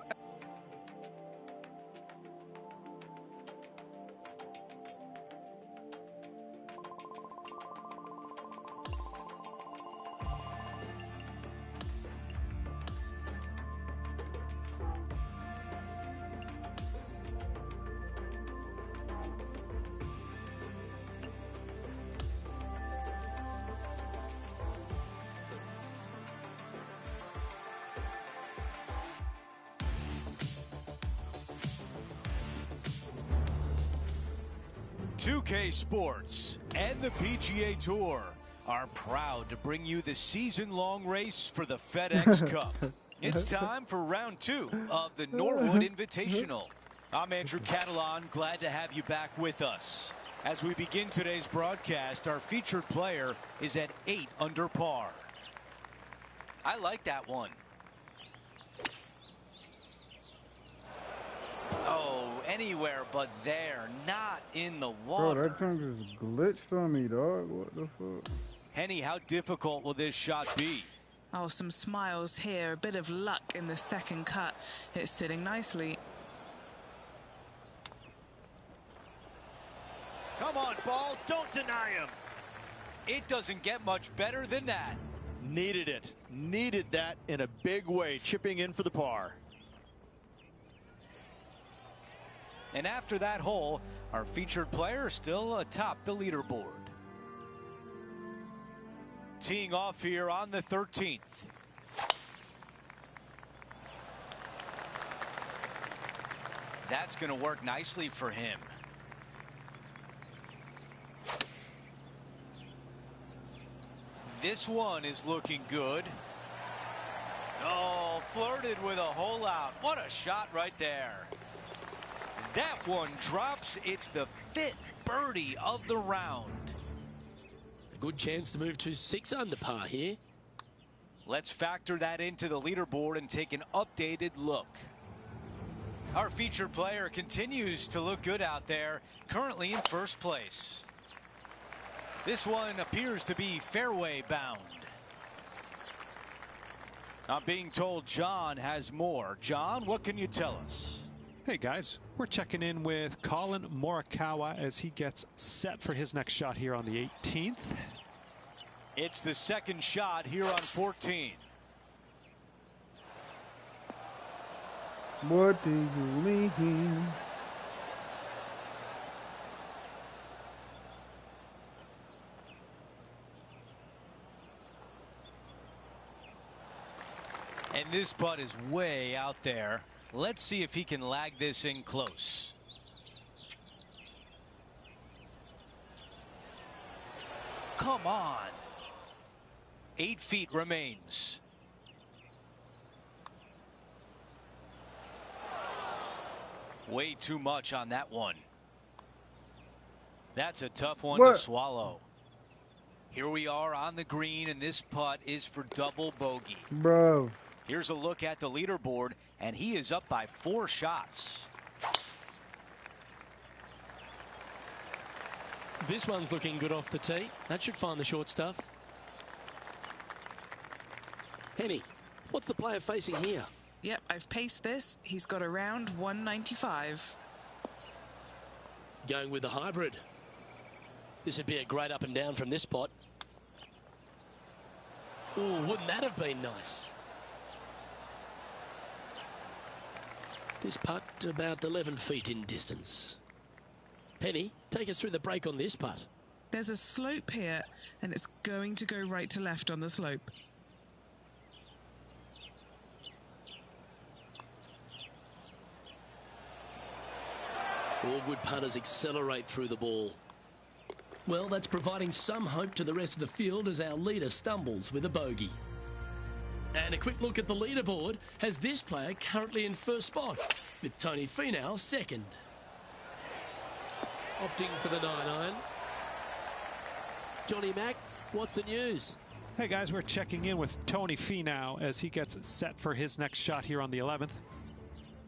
.2K Sports and the PGA Tour are proud to bring you the season-long race for the FedEx Cup. It's time for round 2 of the Norwood Invitational. I'm Andrew Catalan, glad to have you back with us. As we begin today's broadcast, our featured player is at 8 under par. I like that one. Oh, anywhere but there, not in the water. Bro, that thing just glitched on me, dog. What the fuck? Henny, how difficult will this shot be? Oh, some smiles here. A bit of luck in the second cut. It's sitting nicely. Come on, ball. Don't deny him. It doesn't get much better than that. Needed it. Needed that in a big way. Chipping in for the par. And after that hole, our featured player is still atop the leaderboard. Teeing off here on the 13th. That's going to work nicely for him. This one is looking good. Oh, flirted with a hole out. What a shot right there. That one drops. It's the 5th birdie of the round. A good chance to move to 6 under par here. Let's factor that into the leaderboard and take an updated look. Our featured player continues to look good out there, currently in first place. This one appears to be fairway bound. I'm being told John has more. John, what can you tell us? Hey guys, we're checking in with Colin Morikawa as he gets set for his next shot here on the 18th. It's the second shot here on 14. What do you mean? And this putt is way out there. Let's see if he can lag this in close. Come on. 8 feet remains. Way too much on that one. That's a tough one to swallow. Here we are on the green, and this putt is for double bogey. Bro. Here's a look at the leaderboard, and he is up by 4 shots. This one's looking good off the tee. That should find the short stuff. Henny, what's the player facing here? Yep, I've paced this. He's got around 195. Going with the hybrid. This would be a great up and down from this spot. Oh, wouldn't that have been nice? This putt about 11 feet in distance. Henny, take us through the break on this putt. There's a slope here, and it's going to go right to left on the slope. All good putters accelerate through the ball. Well, that's providing some hope to the rest of the field as our leader stumbles with a bogey. And a quick look at the leaderboard has this player currently in first spot, with Tony Finau second. Opting for the 9-iron. Johnny Mack, what's the news? Hey guys, we're checking in with Tony Finau as he gets set for his next shot here on the 11th.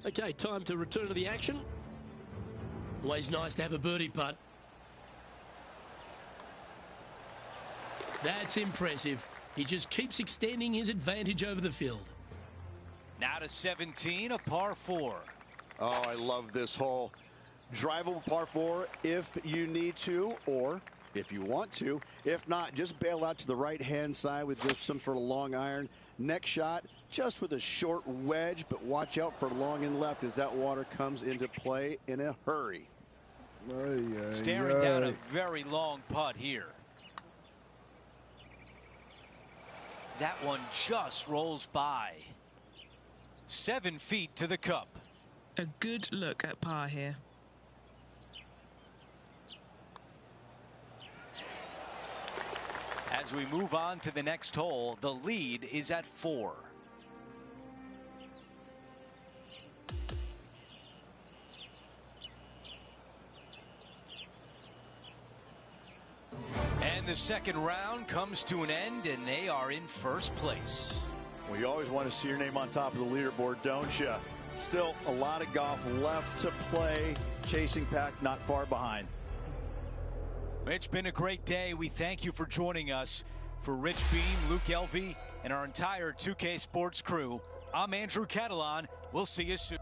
Okay, time to return to the action. Always nice to have a birdie putt. That's impressive. He just keeps extending his advantage over the field. Now to 17, a par 4. Oh, I love this hole. Drivable par 4 if you need to, or if you want to. If not, just bail out to the right-hand side with just some sort of long iron. Next shot, just with a short wedge, but watch out for long and left as that water comes into play in a hurry. Staring down a very long putt here. That one just rolls by. 7 feet to the cup. A good look at par here. As we move on to the next hole, the lead is at 4. And the second round comes to an end, and they are in first place. Well, you always want to see your name on top of the leaderboard, don't you? Still a lot of golf left to play. Chasing pack not far behind. It's been a great day. We thank you for joining us. For Rich Beam, Luke Elvey, and our entire 2K Sports crew, I'm Andrew Catalan. We'll see you soon.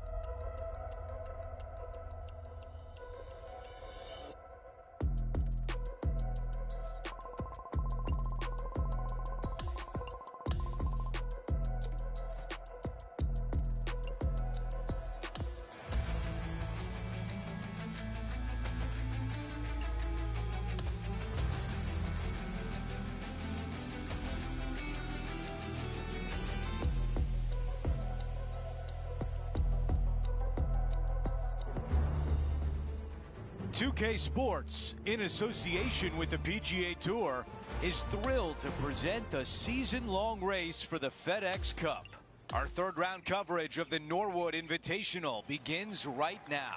2K Sports, in association with the PGA Tour, is thrilled to present the season-long race for the FedEx Cup. Our third-round coverage of the Norwood Invitational begins right now.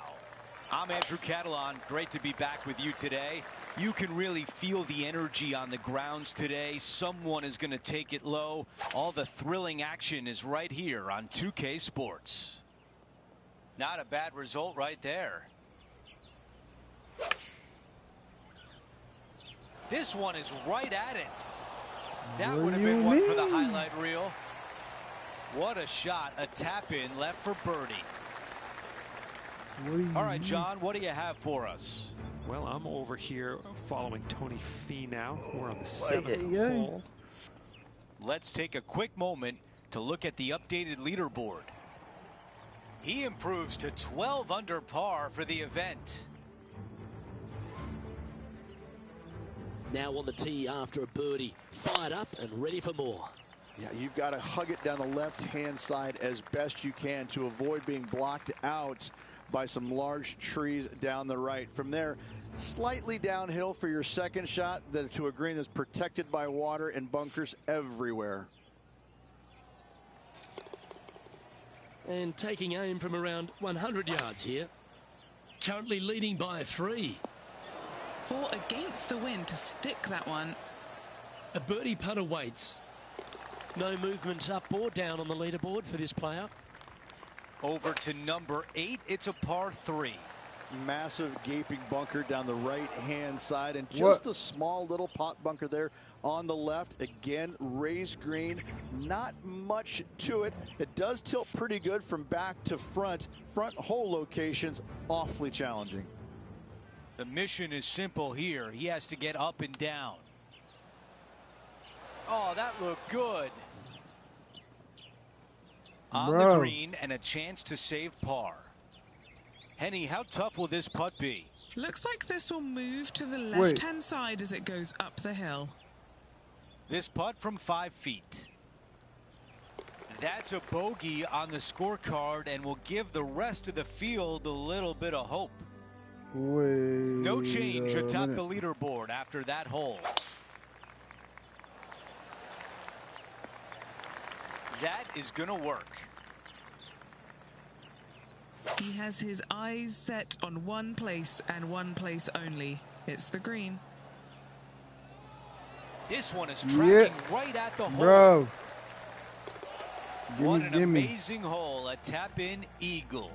I'm Andrew Catalon. Great to be back with you today. You can really feel the energy on the grounds today. Someone is going to take it low. All the thrilling action is right here on 2K Sports. Not a bad result right there. This one is right at it. That would have been one for the highlight reel. What a shot. A tap in left for birdie. All right, John, what do you have for us? Well, I'm over here following Tony Fee now. We're on the 7th hole. Let's take a quick moment to look at the updated leaderboard. He improves to 12 under par for the event. Now on the tee after a birdie, fired up and ready for more. Yeah, you've got to hug it down the left-hand side as best you can to avoid being blocked out by some large trees down the right. From there, slightly downhill for your second shot to a green that's protected by water and bunkers everywhere. And taking aim from around 100 yards here. Currently leading by 3. 4 against the wind to stick that one. A birdie putt awaits. No movement up or down on the leaderboard for this player. Over to number 8. It's a par 3. Massive gaping bunker down the right-hand side, and just a small little pot bunker there on the left. Again, raised green, not much to it. It does tilt pretty good from back to front. Front hole locations awfully challenging. The mission is simple here. He has to get up and down. Oh, that looked good. On the green and a chance to save par. Henny, how tough will this putt be? Looks like this will move to the left-hand side as it goes up the hill. This putt from 5 feet. That's a bogey on the scorecard and will give the rest of the field a little bit of hope. No change atop the leaderboard after that hole. That is going to work. He has his eyes set on one place and one place only. It's the green. This one is tracking right at the hole. What an amazing hole. A tap-in eagle.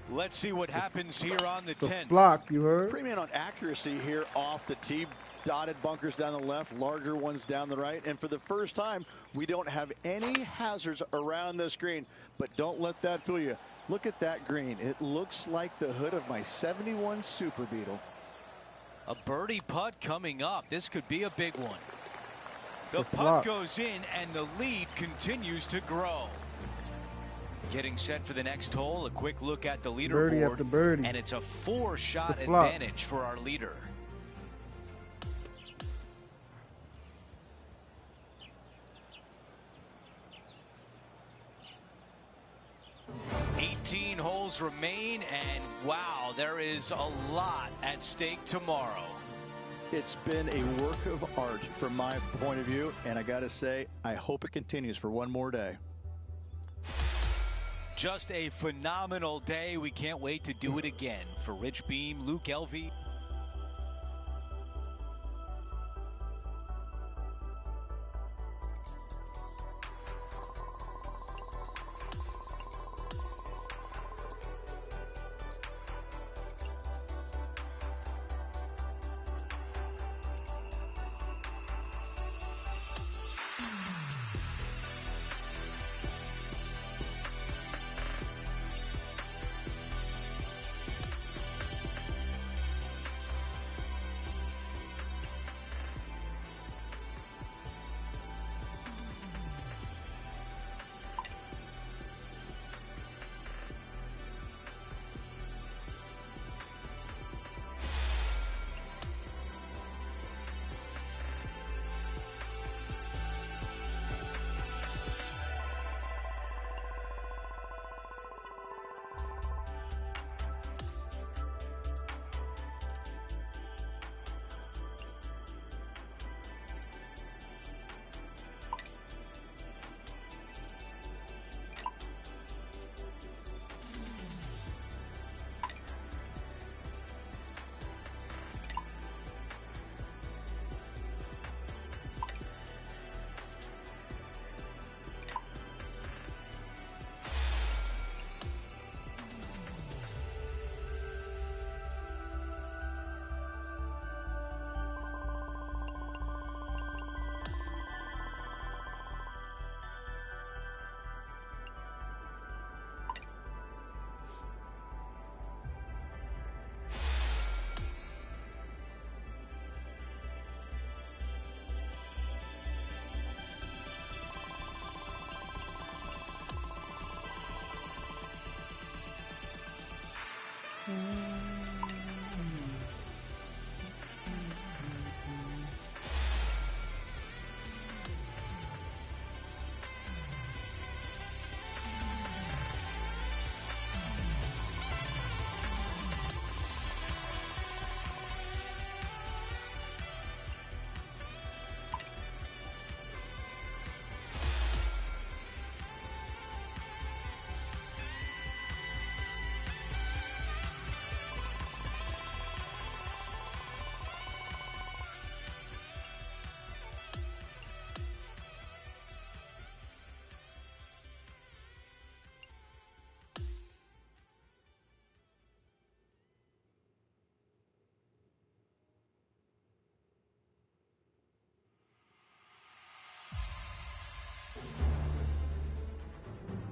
Let's see what happens here on the 10th. Block, you heard? Premium on accuracy here off the tee. Dotted bunkers down the left, larger ones down the right, and for the first time we don't have any hazards around this green. But don't let that fool you. Look at that green. It looks like the hood of my 71 Super Beetle. A birdie putt coming up. This could be a big one. The putt goes in and the lead continues to grow. Getting set for the next hole. A quick look at the leaderboard, and it's a 4-shot advantage for our leader. Holes remain, and wow, there is a lot at stake tomorrow. It's been a work of art from my point of view, and I gotta say, I hope it continues for one more day. Just a phenomenal day. We can't wait to do it again. For Rich Beam, Luke Elvey.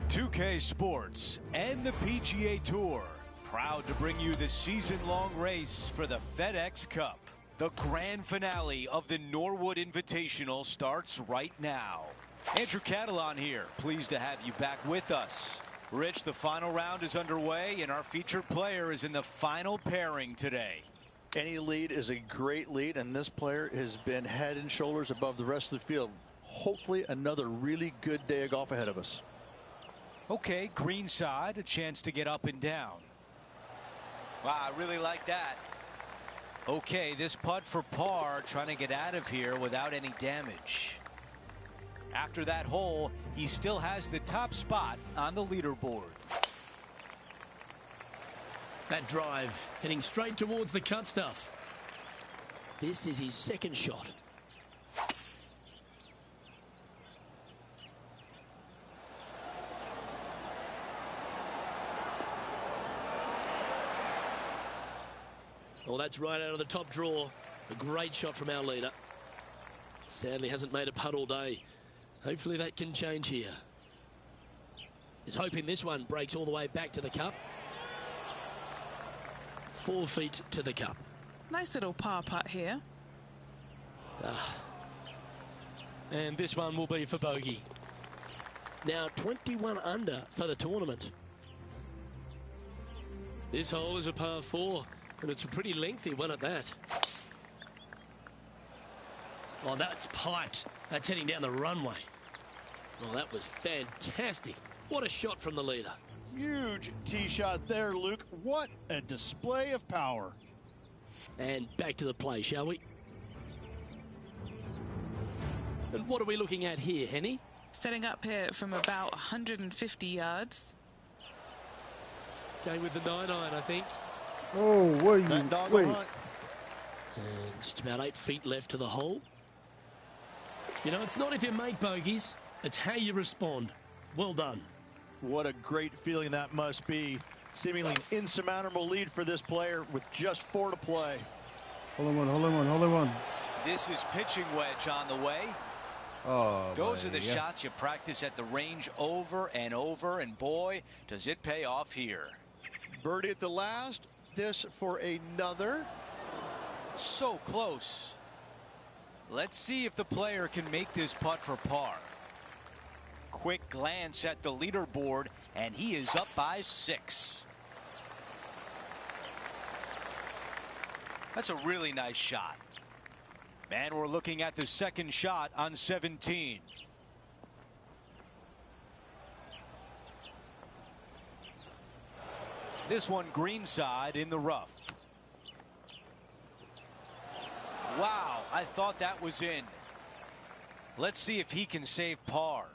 2K Sports and the PGA Tour proud to bring you the season-long race for the FedEx Cup. The grand finale of the Norwood Invitational starts right now. Andrew Catalon here, pleased to have you back with us. Rich, the final round is underway and our featured player is in the final pairing today. Any lead is a great lead, and this player has been head and shoulders above the rest of the field. Hopefully another really good day of golf ahead of us. Okay, green side, a chance to get up and down. Wow, I really like that. Okay, this putt for par, trying to get out of here without any damage. After that hole, he still has the top spot on the leaderboard. That drive heading straight towards the cut stuff. This is his second shot. Well, that's right out of the top draw. A great shot from our leader. Sadly hasn't made a putt all day. Hopefully that can change here. He's hoping this one breaks all the way back to the cup. 4 feet to the cup. Nice little par putt here. And this one will be for bogey. Now 21 under for the tournament. This hole is a par 4, and it's a pretty lengthy one at that. Oh, that's piped. That's heading down the runway. Oh, that was fantastic. What a shot from the leader. Huge tee shot there, Luke. What a display of power. And back to the play, shall we? And what are we looking at here, Henny? Setting up here from about 150 yards. Going with the 9-iron, I think. Oh, what are you? That dog Wait. hunt. And just about 8 feet left to the hole. You know, it's not if you make bogeys, it's how you respond. Well done. What a great feeling that must be. Seemingly insurmountable lead for this player with just 4 to play. Hold on. This is pitching wedge on the way. Oh, Those are the yeah. shots you practice at the range over and over, and boy, does it pay off here. Birdie at the last. This for another. So close. Let's see if the player can make this putt for par. Quick glance at the leaderboard, and he is up by 6. That's a really nice shot. And we're looking at the second shot on 17. This one greenside in the rough. Wow, I thought that was in. Let's see if he can save par.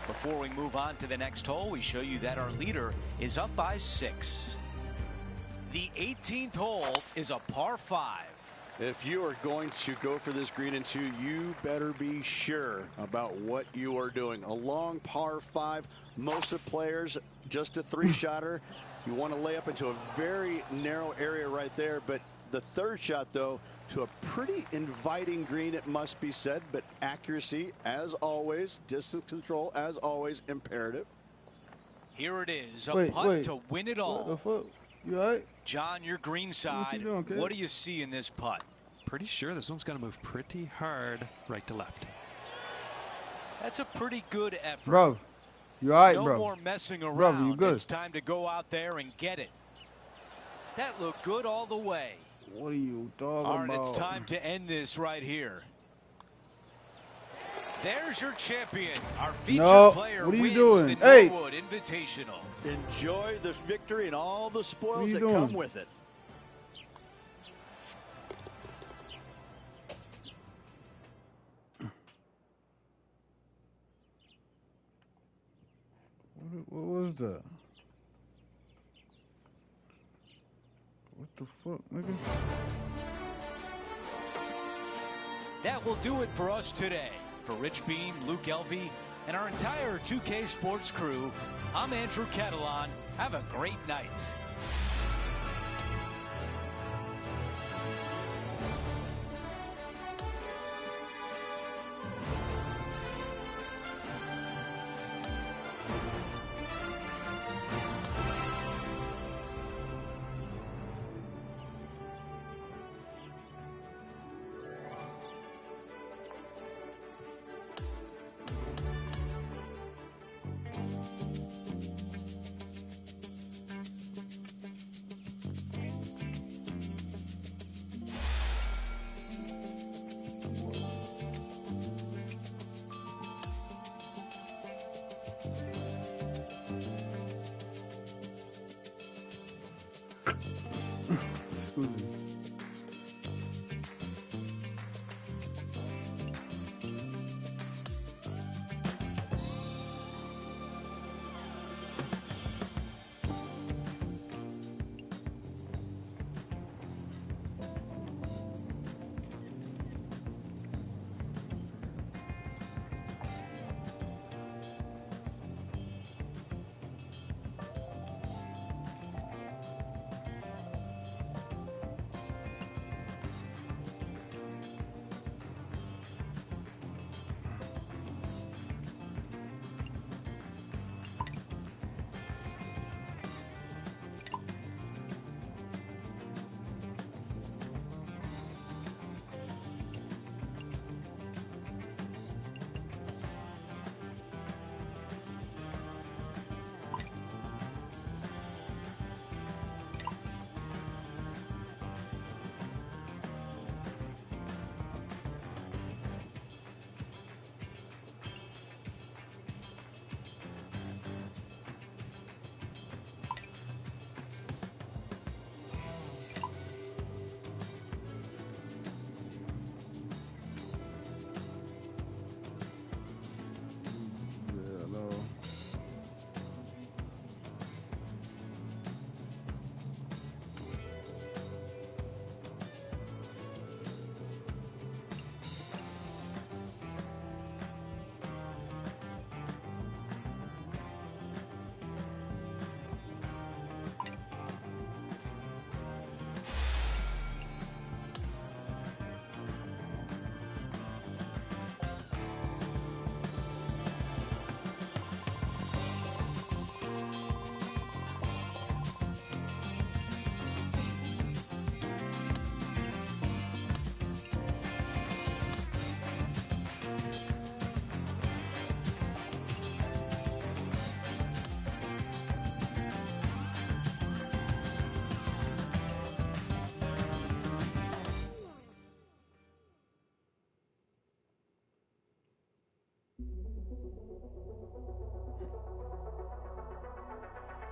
Before we move on to the next hole, we show you that our leader is up by 6. The 18th hole is a par 5. If you are going to go for this green in 2, you better be sure about what you are doing. A long par 5. Most of the players, just a 3-shotter. You want to lay up into a very narrow area right there. But the third shot, though, to a pretty inviting green, it must be said. But accuracy, as always, distance control, as always, imperative. Here it is, a putt to win it all. What the fuck? You all right? John, your green side. What do you see in this putt? Pretty sure this one's going to move pretty hard right to left. That's a pretty good effort. Bro, you all right, no bro? No more messing around. Bro, you good? It's time to go out there and get it. That looked good all the way. What are you talking all right, about? it's time to end this right here. There's your champion. Our featured player what are you wins doing? the Hey. Norwood Invitational. Enjoy the victory and all the spoils that doing? come with it. What was that? What the fuck, nigga? That will do it for us today. For Rich Beam, Luke Elvey, and our entire 2K Sports crew, I'm Andrew Catalon. Have a great night.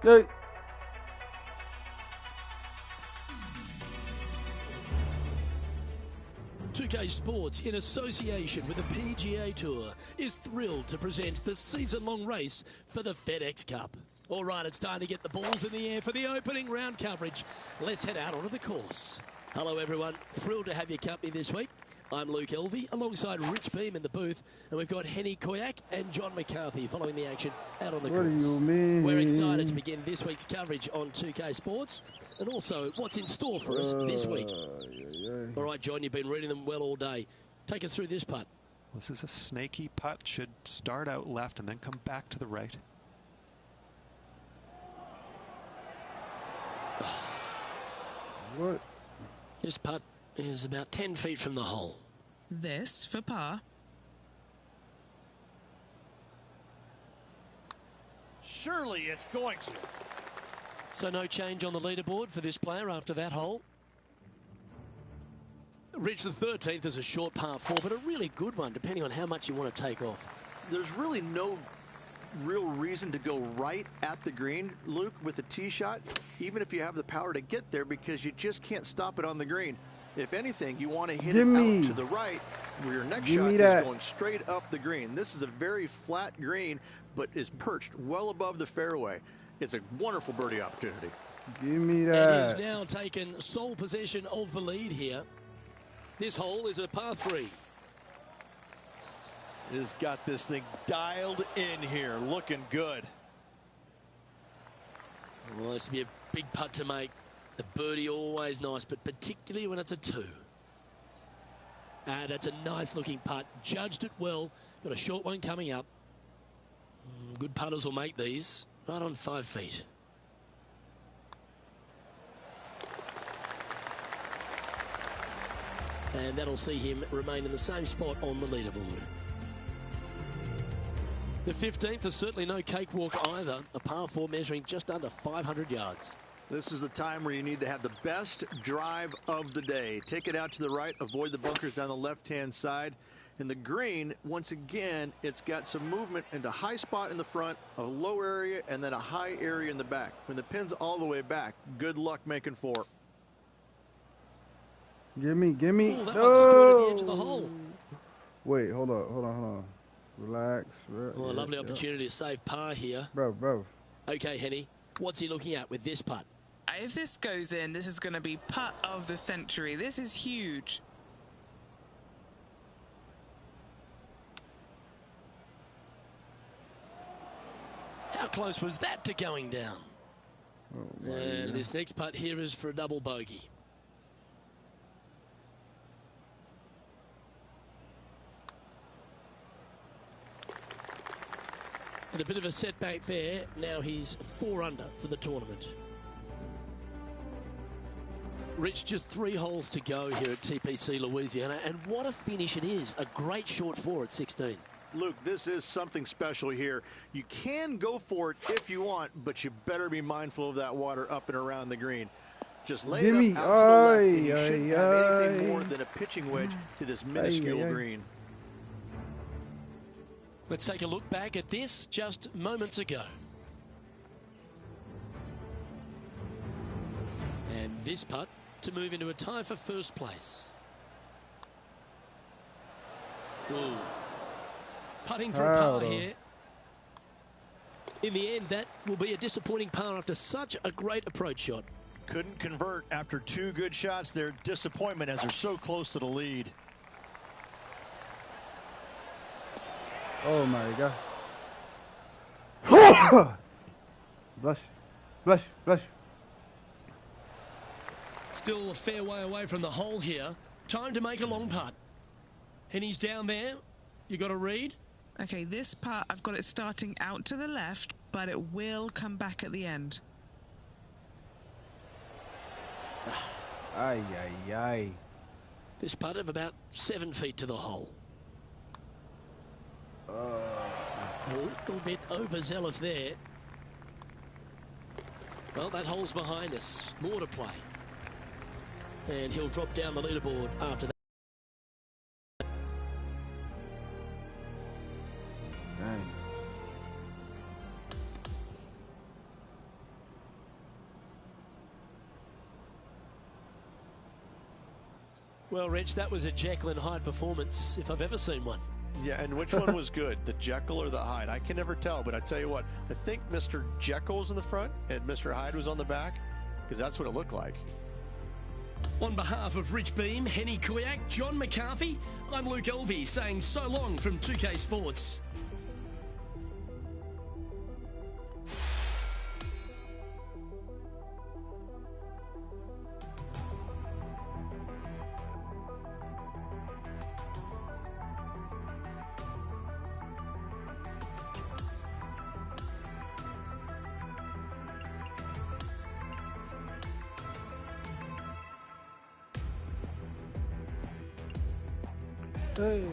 Hey. PGA Sports, in association with the PGA Tour, is thrilled to present the season-long race for the FedEx Cup. All right, it's time to get the balls in the air for the opening round coverage. Let's head out onto the course. Hello, everyone. Thrilled to have your company this week. I'm Luke Elvey, alongside Rich Beam in the booth, and we've got Henny Koyak and John McCarthy following the action out on the course. What do you mean? We're excited to begin this week's coverage on 2K Sports, and also what's in store for us this week. All right, John, you've been reading them well all day. Take us through this putt. This is a snaky putt. Should start out left and then come back to the right. What? This putt is about 10 feet from the hole. This for par. Surely it's going to. So no change on the leaderboard for this player after that hole. Rich, the 13th is a short par 4, but a really good one, depending on how much you want to take off. There's really no real reason to go right at the green, Luke, with a tee shot, even if you have the power to get there, because you just can't stop it on the green. If anything, you want to hit it out to the right, where your next shot is going straight up the green. This is a very flat green, but is perched well above the fairway. It's a wonderful birdie opportunity. Give me that. And he's now taken sole possession of the lead here. This hole is a par 3. Has got this thing dialed in here, looking good. Well, this will be a big putt to make. The birdie always nice, but particularly when it's a 2. That's a nice looking putt. Judged it well. Got a short one coming up. Good putters will make these right on 5 feet. And that'll see him remain in the same spot on the leaderboard. The 15th is certainly no cakewalk either. A par 4 measuring just under 500 yards. This is the time where you need to have the best drive of the day. Take it out to the right, avoid the bunkers down the left-hand side, In the green, once again, it's got some movement into high spot in the front, a low area, and then a high area in the back. When the pin's all the way back, good luck making 4. Give me. Oh, that one's stood at the edge of the hole. Wait, hold on. Relax. Oh, a lovely opportunity to save par here. Bro. Okay, Henny, what's he looking at with this putt? If this goes in, this is going to be putt of the century. This is huge. How close was that to going down? Oh, And this next putt here is for a double bogey. And a bit of a setback there. Now he's 4 under for the tournament. Rich, just 3 holes to go here at TPC Louisiana, and what a finish it is. A great short 4 at 16. Luke, this is something special here. You can go for it if you want, but you better be mindful of that water up and around the green. Just lay it up out to the left, and you shouldn't have anything more than a pitching wedge to this minuscule green. Let's take a look back at this just moments ago. And this putt to move into a tie for first place. Ooh. Putting for a par here. In the end, that will be a disappointing par after such a great approach shot. Couldn't convert after 2 good shots there. Disappointment as they're so close to the lead. Oh my God. Blush. Still a fair way away from the hole here. Time to make a long putt. Henny's down there. You got a read? Okay, this putt, I've got it starting out to the left, but it will come back at the end. Ay. This putt of about 7 feet to the hole. A little bit overzealous there. Well, that hole's behind us. More to play. And he'll drop down the leaderboard after that. Dang. Well, Rich, that was a Jekyll and Hyde performance, if I've ever seen one. Yeah, and which one was good, the Jekyll or the Hyde? I can never tell, but I tell you what, I think Mr. Jekyll's in the front and Mr. Hyde was on the back, because that's what it looked like. On behalf of Rich Beam, Henny Kuyak, John McCarthy, I'm Luke Elvey saying so long from 2K Sports. Hey.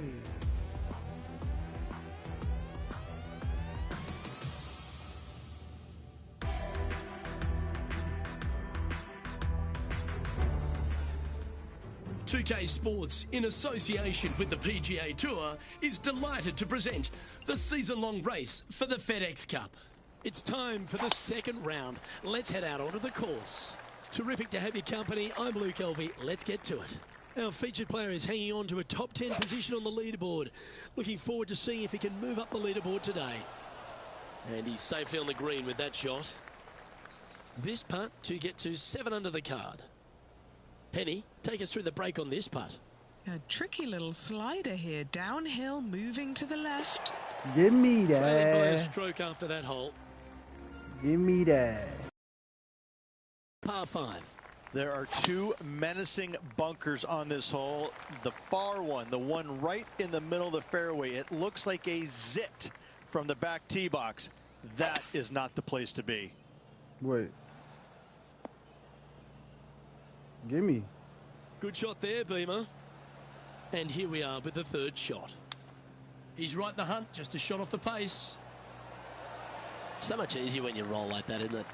.2K Sports, in association with the PGA Tour, is delighted to present the season-long race for the FedEx Cup. It's time for the second round. Let's head out onto the course. It's terrific to have your company. I'm Luke Elvey. Let's get to it. Our featured player is hanging on to a top 10 position on the leaderboard. Looking forward to seeing if he can move up the leaderboard today. And he's safely on the green with that shot. This putt to get to 7 under the card. Henny, take us through the break on this putt. A tricky little slider here. Downhill, moving to the left. Give me Trailing by a that. stroke after that hole. Give me that. Par 5. There are 2 menacing bunkers on this hole. The far one, the one right in the middle of the fairway, it looks like a zit from the back tee box. That is not the place to be. Wait. Gimme. Good shot there, Beamer. And here we are with the third shot. He's right in the hunt, just a shot off the pace. So much easier when you roll like that, isn't it?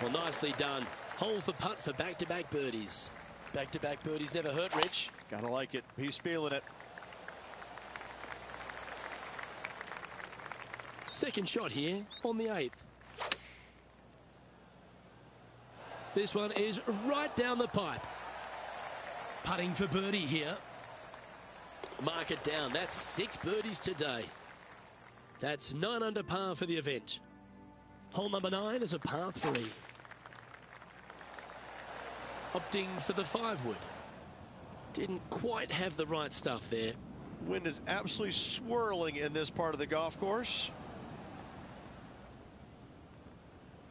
Well, nicely done. Holds the putt for back-to-back birdies. Back-to-back birdies never hurt, Rich. Gotta like it. He's feeling it. Second shot here on the 8th. This one is right down the pipe. Putting for birdie here. Mark it down. That's 6 birdies today. That's 9 under par for the event. Hole number 9 is a par 3. Opting for the 5-wood. Didn't quite have the right stuff there. Wind is absolutely swirling in this part of the golf course.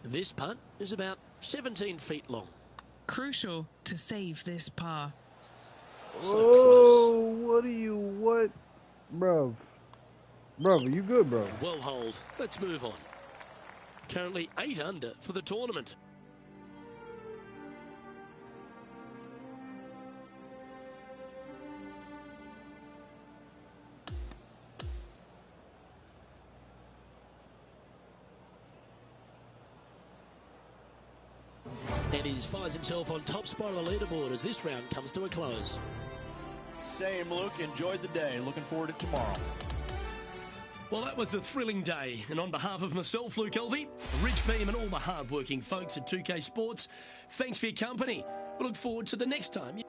This putt is about 17 feet long. Crucial to save this par. So what are you, what? Bro, you good, bro? Well holed. Let's move on. Currently 8 under for the tournament. And he finds himself on top spot of the leaderboard as this round comes to a close. Same, Luke. Enjoyed the day. Looking forward to tomorrow. Well, that was a thrilling day. And on behalf of myself, Luke Elvey, Rich Beam and all the hard-working folks at 2K Sports, thanks for your company. We look forward to the next time.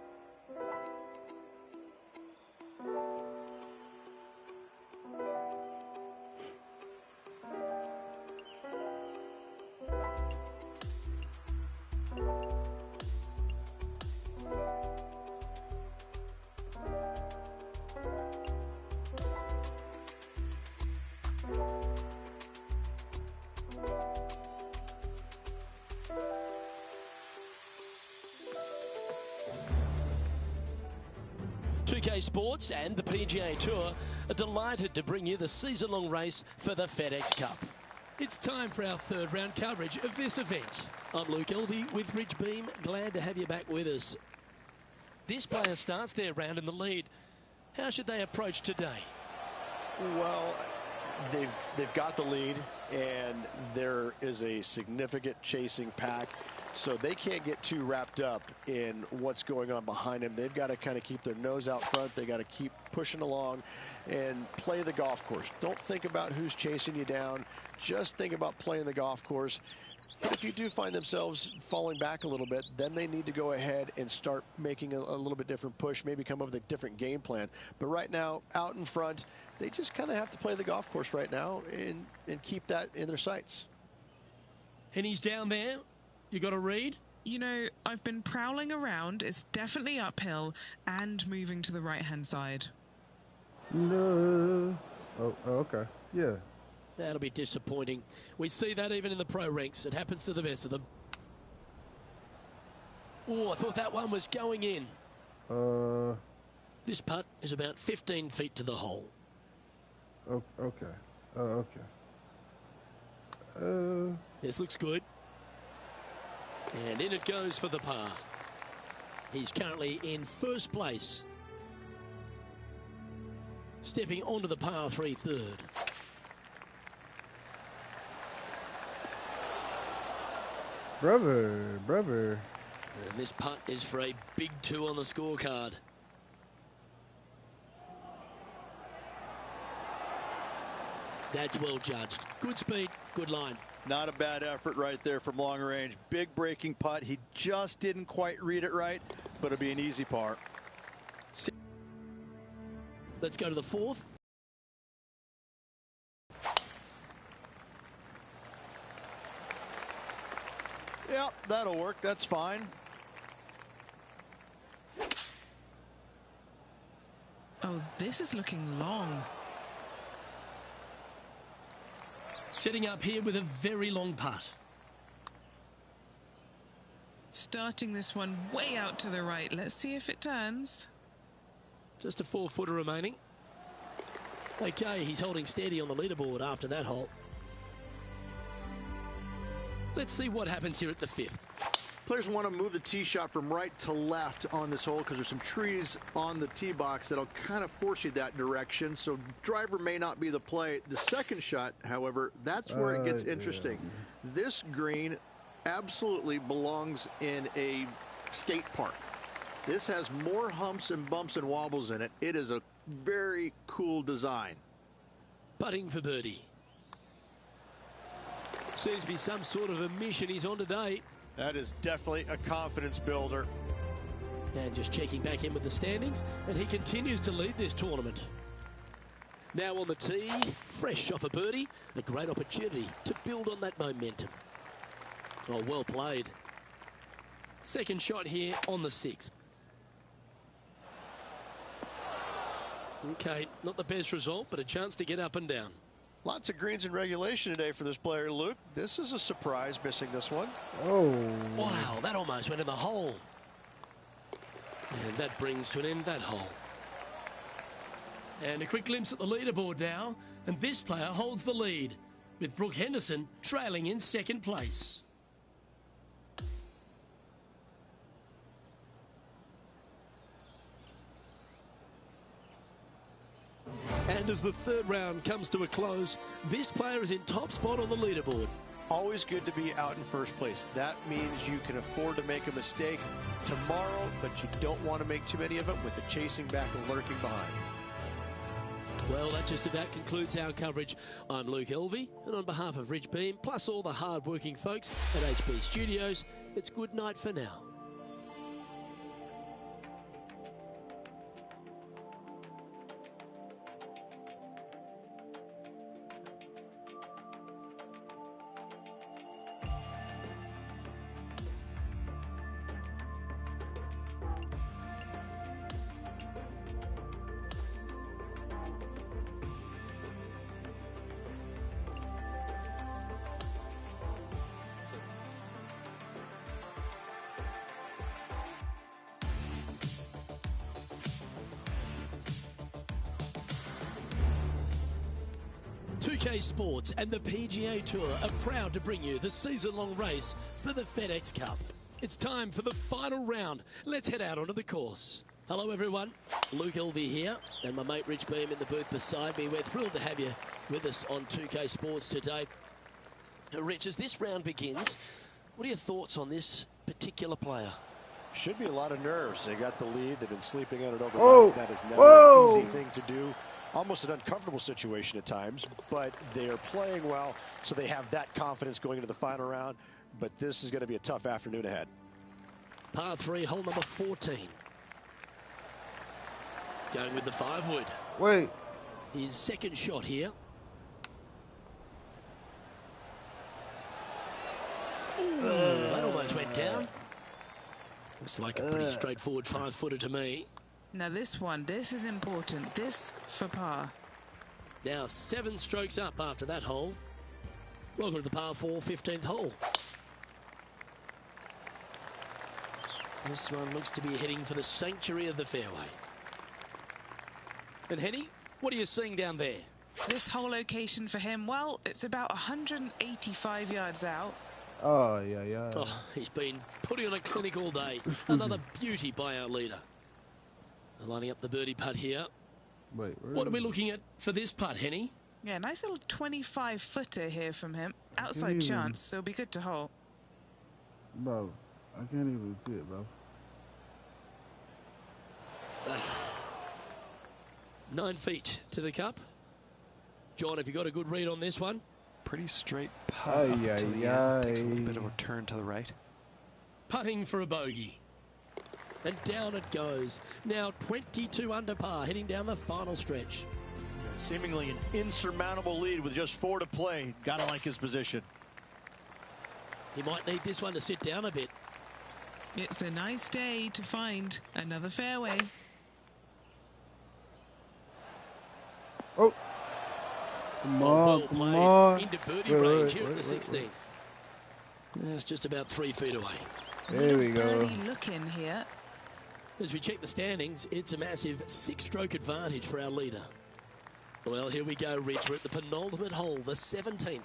Sports and the PGA Tour are delighted to bring you the season-long race for the FedEx Cup. It's time for our third round coverage of this event. I'm Luke Elvey with Rich Beam. Glad to have you back with us. This player starts their round in the lead. How should they approach today? Well, they've got the lead, and there is a significant chasing pack. So they can't get too wrapped up in what's going on behind them. They've got to kind of keep their nose out front. They got to keep pushing along and play the golf course. Don't think about who's chasing you down. Just think about playing the golf course. But if you do find themselves falling back a little bit, then they need to go ahead and start making a little bit different push, maybe come up with a different game plan. But right now, out in front, they just kind of have to play the golf course right now and keep that in their sights. And he's down there. You got a read? You know, I've been prowling around. It's definitely uphill and moving to the right-hand side. No. Oh, okay. Yeah. That'll be disappointing. We see that even in the pro ranks. It happens to the best of them. Oh, I thought that one was going in. This putt is about 15 feet to the hole. Okay. Okay. This looks good. And in it goes for the par. He's currently in first place. Stepping onto the par 3 third. Brother. And this putt is for a big 2 on the scorecard. That's well judged. Good speed, good line. Not a bad effort right there from long range. Big breaking putt. He just didn't quite read it right, but it'll be an easy par. Let's go to the 4th. Yep, that'll work. That's fine. Oh, this is looking long. Setting up here with a very long putt. Starting this one way out to the right. Let's see if it turns. Just a 4-footer remaining. Okay, he's holding steady on the leaderboard after that hole. Let's see what happens here at the 5th. Players want to move the tee shot from right to left on this hole because there's some trees on the tee box that'll kind of force you that direction. So driver may not be the play. The second shot, however, that's where it gets interesting. Yeah. This green absolutely belongs in a skate park. This has more humps and bumps and wobbles in it. It is a very cool design. Putting for birdie. Seems to be some sort of a mission he's on today. That is definitely a confidence builder. And just checking back in with the standings, and he continues to lead this tournament. Now on the tee, fresh off a birdie, a great opportunity to build on that momentum. Oh, well played. Second shot here on the 6th. Okay, not the best result, but a chance to get up and down. Lots of greens in regulation today for this player, Luke. This is a surprise, missing this one. Oh. Wow, that almost went in the hole. And that brings to an end that hole. And a quick glimpse at the leaderboard now. And this player holds the lead, with Brooke Henderson trailing in second place. And as the third round comes to a close, this player is in top spot on the leaderboard. Always good to be out in first place. That means you can afford to make a mistake tomorrow, but you don't want to make too many of them with the chasing back and lurking behind. Well, that just about concludes our coverage. I'm Luke Elvey, and on behalf of Rich Beam, plus all the hard-working folks at HB Studios, it's good night for now. Sports and the PGA Tour are proud to bring you the season-long race for the FedEx Cup. It's time for the final round. Let's head out onto the course. Hello everyone, Luke Elvey here and my mate Rich Beam in the booth beside me. We're thrilled to have you with us on 2K Sports today. Rich, as this round begins, what are your thoughts on this particular player? Should be a lot of nerves. They got the lead. They've been sleeping on it overnight. Oh. That is never an easy thing to do. Almost an uncomfortable situation at times, but they are playing well, so they have that confidence going into the final round. But this is going to be a tough afternoon ahead. Par 3, hole number 14. Going with the 5-wood. Wait. His second shot here. Ooh, that almost went down. Looks like a pretty straightforward 5-footer to me. Now this is important. This for par. Now 7 strokes up after that hole. Welcome to the par 4 15th hole. This one looks to be heading for the sanctuary of the fairway. And Henny, what are you seeing down there? This hole location for him, well, it's about 185 yards out. Oh, yeah. Oh, he's been putting on a clinic all day. Another beauty by our leader. Lining up the birdie putt here. Wait, what are we looking at for this putt, Henny? Yeah, nice little 25-footer here from him. Outside chance, so it'll be good to hole. Bro, I can't even see it, bro. 9 feet to the cup. John, have you got a good read on this one? Pretty straight putt up to the end. Takes a little bit of a turn to the right. Putting for a bogey. And down it goes. Now 22 under par, heading down the final stretch. Seemingly an insurmountable lead with just 4 to play. Gotta like his position. He might need this one to sit down a bit. It's a nice day to find another fairway. Oh. Come on, well come played. on. Into birdie range here at the 16th. It's just about 3 feet away. There we go. Birdie looking here. As we check the standings, it's a massive 6-stroke advantage for our leader. Well, here we go, Rich. We're at the penultimate hole, the 17th.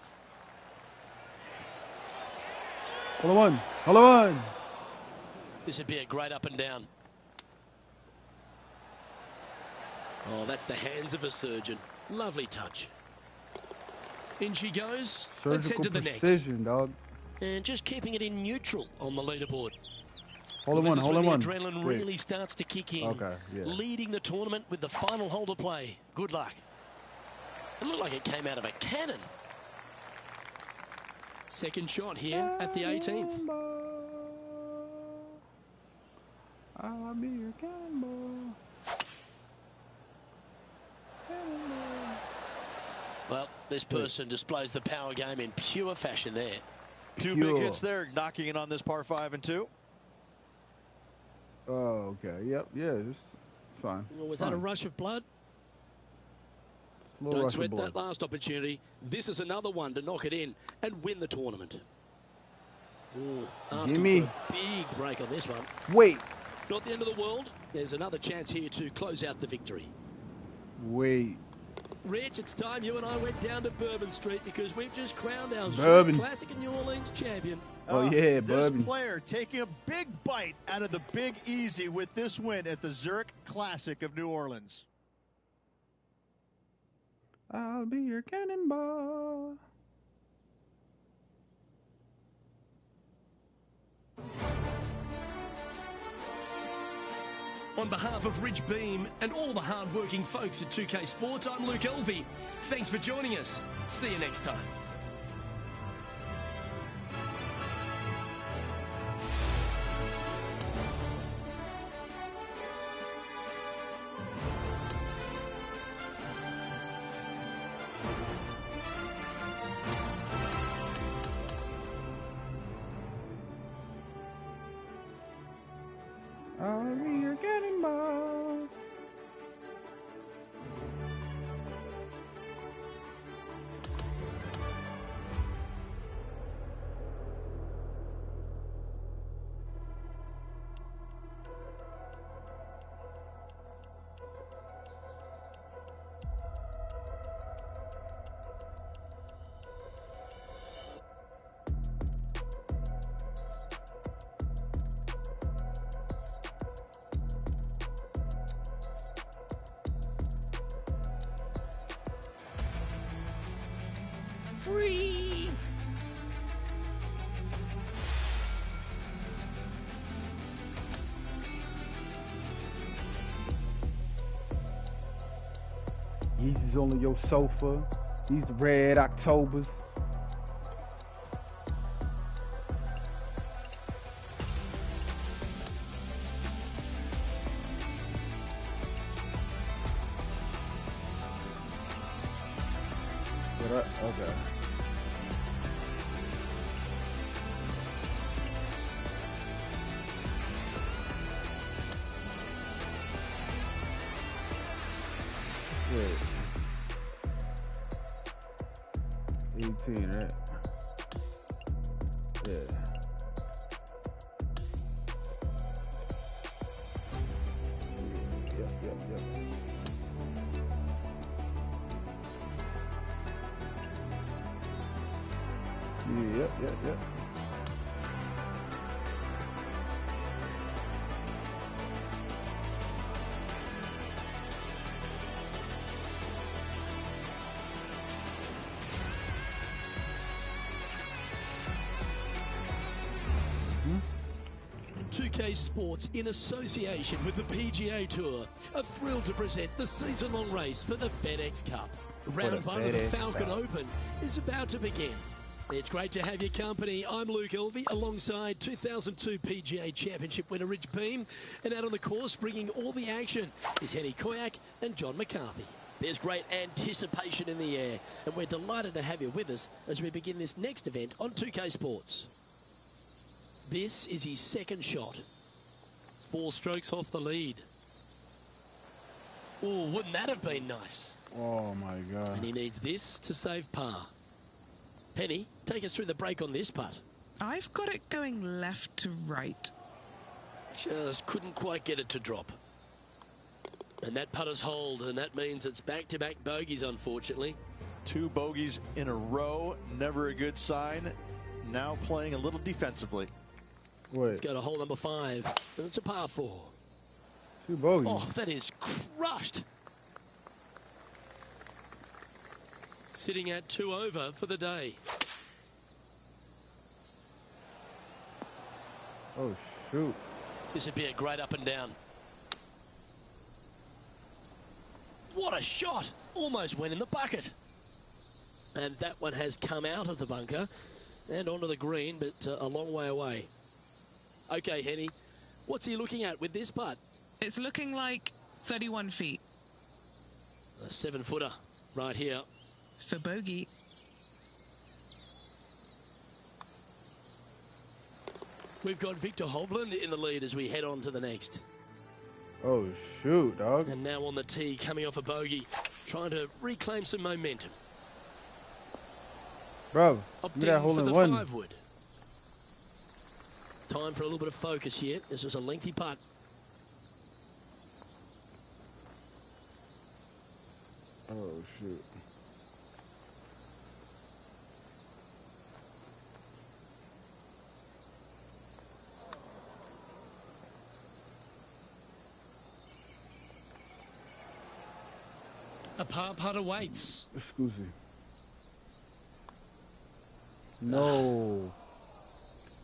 Hole one. This would be a great up and down. Oh, that's the hands of a surgeon. Lovely touch. In she goes. Let's head to the next. Dog. And just keeping it in neutral on the leaderboard. Hole in This one, is hole when in the one. adrenaline Wait. really starts to kick in. Okay, yeah. Leading the tournament with the final hole to play. Good luck. It looked like it came out of a cannon. Second shot here at the 18th. I'll be your cannonball. Well, this person displays the power game in pure fashion there. Two big hits there, knocking in on this par 5 and 2. Oh, okay. Yep. Yeah, it's fine. Well, was that a rush of blood? Little Don't rush of sweat blood. that last opportunity. This is another one to knock it in and win the tournament. Ooh, asking Gimme. for a big break on this one. Wait. Not the end of the world. There's another chance here to close out the victory. Wait. Rich, it's time you and I went down to Bourbon Street because we've just crowned our Bourbon. Classic in New Orleans champion. Oh, yeah, This Bourbon. player taking a big bite out of the Big Easy with this win at the Zurich Classic of New Orleans. I'll be your cannonball. On behalf of Rich Beam and all the hard-working folks at 2K Sports, I'm Luke Elvey. Thanks for joining us. See you next time. I'll be your cannonball. Whee! Yeezy's on your sofa. These red Octobers. Okay. Wait. 18, right? Yeah. Yep. Yep. 2K Sports, in association with the PGA Tour, are thrilled to present the season-long race for the FedEx Cup. Round one of the Falcon Open is about to begin. It's great to have your company. I'm Luke Elvey, alongside 2002 PGA Championship winner Rich Beam, and out on the course bringing all the action is Henny Koyak and John McCarthy. There's great anticipation in the air, and we're delighted to have you with us as we begin this next event on 2K Sports. This is his second shot. 4 strokes off the lead. Oh, wouldn't that have been nice? Oh my God. And he needs this to save par. Penny, take us through the break on this putt. I've got it going left to right. Just couldn't quite get it to drop. And that putter's hold, and that means it's back-to-back bogeys, unfortunately. 2 bogeys in a row, never a good sign. Now playing a little defensively. Wait. Let's go to hole number 5, and it's a par 4. 2 bogeys. Oh, that is crushed. Sitting at 2 over for the day. Oh, shoot. This would be a great up and down. What a shot! Almost went in the bucket. And that one has come out of the bunker and onto the green, but a long way away. Okay, Henny, what's he looking at with this putt? It's looking like 31 feet. A 7-footer right here. For bogey. We've got Victor Hovland in the lead as we head on to the next. Oh, shoot, dog. And now on the tee, coming off a bogey, trying to reclaim some momentum. Bro, look at that Opting hole for in the one. 5-wood. Time for a little bit of focus here. This is a lengthy putt. Oh, shoot. A par putt awaits. Excuse me. No.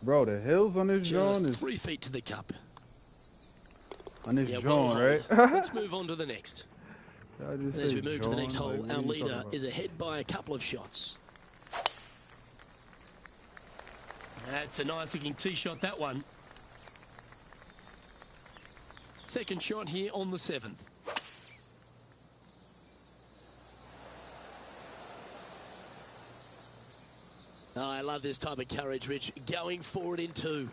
Bro, the hills on this Just joint is 3 feet to the cup. on this Yeah, joint, well right? hold. Let's move on to the next. I just And as say we move to the next joint, hole, like, what our are you leader talking about? is ahead by a couple of shots. That's a nice looking tee shot, that one. Second shot here on the 7th. Oh, I love this type of courage, Rich. Going forward in 2.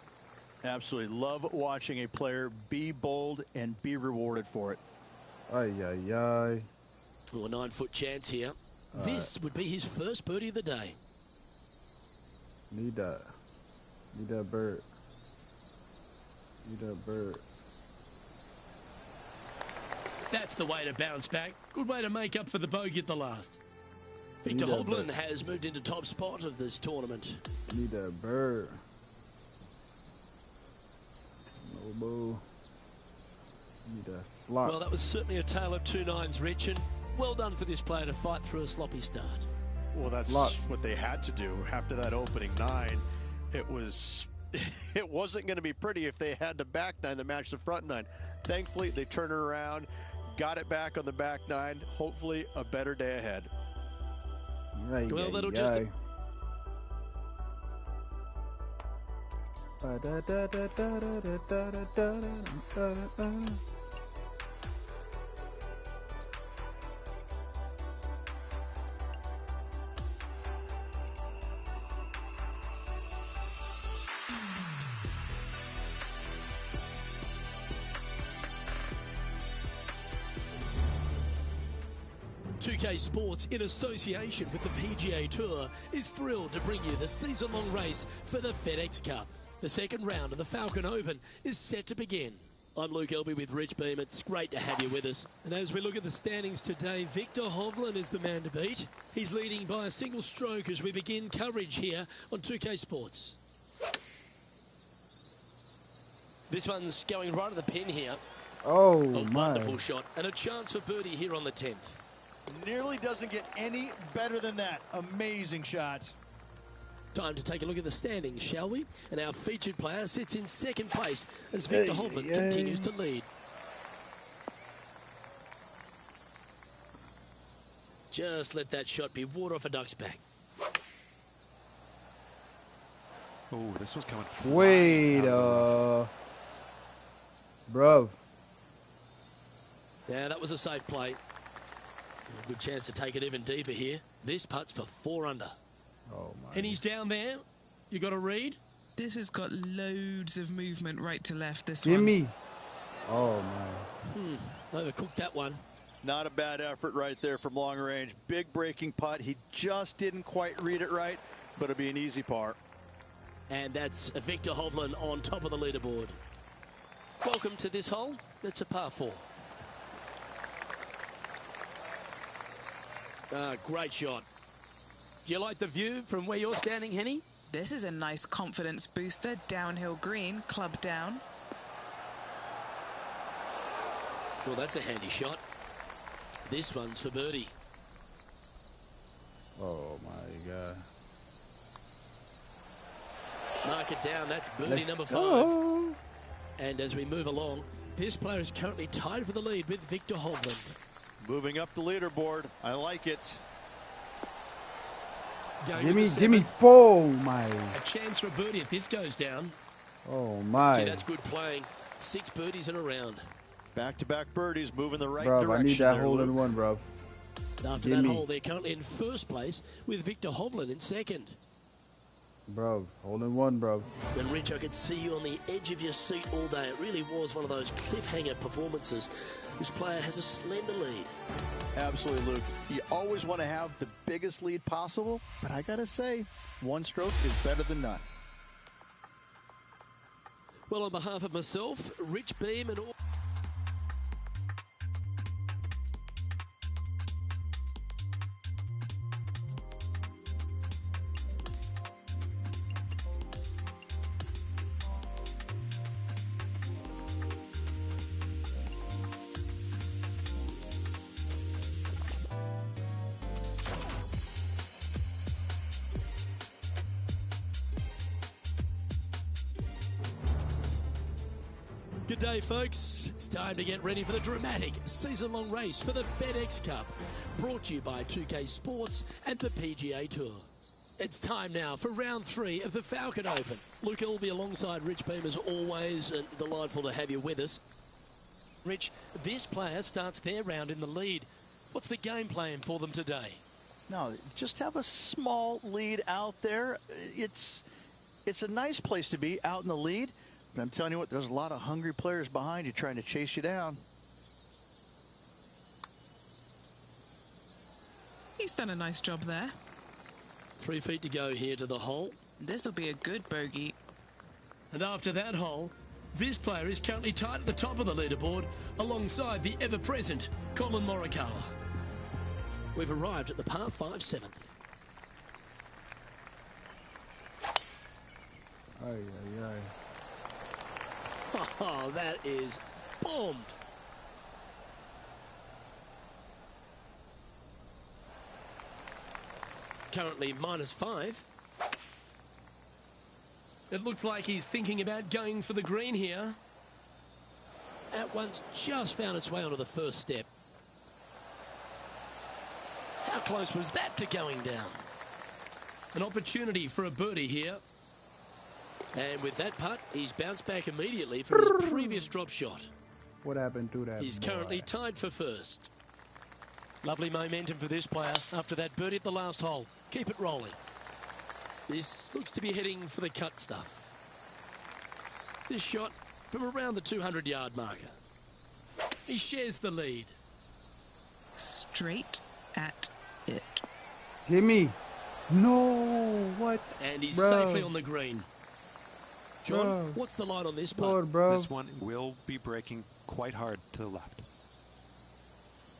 Absolutely love watching a player be bold and be rewarded for it. Ay, ay, ay. Oh, a 9-foot chance here. This would be his first birdie of the day. Need that. Need that bird. Need that bird. That's the way to bounce back. Good way to make up for the bogey at the last. Victor Need that Hovland bird. has moved into top spot of this tournament. Need that bird. No boo. Need that flop. Well, that was certainly a tale of 2 nines, Rich, and well done for this player to fight through a sloppy start. Well, that's Lot. what they had to do after that opening 9. It wasn't going to be pretty if they had the back 9 to match the front 9. Thankfully, they turned it around, got it back on the back 9. Hopefully, a better day ahead. Ay, Well, ay, that'll just- ay. Ba-da-da-da-da-da-da-da-da-da-da-da. 2K Sports, in association with the PGA Tour, is thrilled to bring you the season-long race for the FedEx Cup. The second round of the Falcon Open is set to begin. I'm Luke Elby with Rich Beam. It's great to have you with us. And as we look at the standings today, Victor Hovland is the man to beat. He's leading by a single stroke as we begin coverage here on 2K Sports. This one's going right at the pin here. Oh, A my. wonderful shot and a chance for birdie here on the 10th. Nearly doesn't get any better than that. Amazing shot. Time to take a look at the standings, shall we? And our featured player sits in second place as Victor Hovland continues to lead. Just let that shot be water off a duck's back. Oh, this one's coming. Wait, bro. Yeah, that was a safe play. A good chance to take it even deeper here. This putt's for 4 under. Oh, my. And he's down there. You got a read? This has got loads of movement right to left, this one. Jimmy. Oh, my. Overcooked that one. Not a bad effort right there from long range. Big breaking putt. He just didn't quite read it right, but it'll be an easy par. And that's Victor Hovland on top of the leaderboard. Welcome to this hole. It's a par 4. Great shot. Do you like the view from where you're standing, Henny? This is a nice confidence booster. Downhill green, club down. Well, that's a handy shot. This one's for birdie. Oh, my God. Mark it down. That's birdie Let's number 5. go. And as we move along, this player is currently tied for the lead with Victor Hovland. Moving up the leaderboard. I like it. Give me 4, my. A chance for a birdie if this goes down. Oh, my. Gee, that's good playing. 6 birdies in a round. Back-to-back birdies, moving the right Bro, direction. I need that there, hole Luke. in one, bro. After that hole, they're currently in first place with Victor Hovland in second. Bro, hole in one, bro. And Rich, I could see you on the edge of your seat all day. It really was one of those cliffhanger performances. This player has a slender lead. Absolutely, Luke. You always want to have the biggest lead possible, but I got to say, one stroke is better than none. Well, on behalf of myself, Rich Beam and all... Good day, folks. It's time to get ready for the dramatic season-long race for the FedEx Cup, brought to you by 2K Sports and the PGA Tour. It's time now for round 3 of the Falcon Open. Luke Elvey alongside Rich Beam as always, and delightful to have you with us. Rich, this player starts their round in the lead. What's the game plan for them today? No, just have a small lead out there. It's a nice place to be, out in the lead. But I'm telling you what, there's a lot of hungry players behind you trying to chase you down. He's done a nice job there. 3 feet to go here to the hole. This will be a good bogey. And after that hole, this player is currently tied at the top of the leaderboard alongside the ever-present Colin Morikawa. We've arrived at the par 5 7th. Ay, ay, ay. Oh, that is bombed. Currently -5. It looks like he's thinking about going for the green here. That one's just found its way onto the first step. How close was that to going down? An opportunity for a birdie here. And with that putt, he's bounced back immediately from his previous drop shot. What happened to that? He's currently tied for first. Lovely momentum for this player after that birdie at the last hole. Keep it rolling. This looks to be heading for the cut stuff. This shot from around the 200-yard marker. He shares the lead. Straight at it. Gimme. No, what? And he's Bro. safely on the green. John, Bro. what's the line on this putt? Lord, bro. This one will be breaking quite hard to the left.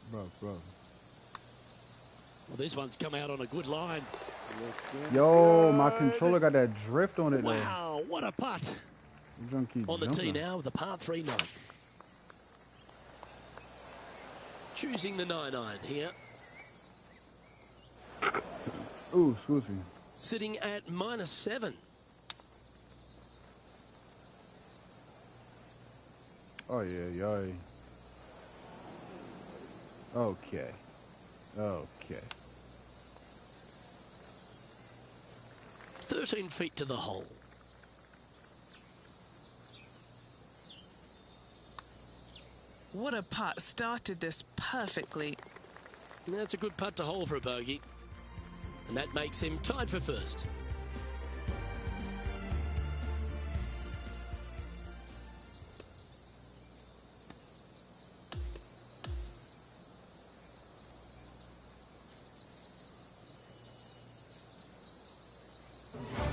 Bro. Well, this one's come out on a good line. Yo, my controller got that drift on it, Wow, what a putt. though. On the tee now with the par 3 9. Choosing the 9-iron here. Ooh, excuse me. Sitting at -7. Oh, yeah. Okay. 13 feet to the hole. What a putt. Started this perfectly. That's a good putt to hole for a bogey. And that makes him tied for first.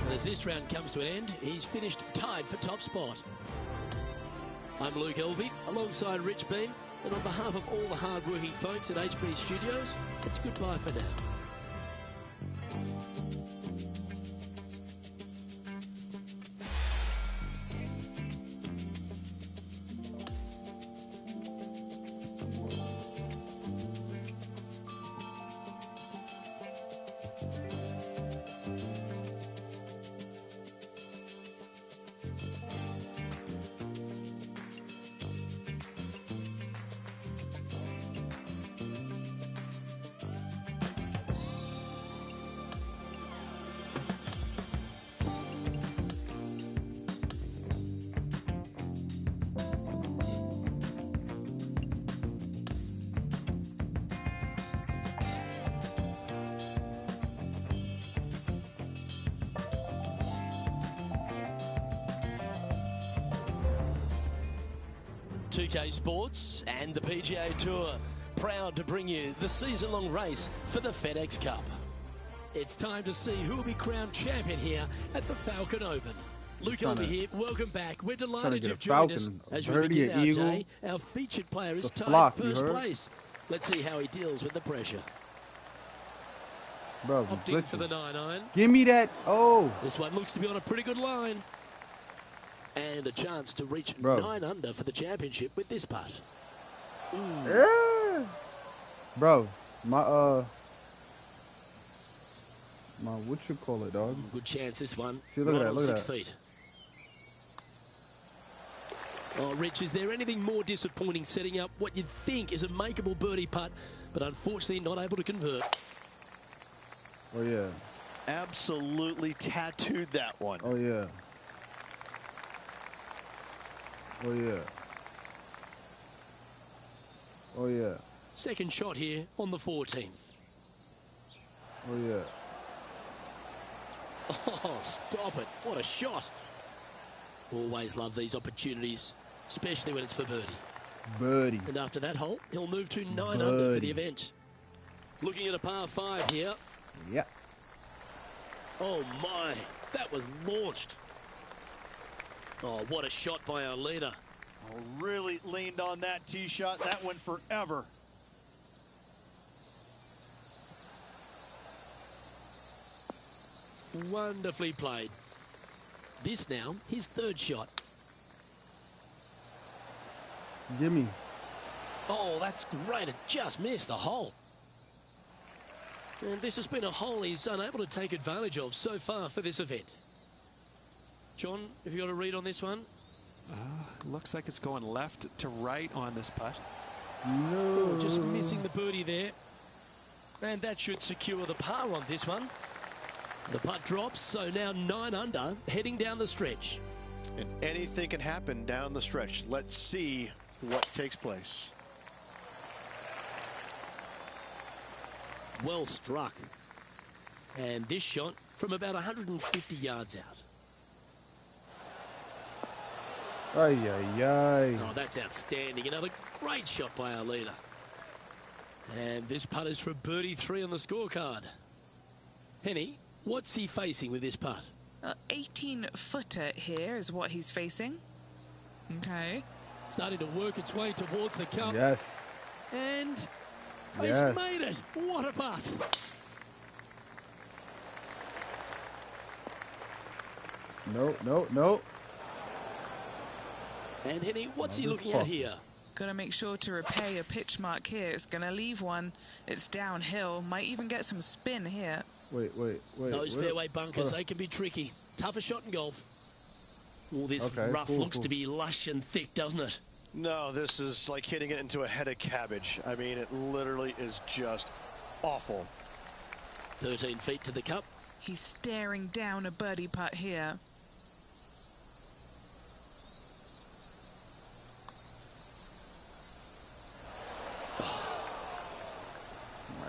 And as this round comes to an end, he's finished tied for top spot. I'm Luke Elvey, alongside Rich Beam, and on behalf of all the hard-working folks at HB Studios, it's goodbye for now. 2K Sports and the PGA Tour, proud to bring you the season-long race for the FedEx Cup. It's time to see who will be crowned champion here at the Falcon Open. Luke over here, welcome back. We're delighted you've joined us. As we begin our day, our featured player is tied first place. Let's see how he deals with the pressure. Bro, opting for the 9-iron. Give me that. Oh. This one looks to be on a pretty good line. And a chance to reach 9 under for the championship with this putt. Yeah. Bro, my what you call it, dog? Good chance this one. See, look right at that, on look 6 at that. feet. Oh, Rich, is there anything more disappointing setting up what you'd think is a makeable birdie putt, but unfortunately not able to convert? Oh, yeah. Absolutely tattooed that one. Oh, yeah. Oh, yeah. Oh, yeah. Second shot here on the 14th. Oh, yeah. Oh, stop it. What a shot. Always love these opportunities, especially when it's for birdie. Birdie. And after that hole, he'll move to 9 under for the event. Looking at a par 5 here. Yeah. Oh, my. That was launched. Oh, what a shot by our leader. Oh, really leaned on that tee shot. That went forever. Wonderfully played. This now, his third shot. Gimme. Oh, that's great. It just missed the hole. And this has been a hole he's unable to take advantage of so far for this event. John, have you got a read on this one? Looks like it's going left to right on this putt. No. Oh, just missing the birdie there. And that should secure the par on this one. The putt drops, so now 9 under, heading down the stretch. And anything can happen down the stretch. Let's see what takes place. Well struck. And this shot from about 150 yards out. Ay, ay, ay. Oh, that's outstanding. Another great shot by our leader. And this putt is for birdie 3 on the scorecard. Henny, what's he facing with this putt? 18-footer here is what he's facing. Okay. Starting to work its way towards the cup. Yes. And yes. he's made it. What a putt. No, no, no. And Henny, what's he looking at here? Got to make sure to repay a pitch mark here. It's going to leave one. It's downhill. Might even get some spin here. Wait. Those fairway bunkers, they can be tricky. Tougher shot in golf. All this rough looks to be lush and thick, doesn't it? No, this is like hitting it into a head of cabbage. I mean, it literally is just awful. 13 feet to the cup. He's staring down a birdie putt here.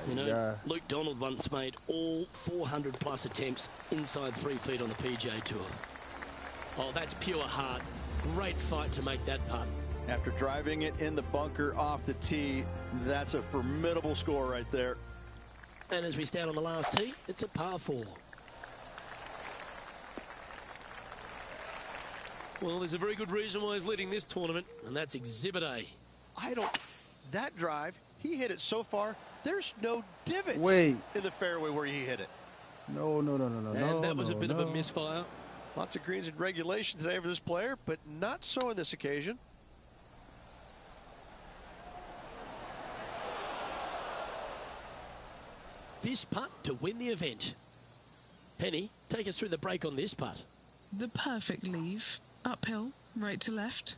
You know, Luke Donald once made all 400-plus attempts inside 3 feet on the PGA Tour. Oh, that's pure heart. Great fight to make that putt. After driving it in the bunker off the tee, that's a formidable score right there. And as we stand on the last tee, it's a par 4. Well, there's a very good reason why he's leading this tournament, and that's Exhibit A. That drive, he hit it so far, there's no divots in the fairway where he hit it. No. And that was a bit of a misfire. Lots of greens in regulation today for this player, but not so on this occasion. This putt to win the event. Penny, take us through the break on this putt. The perfect leave. Uphill, right to left.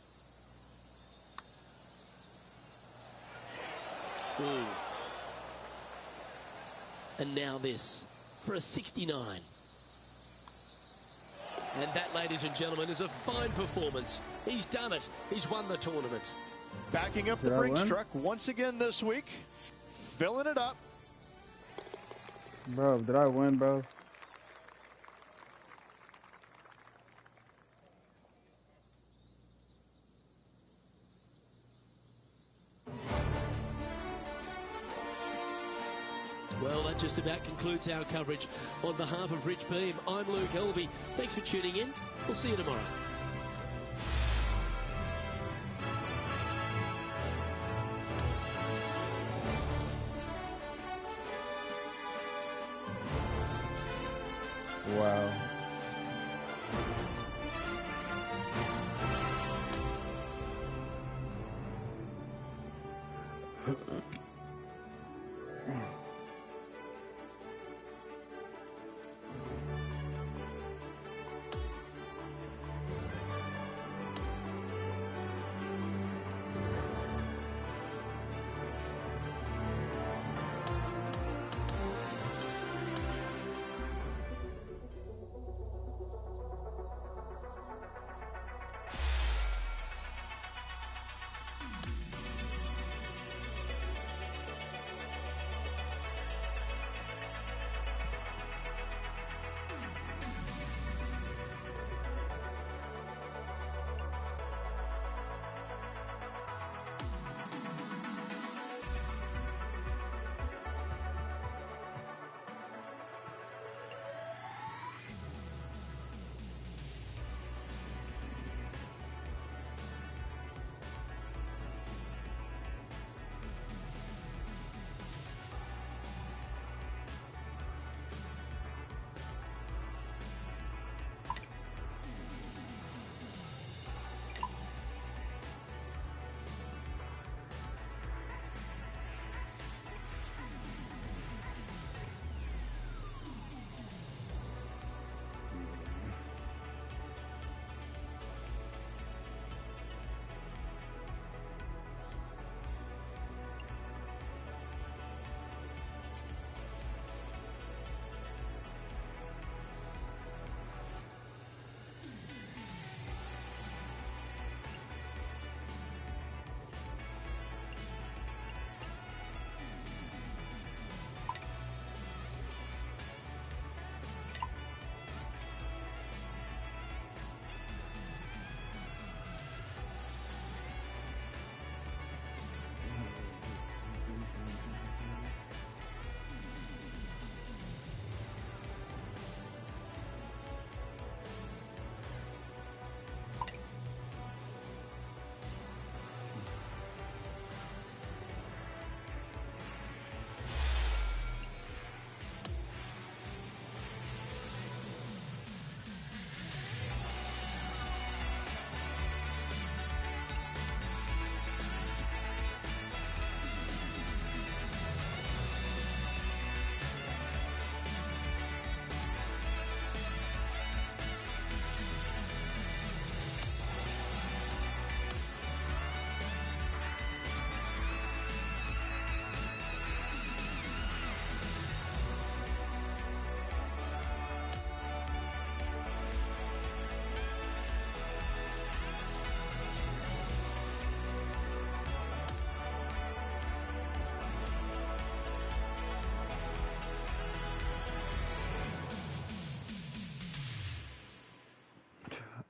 Ooh. And now this for a 69. And that, ladies and gentlemen, is a fine performance. He's done it. He's won the tournament. Backing up the Brinks truck once again this week. Filling it up. Bro, did I win, bro? that just about concludes our coverage. On behalf of Rich Beam, I'm Luke Elvey. Thanks for tuning in. We'll see you tomorrow. Wow.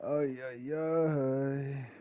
Ay, ay, ay.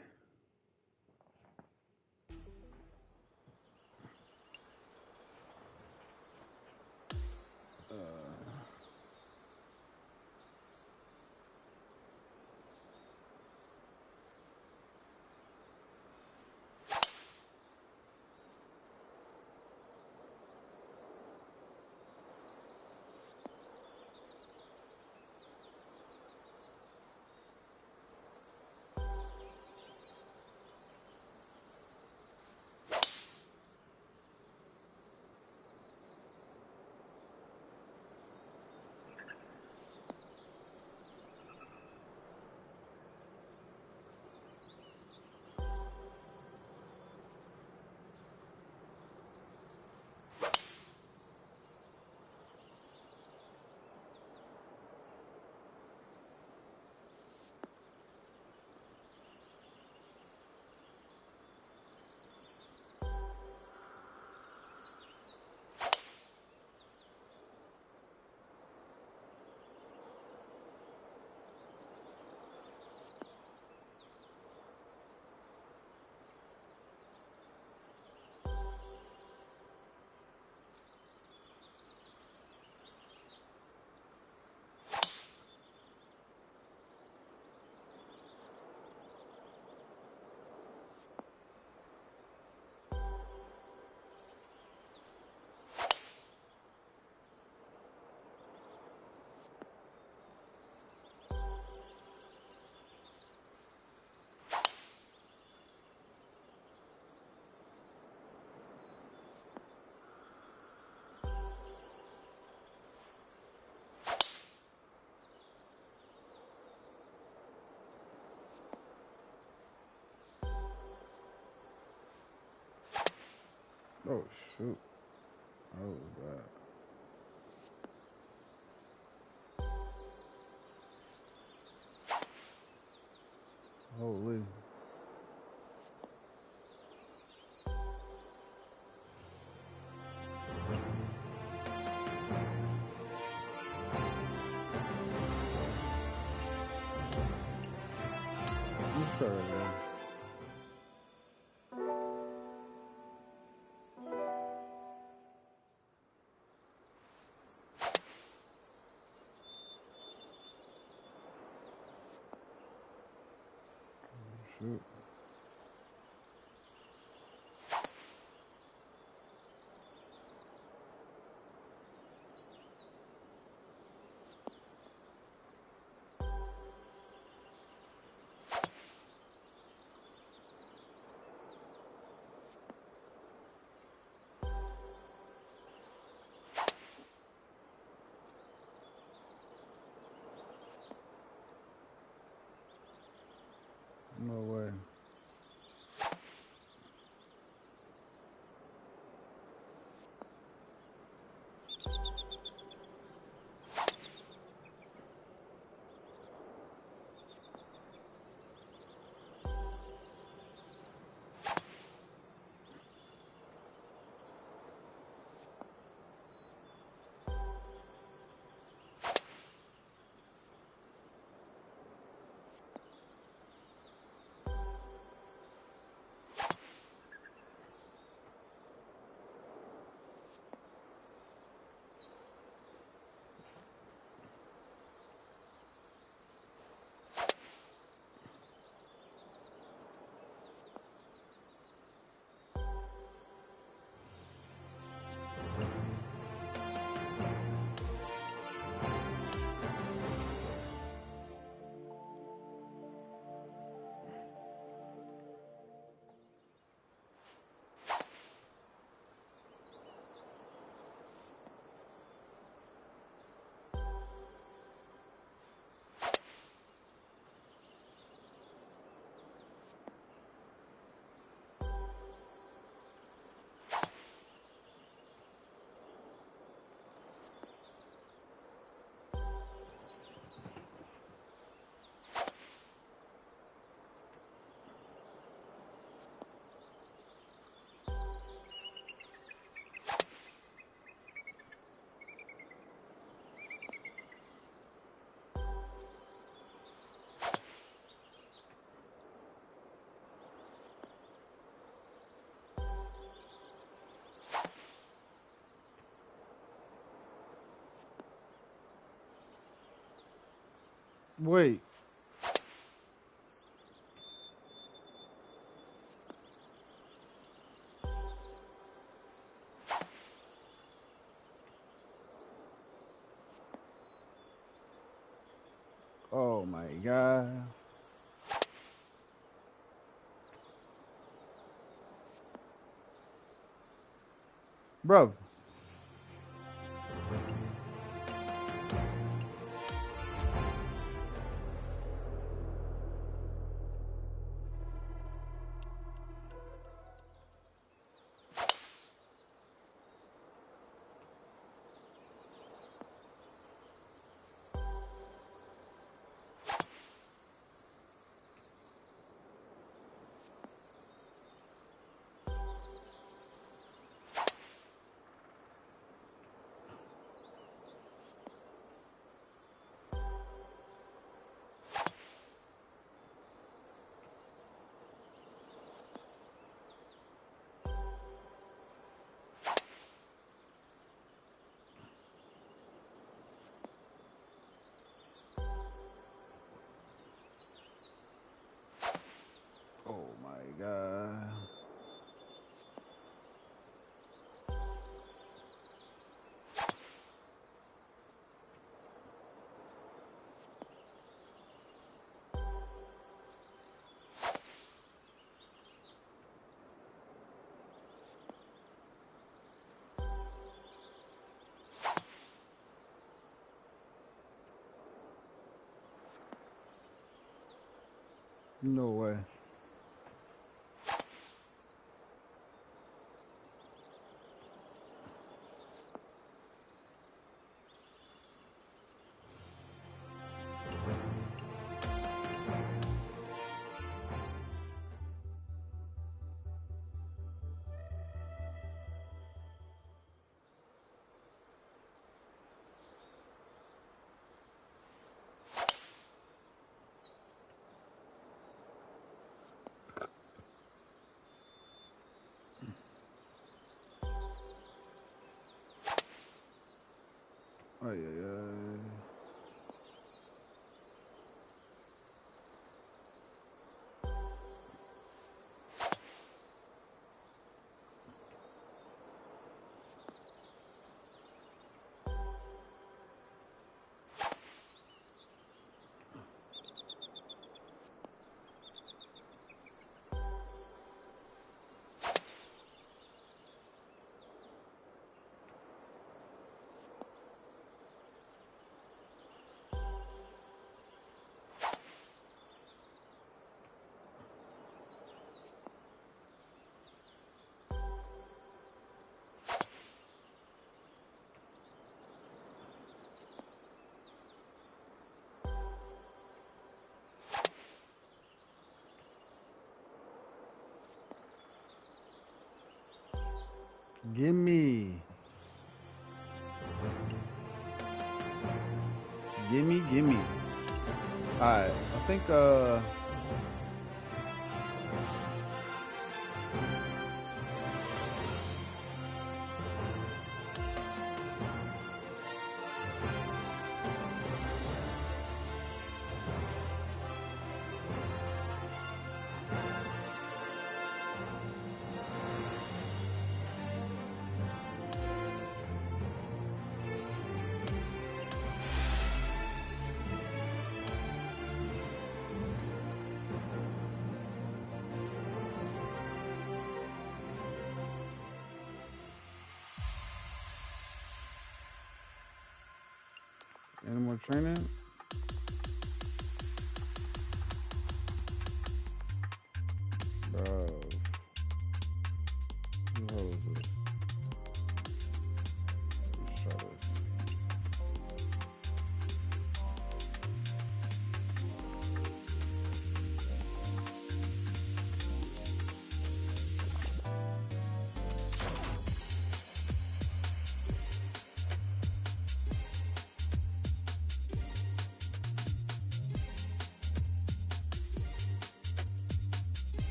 Oh, shoot. Oh, God. Holy. You started there. Shoot. No way. Wait. Oh my God. Bro. Oh my God. No way. Oh, yeah. Gimme. Gimme. Alright, I think any more training? Bro. Who the hell is this? Let's try this.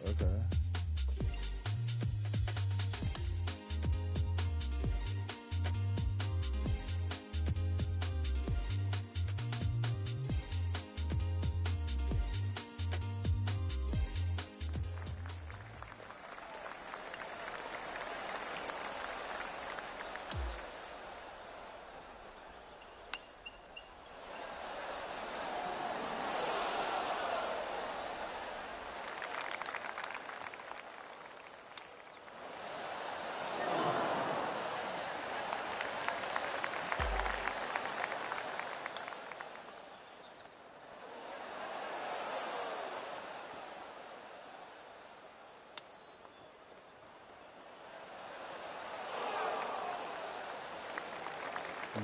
Okay.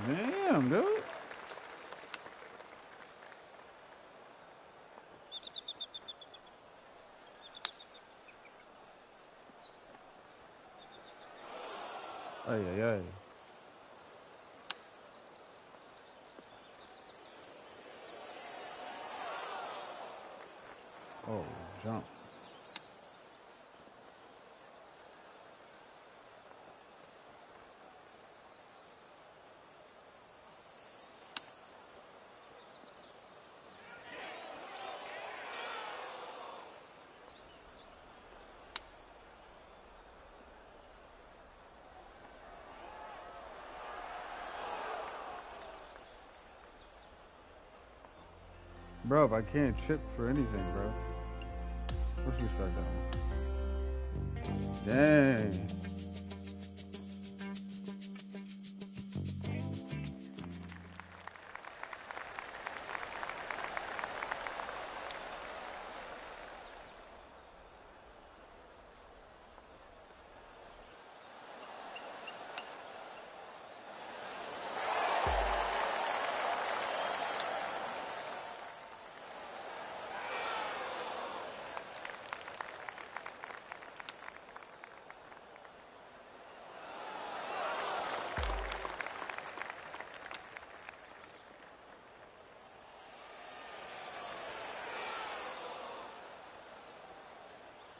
Damn, dude. Ay. Oh, jump. Bro, if I can't chip for anything, bro. Let's restart that one. Dang.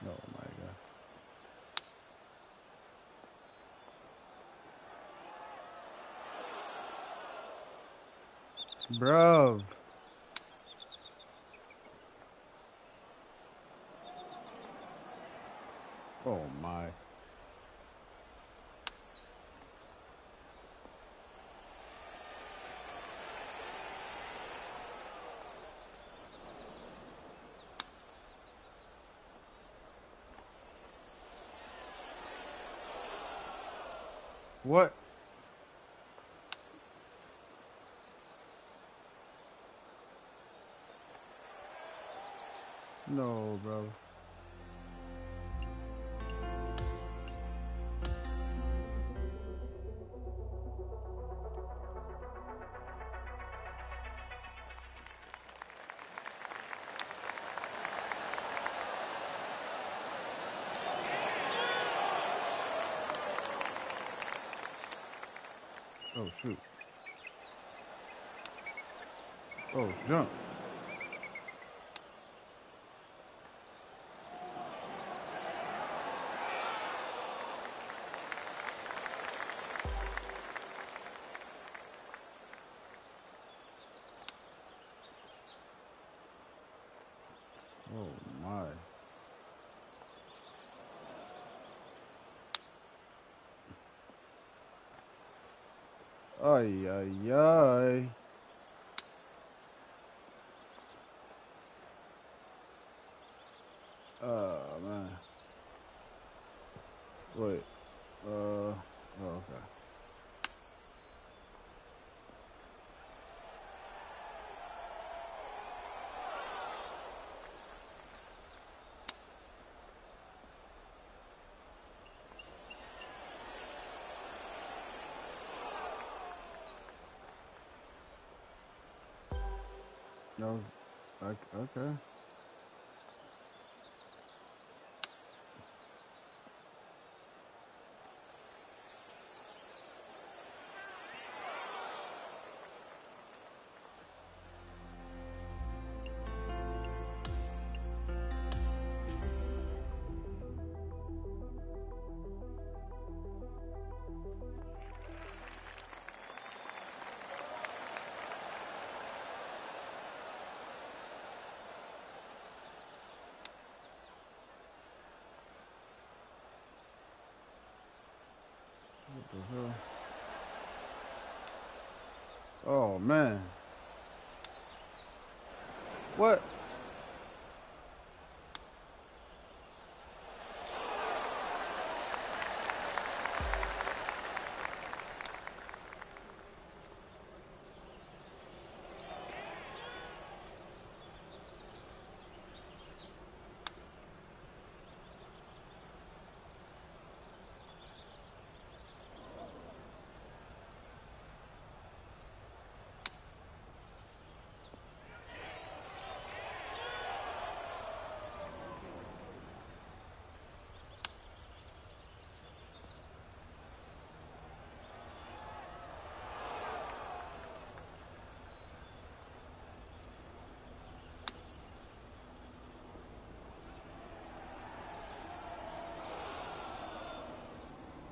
Oh my God. Bro. Oh my. What? No, bro. Oh, shoot. Oh, jump. Oh, my. Ay, ay, ay. Oh, man. Wait. Oh, okay. No, okay. What the hell? Oh, man. What?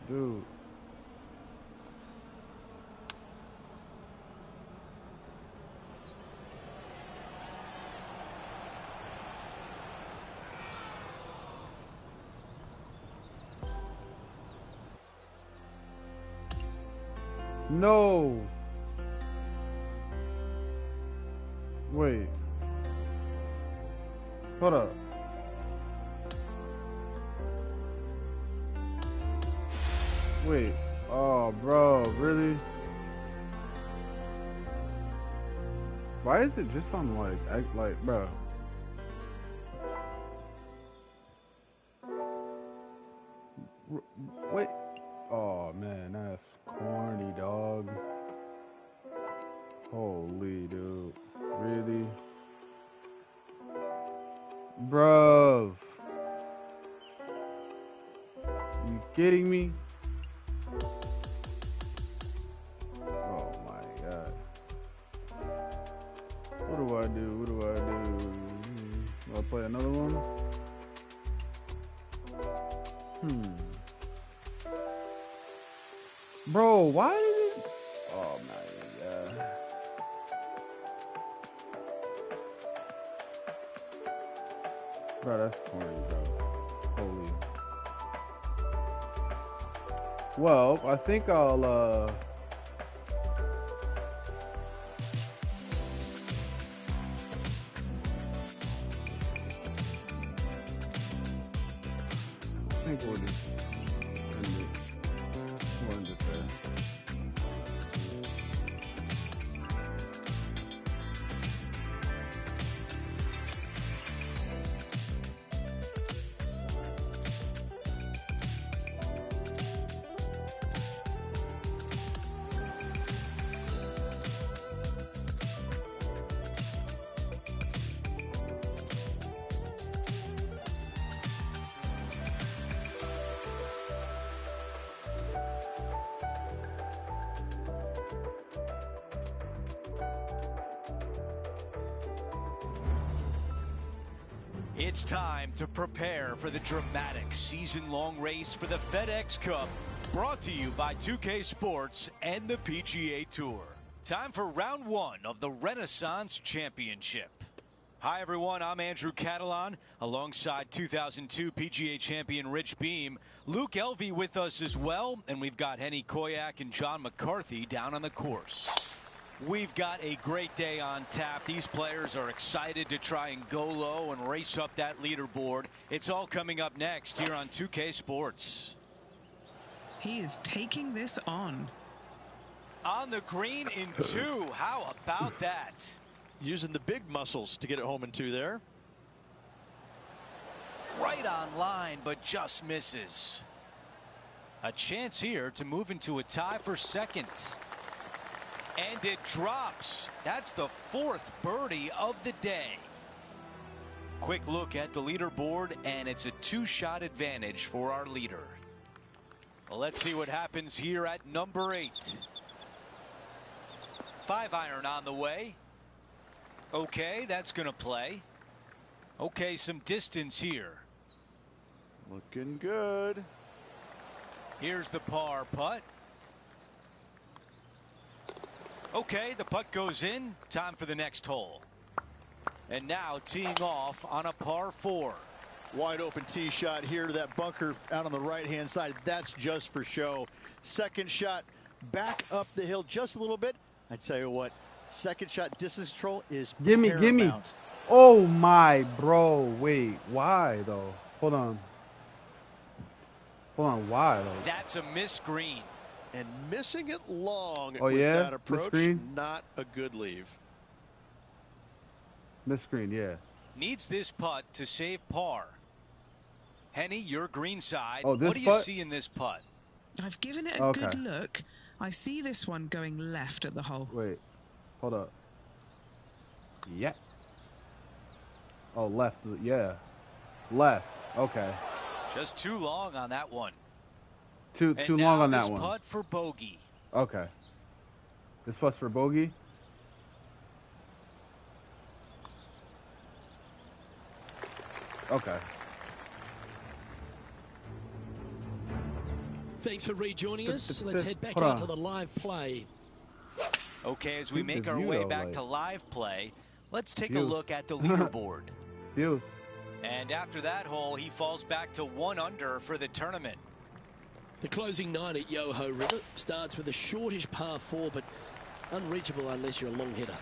Dude. No. Wait. Hold up. Wait. Oh, bro, really? Why is it just on like, bro? Wait. Oh man, that's corny, dog. Holy dude. Really? Bro. You kidding me? Oh my god. What do I do? What do I do? Do I play another one? Bro, why did it? Oh my god. Bro, that's corny, bro. Holy. Well, I think I'll, I think we'll just end it. We'll end it there. It's time to prepare for the dramatic season-long race for the FedEx Cup, brought to you by 2K Sports and the PGA Tour. Time for round one of the Renaissance Championship. Hi everyone, I'm Andrew Catalon, alongside 2002 PGA champion Rich Beam. Luke Elvey with us as well, and we've got Henny Koyak and John McCarthy down on the course. We've got a great day on tap. These players are excited to try and go low and race up that leaderboard. It's all coming up next here on 2K Sports. He is taking this on. On the green in two. How about that? Using the big muscles to get it home in two there. Right on line, but just misses. A chance here to move into a tie for second. And it drops. That's the fourth birdie of the day. Quick look at the leaderboard, and it's a two-shot advantage for our leader. Well, let's see what happens here at number 8. 5-iron on the way. Okay, that's going to play. Okay, some distance here. Looking good. Here's the par putt. Okay, the putt goes in. Time for the next hole. And now teeing off on a par 4. Wide open tee shot here to that bunker out on the right-hand side. That's just for show. Second shot back up the hill just a little bit. I tell you what, second shot distance control is paramount. Gimme. Oh my, bro. Wait, why though? Hold on, why though? That's a missed green. And missing it long with that approach, not a good leave. Miss screen, yeah. Needs this putt to save par. Henny, your green side. Oh, this what do you putt? see in this putt? I've given it a good look. I see this one going left at the hole. Wait, hold up. Yeah. Oh, left. Yeah. Left. Okay. Just too long on that one. Too long on that one. And now this putt for bogey. Okay. This putt's for bogey. Okay. Thanks for rejoining us. Let's head back Hold into on. the live play. Okay, as we Look at make the our view, way though, back like- to live play, let's take a View. look at the leaderboard. View. And after that hole, he falls back to 1 under for the tournament. The closing 9 at Yoho River starts with a shortish par 4, but unreachable unless you're a long hitter.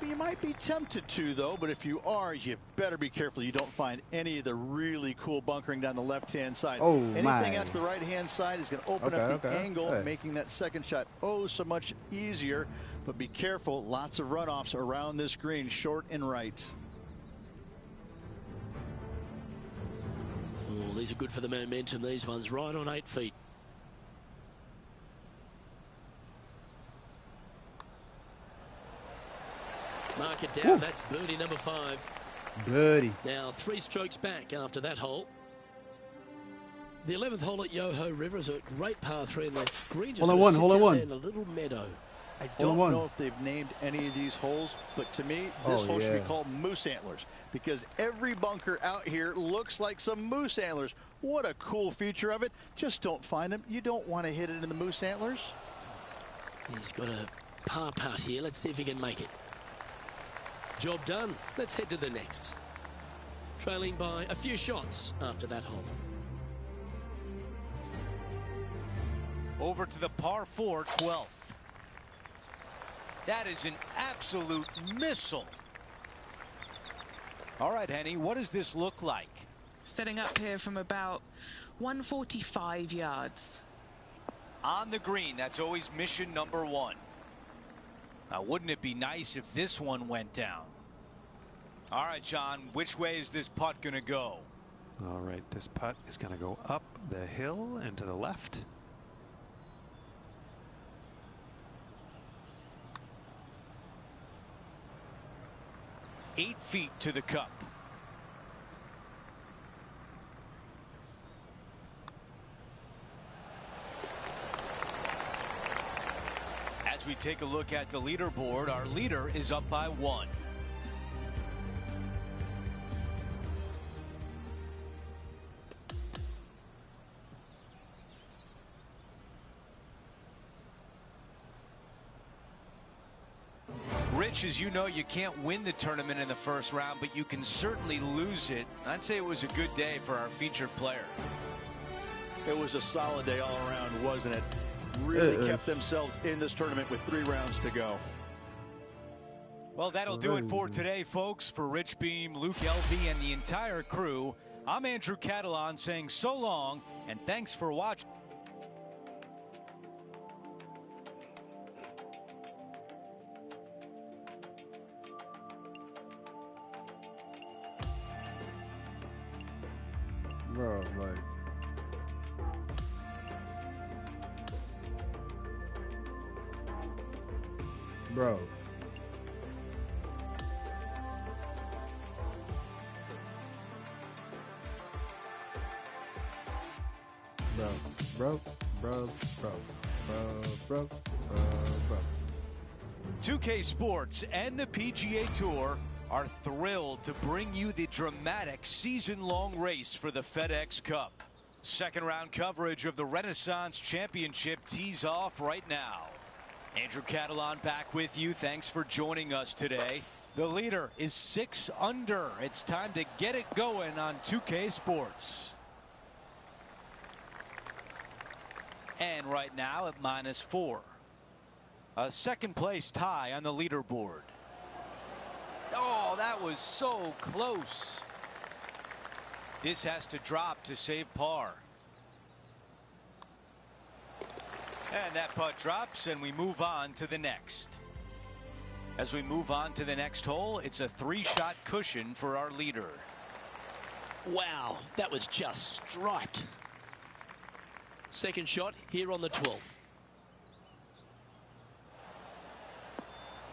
You might be tempted to, though, but if you are, you better be careful you don't find any of the really cool bunkering down the left-hand side. Oh, anything my. out to the right-hand side is going to open up the angle, Hey. making that second shot so much easier. But be careful, lots of runoffs around this green, short and right. Oh, these are good for the momentum, these ones, right on 8 feet. Mark it down. That's birdie number 5. Birdie. Now 3 strokes back after that hole. The 11th hole at Yoho River is a great par 3, and the green just Hole in one, sits hole in out one. there in a little meadow. I Hole in don't one. know if they've named any of these holes, but to me, this hole should be called Moose Antlers, because every bunker out here looks like some moose antlers. What a cool feature of it. Just don't find them. You don't want to hit it in the moose antlers. He's got a par putt here. Let's see if he can make it. Job done. Let's head to the next. trailing by a few shots after that hole. Over to the par 4 12th. That is an absolute missile. All right, Henny, what does this look like? Setting up here from about 145 yards. On the green, that's always mission number one. Now, wouldn't it be nice if this one went down? All right, John, which way is this putt going to go? All right, this putt is going to go up the hill and to the left. Eight feet to the cup. As we take a look at the leaderboard, our leader is up by 1. Rich, as you know, you can't win the tournament in the first round, but you can certainly lose it. I'd say it was a good day for our featured player. It was a solid day all around, wasn't it? Really kept themselves in this tournament with 3 rounds to go. Well, that'll do it for today, folks. For Rich Beam, Luke Elvey, and the entire crew, I'm Andrew Catalon saying so long, and thanks for watching. Bro, like. Bro. Bro. 2K Sports and the PGA Tour are thrilled to bring you the dramatic season-long race for the FedEx Cup. Second round coverage of the Renaissance Championship tees off right now. Andrew Catalon back with you. Thanks for joining us today. The leader is 6 under. It's time to get it going on 2K Sports. And right now at -4. A second place tie on the leaderboard. Oh, that was so close. This has to drop to save par. And that putt drops, and we move on to the next. As we move on to the next hole, it's a 3-shot cushion for our leader. Wow, that was just striped. Second shot here on the 12th.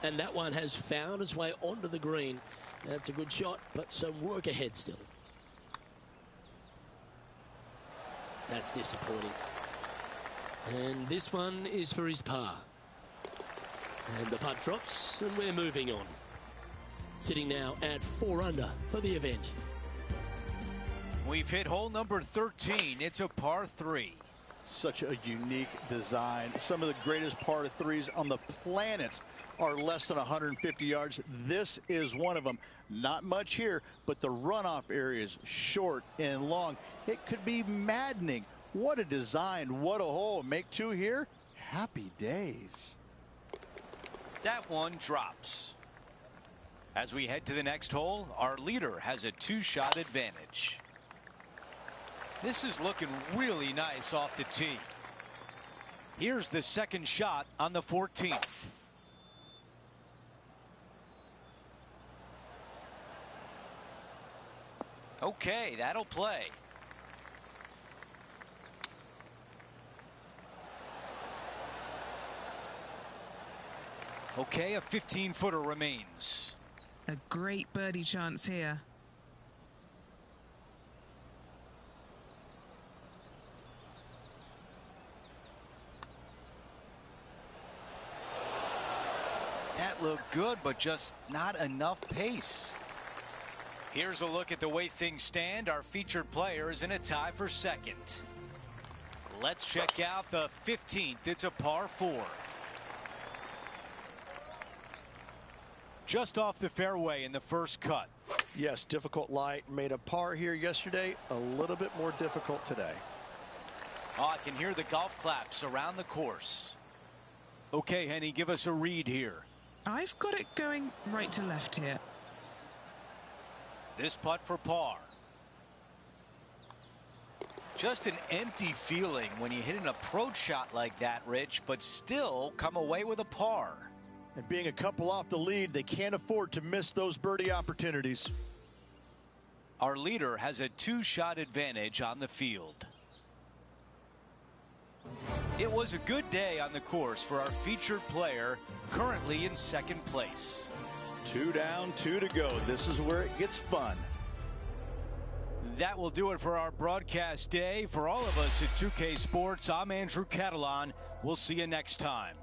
And that one has found its way onto the green. That's a good shot, but some work ahead still. That's disappointing. And this one is for his par. And the putt drops, and we're moving on. Sitting now at 4 under for the event. We've hit hole number 13. It's a par 3. Such a unique design. Some of the greatest par 3s on the planet are less than 150 yards. This is one of them. Not much here, but the runoff area is short and long. It could be maddening. What a design. What a hole. Make 2 here. Happy days. That one drops. As we head to the next hole, our leader has a 2-shot advantage. This is looking really nice off the tee. Here's the second shot on the 14th. Okay, that'll play. Okay, a 15-footer remains. A great birdie chance here. That looked good, but just not enough pace. Here's a look at the way things stand. Our featured player is in a tie for second. Let's check out the 15th. It's a par 4. Just off the fairway in the first cut. Yes, difficult lie. Made a par here yesterday. A little bit more difficult today. Oh, I can hear the golf claps around the course. Okay, Henny, give us a read here. I've got it going right to left here. This putt for par. Just an empty feeling when you hit an approach shot like that, Rich, but still come away with a par. And being a couple off the lead, they can't afford to miss those birdie opportunities. Our leader has a 2-shot advantage on the field. It was a good day on the course for our featured player, currently in second place. 2 down, 2 to go. This is where it gets fun. That will do it for our broadcast day. For all of us at 2K Sports, I'm Andrew Catalan. We'll see you next time.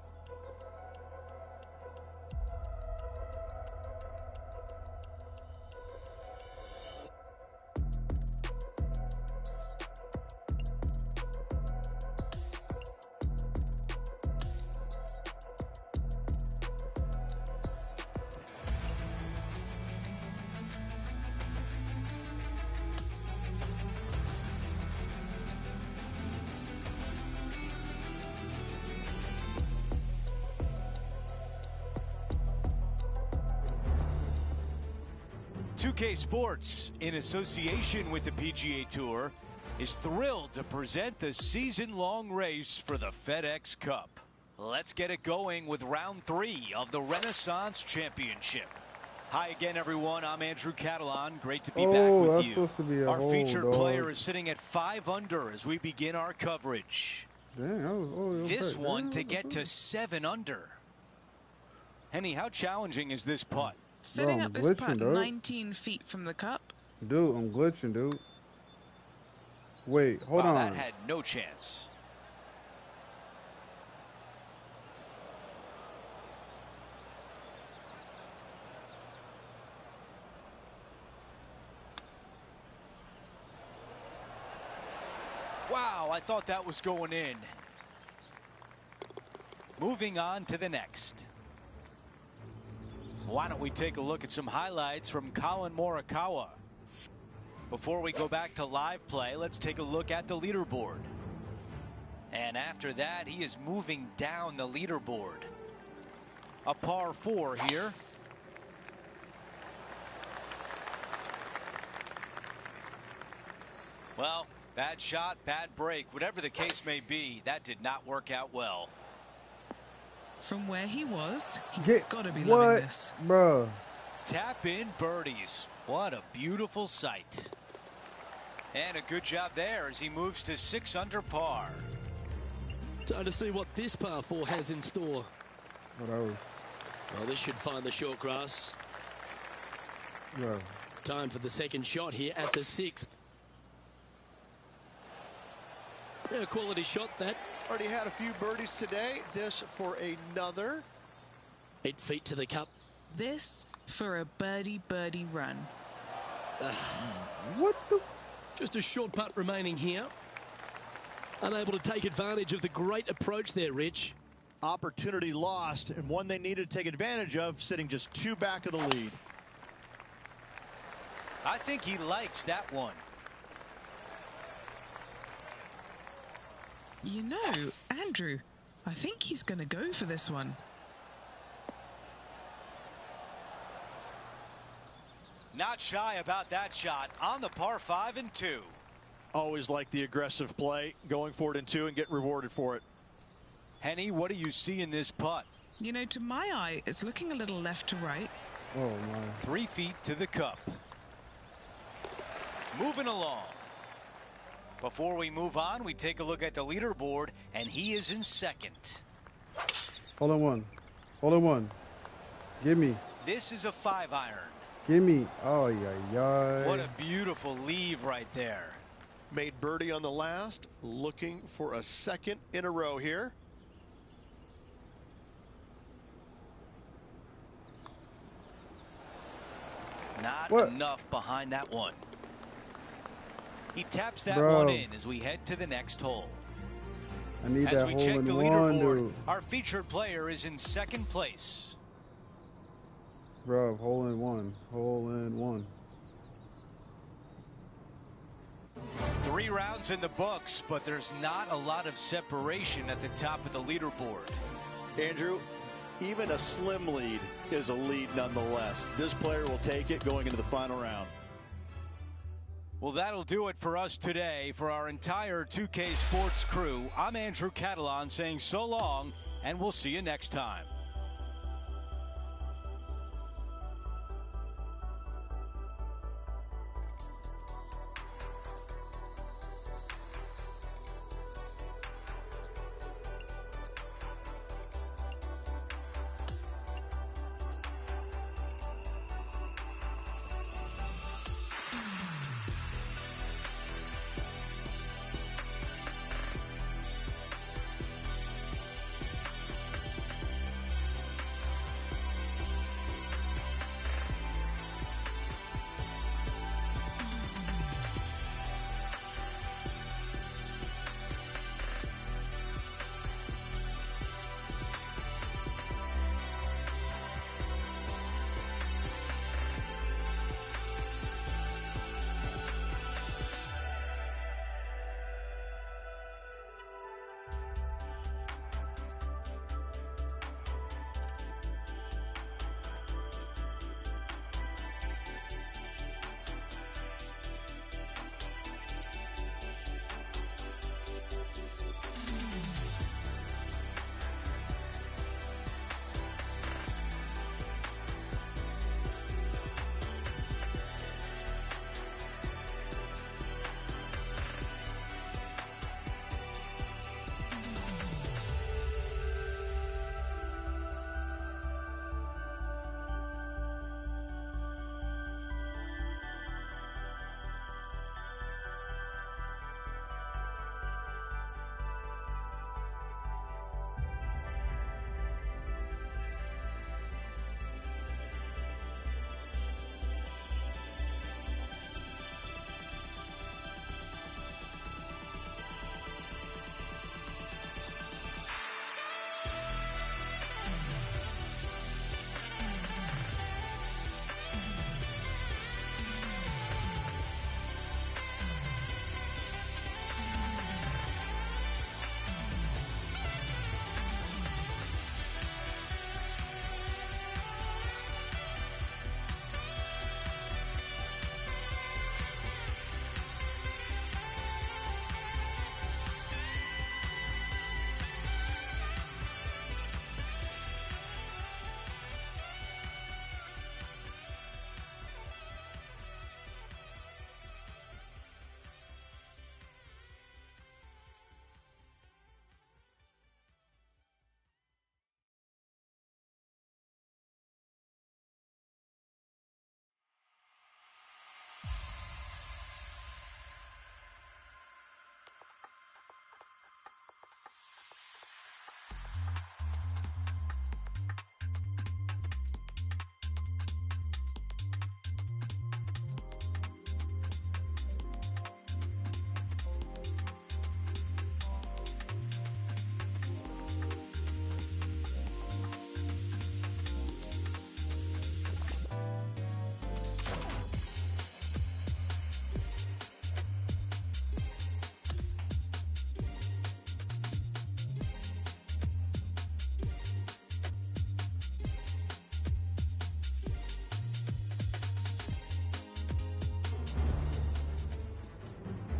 .2K Sports, in association with the PGA Tour, is thrilled to present the season-long race for the FedEx Cup. Let's get it going with round 3 of the Renaissance Championship. Hi again, everyone. I'm Andrew Catalan. Great to be back with you. Our featured player is sitting at 5 under as we begin our coverage. This one to get to 7 under. Henny, how challenging is this putt? Setting up this putt 19 feet from the cup. Dude, I'm glitching, dude. Wait, hold on. That had no chance. Wow, I thought that was going in. Moving on to the next. Why don't we take a look at some highlights from Colin Morikawa? Before we go back to live play, let's take a look at the leaderboard. And after that, he is moving down the leaderboard. A par 4 here. Well, bad shot, bad break. Whatever the case may be, that did not work out well. From where he was, he's got to be loving this. Bro. Tap in birdies. What a beautiful sight. And a good job there as he moves to 6 under par. Time to see what this par 4 has in store. Well, this should find the short grass. Yeah. Time for the second shot here at the 6th. A quality shot that. Already had a few birdies today. This for another. 8 feet to the cup. This for a birdie run. What the? Just a short putt remaining here. Unable to take advantage of the great approach there, Rich. Opportunity lost, and one they needed to take advantage of, sitting just 2 back of the lead. I think he likes that one. You know, Andrew, I think he's going to go for this one. Not shy about that shot on the par 5 and 2. Always like the aggressive play, going for it in 2 and get rewarded for it. Henny, what do you see in this putt? You know, to my eye, it's looking a little left to right. Oh, my. 3 feet to the cup. Moving along. Before we move on, we take a look at the leaderboard, and he is in 2nd. Hole in one. Hole in one. Give me. This is a 5-iron. Give me. Oh, yeah. What a beautiful leave right there. Made birdie on the last. Looking for a 2nd in a row here. Not What? enough behind that one. He taps that Bro. one in as we head to the next hole. I need As that we hole check in the one, leaderboard, dude. our featured player is in 2nd place. Bro, hole in one. Hole in one. 3 rounds in the books, but there's not a lot of separation at the top of the leaderboard. Andrew, even a slim lead is a lead nonetheless. This player will take it going into the final round. Well, that'll do it for us today. For our entire 2K Sports crew, I'm Andrew Catalan saying so long, and we'll see you next time.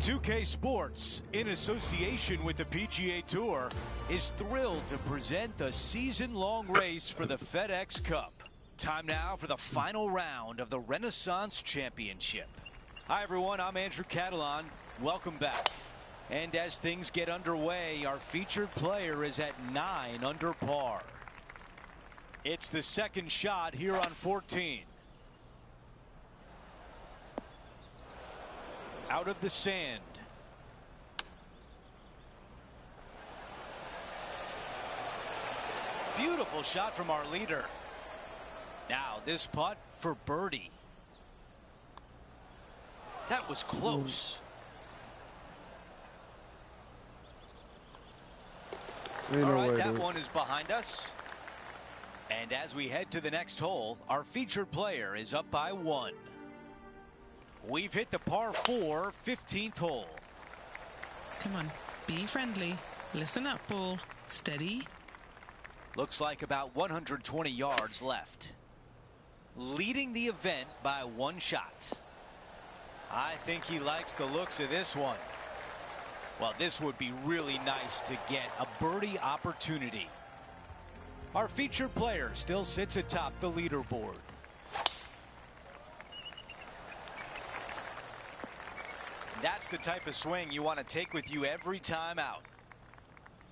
.2K Sports, in association with the PGA Tour, is thrilled to present the season-long race for the FedEx Cup. Time now for the final round of the Renaissance Championship. Hi, everyone. I'm Andrew Catalan. Welcome back. And as things get underway, our featured player is at 9 under par. It's the second shot here on 14. Out of the sand. Beautiful shot from our leader. Now this putt for birdie. That was close. All right, that one is behind us. And as we head to the next hole, our featured player is up by 1. We've hit the par 4 15th hole. Come on, be friendly. Listen up, ball. Steady. Looks like about 120 yards left. Leading the event by 1 shot. I think he likes the looks of this one. Well, this would be really nice to get a birdie opportunity. Our featured player still sits atop the leaderboard. That's the type of swing you want to take with you every time out.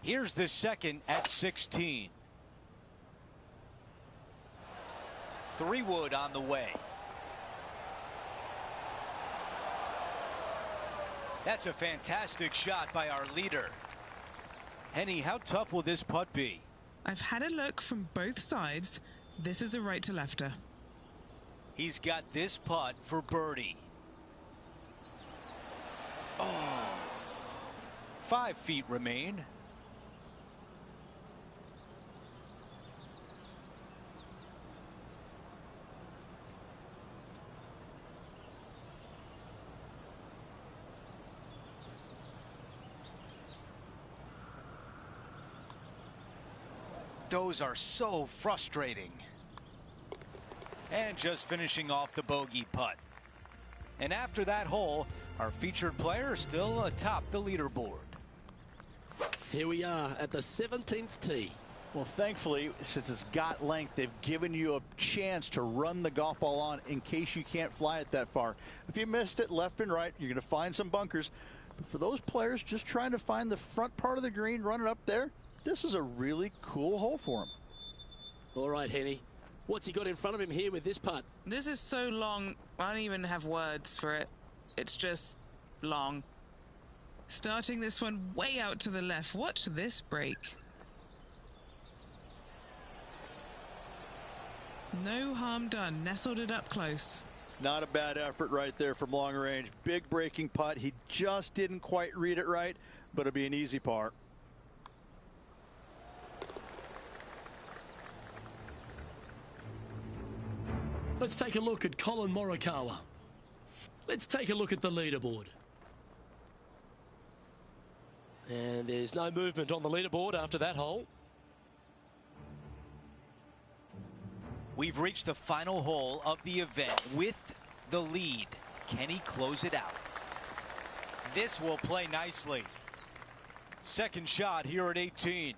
Here's the second at 16. 3-wood on the way. That's a fantastic shot by our leader. Henny, how tough will this putt be? I've had a look from both sides. This is a right to lefter. He's got this putt for birdie. Oh. 5 feet remain. Those are so frustrating. And just finishing off the bogey putt. And after that hole, our featured player is still atop the leaderboard. Here we are at the 17th tee. Well, thankfully, since it's got length, they've given you a chance to run the golf ball on in case you can't fly it that far. If you missed it left and right, you're going to find some bunkers. But for those players just trying to find the front part of the green, run it up there, this is a really cool hole for him. All right, Henny. What's he got in front of him here with this putt? This is so long, I don't even have words for it. It's just long. Starting this one way out to the left. Watch this break. No harm done. Nestled it up close. Not a bad effort right there from long range. Big breaking putt. He just didn't quite read it right, but it'll be an easy par. Let's take a look at Colin Morikawa. Let's take a look at the leaderboard. And there's no movement on the leaderboard after that hole. We've reached the final hole of the event with the lead. Can he close it out? This will play nicely. Second shot here at 18.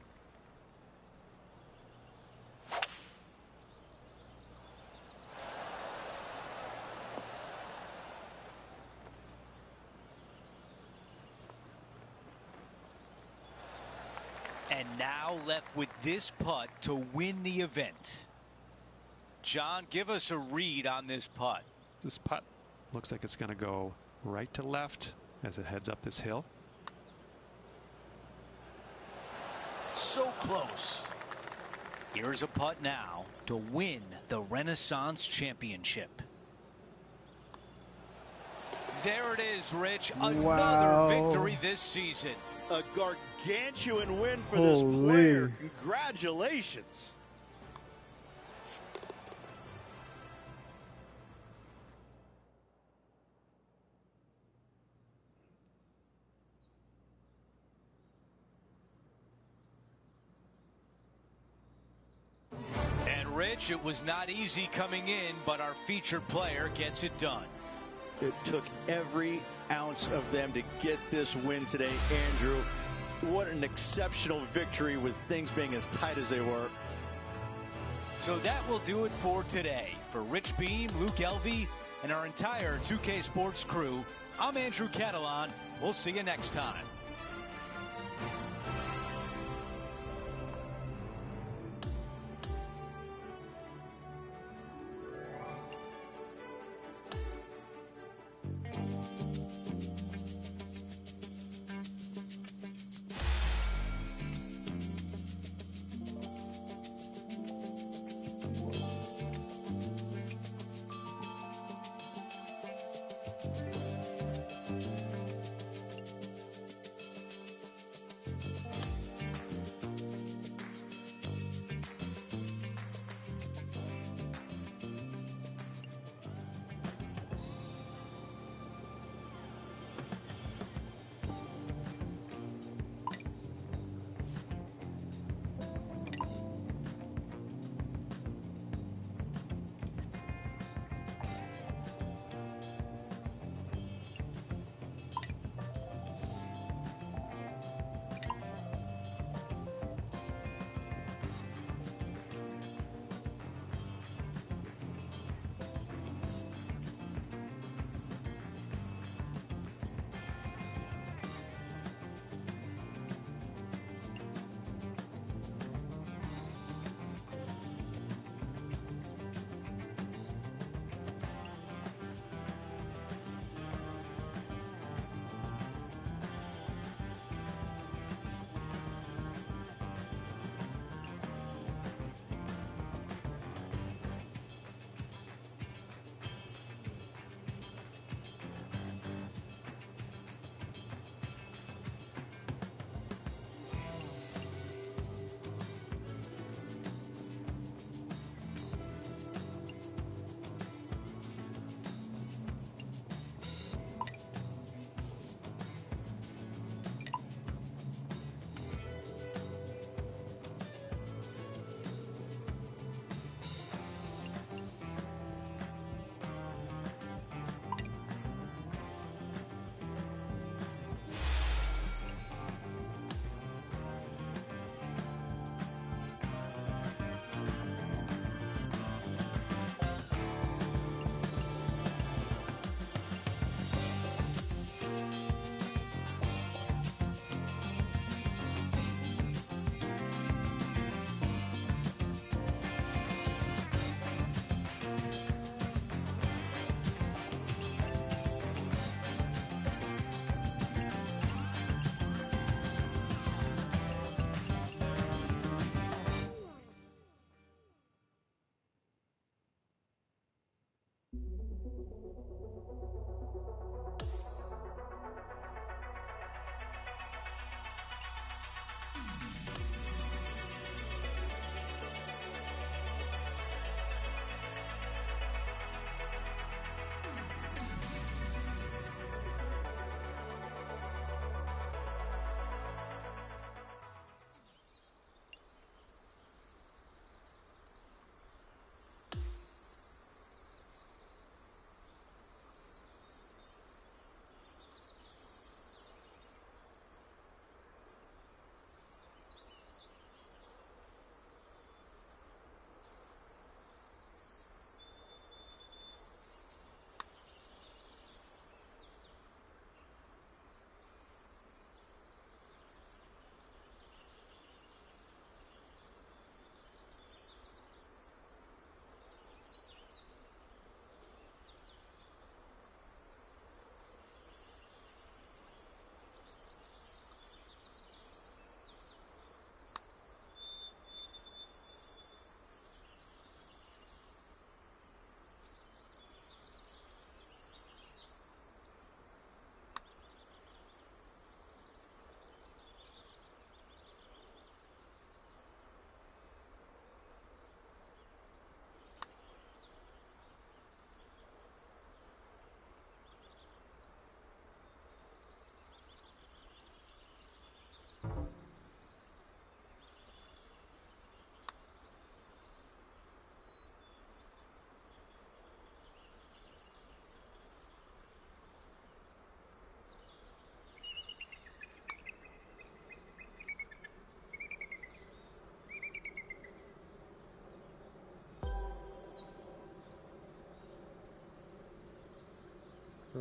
And now left with this putt to win the event. John, give us a read on this putt. This putt looks like it's going to go right to left as it heads up this hill. So close. Here's a putt now to win the Renaissance Championship. There it is, Rich. Another victory this season. A gargantuan win for this player. Congratulations. And Rich, it was not easy coming in, but our featured player gets it done. It took every ounce of them to get this win today, Andrew. What an exceptional victory with things being as tight as they were. So that will do it for today. For Rich Beam, Luke Elvey, and our entire 2K Sports crew, I'm Andrew Catalan. We'll see you next time.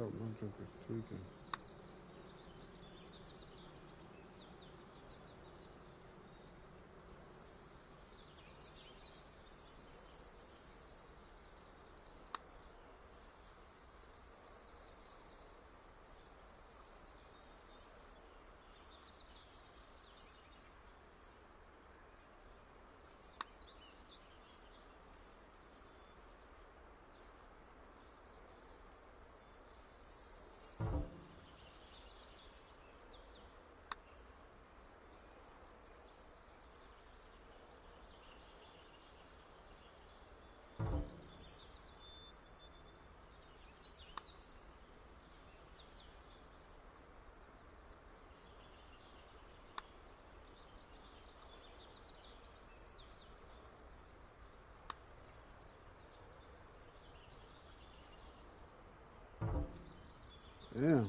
up. My junk is tweaking. Yeah.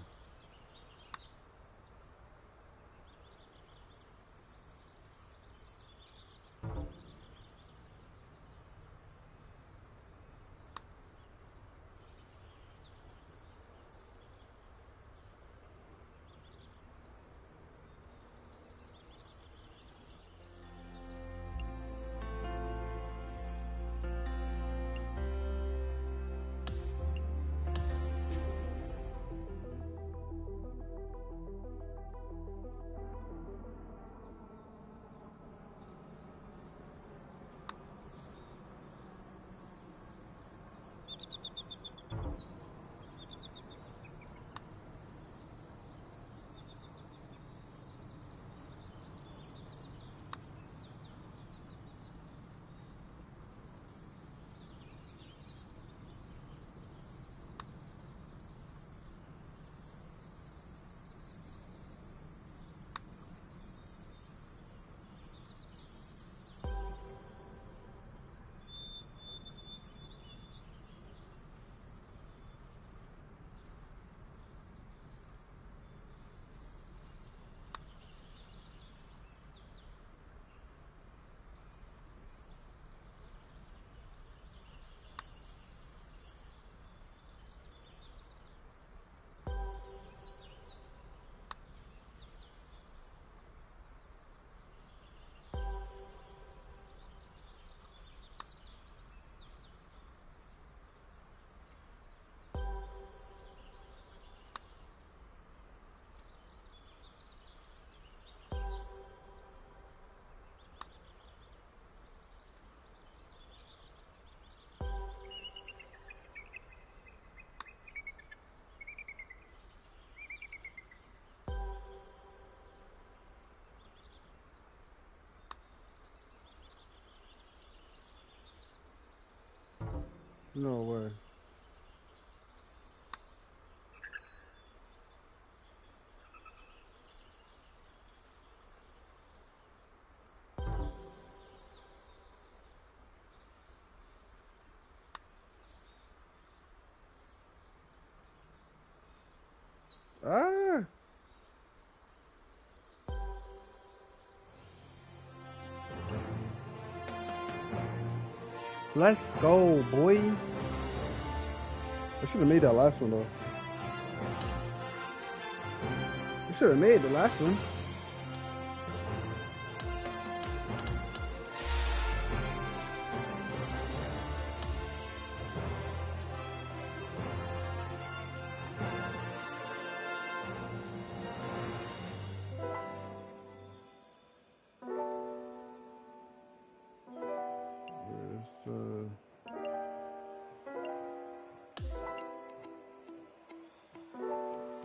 No way. Ah! Let's go, boy. I should have made that last one, though. I should have made the last one.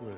Wait.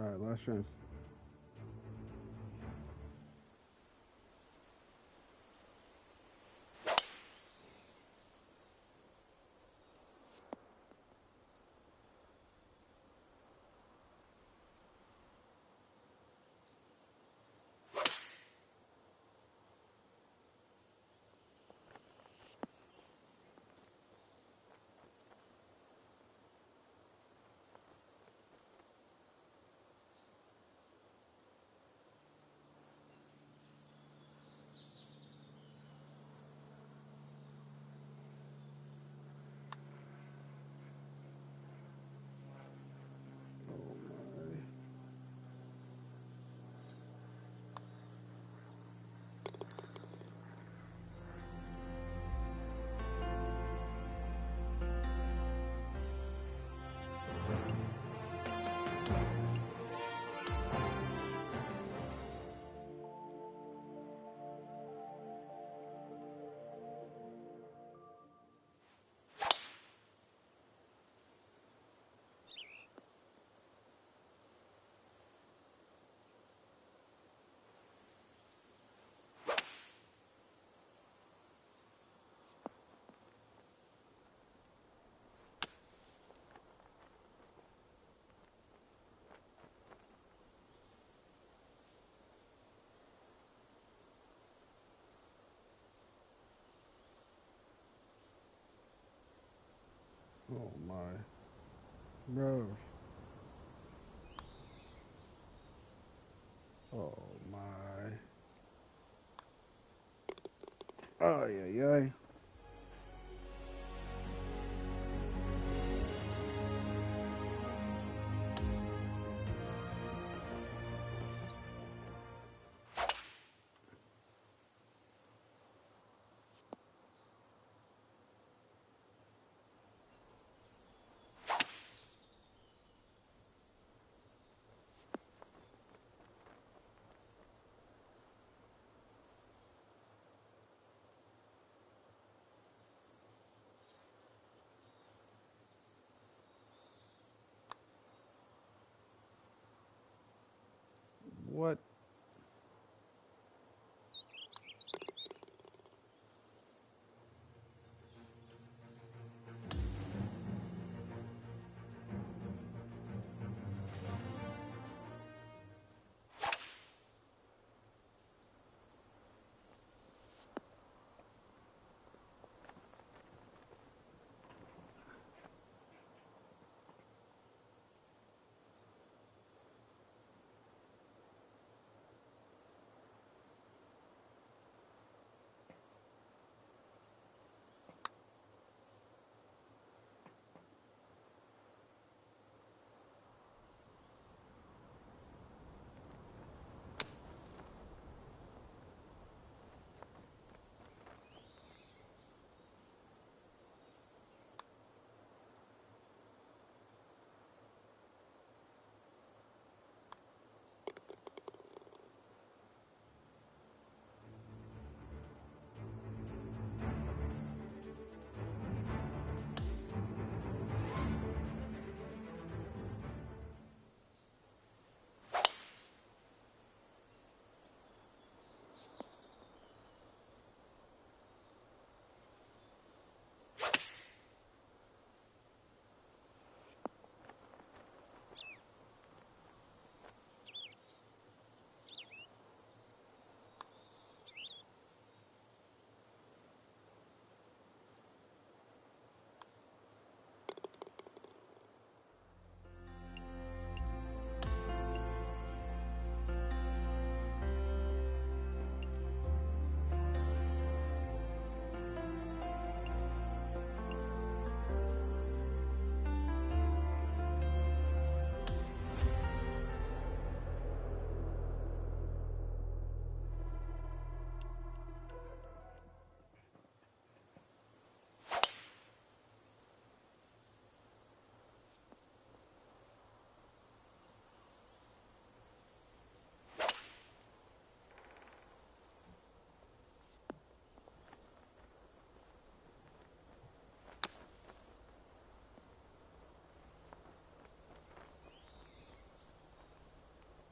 All right, last chance. Oh my, bro. Oh my. Oh yeah, yeah. What?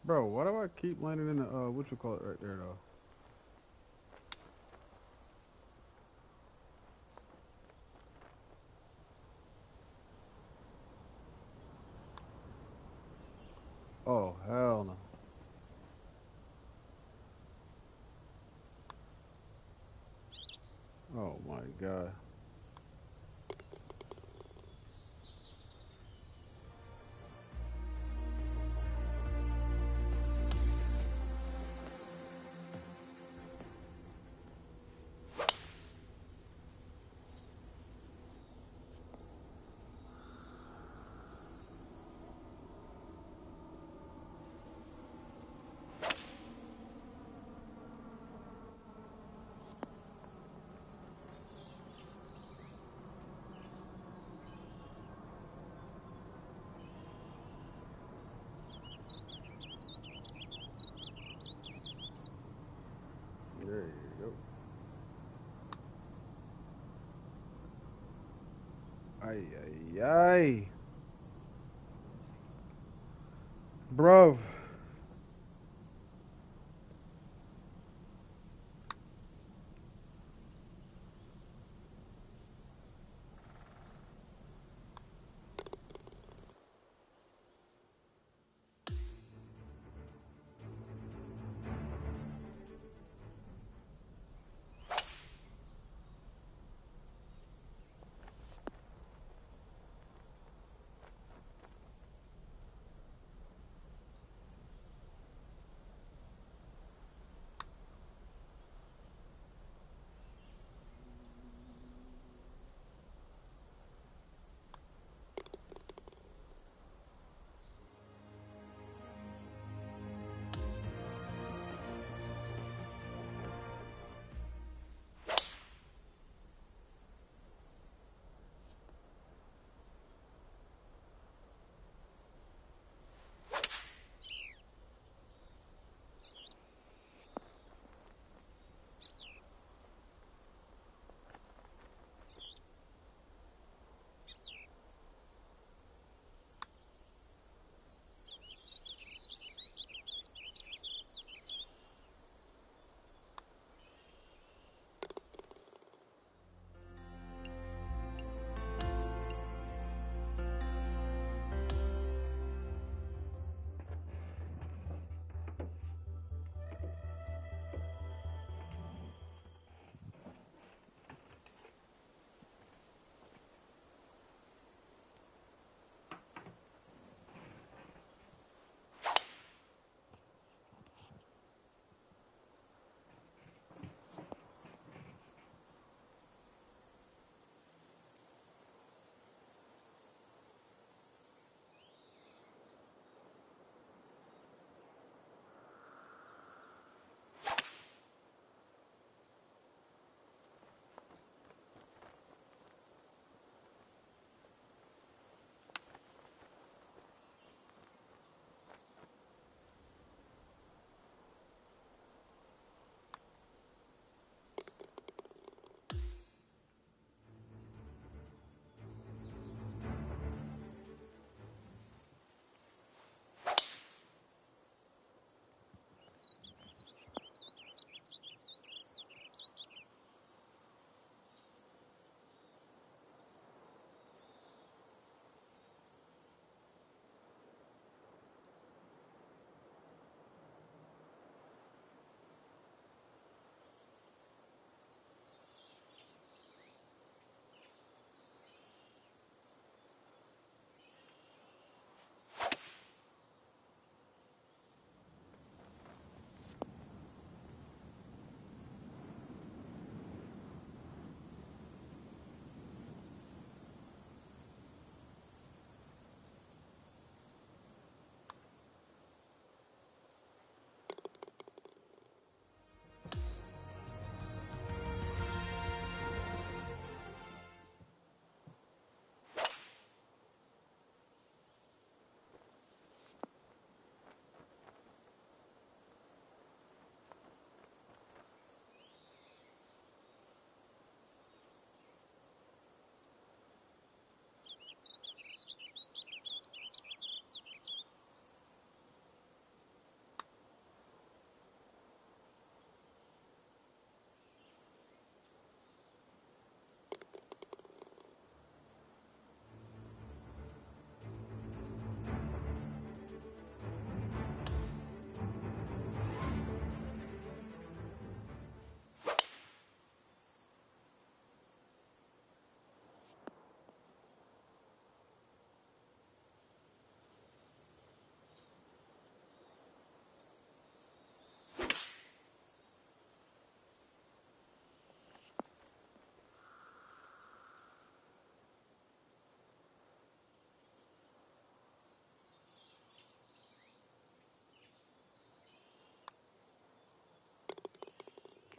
Bro, why do I keep landing in the, what you call it right there, though? Oh, hell no. Oh my God. There you go. Ay, ay, ay. Bro.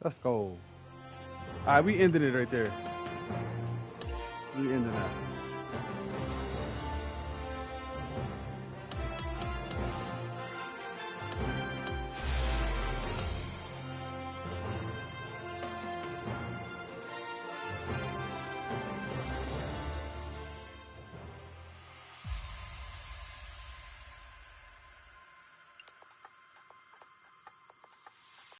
Let's go. All right, we ended it right there. We ended that.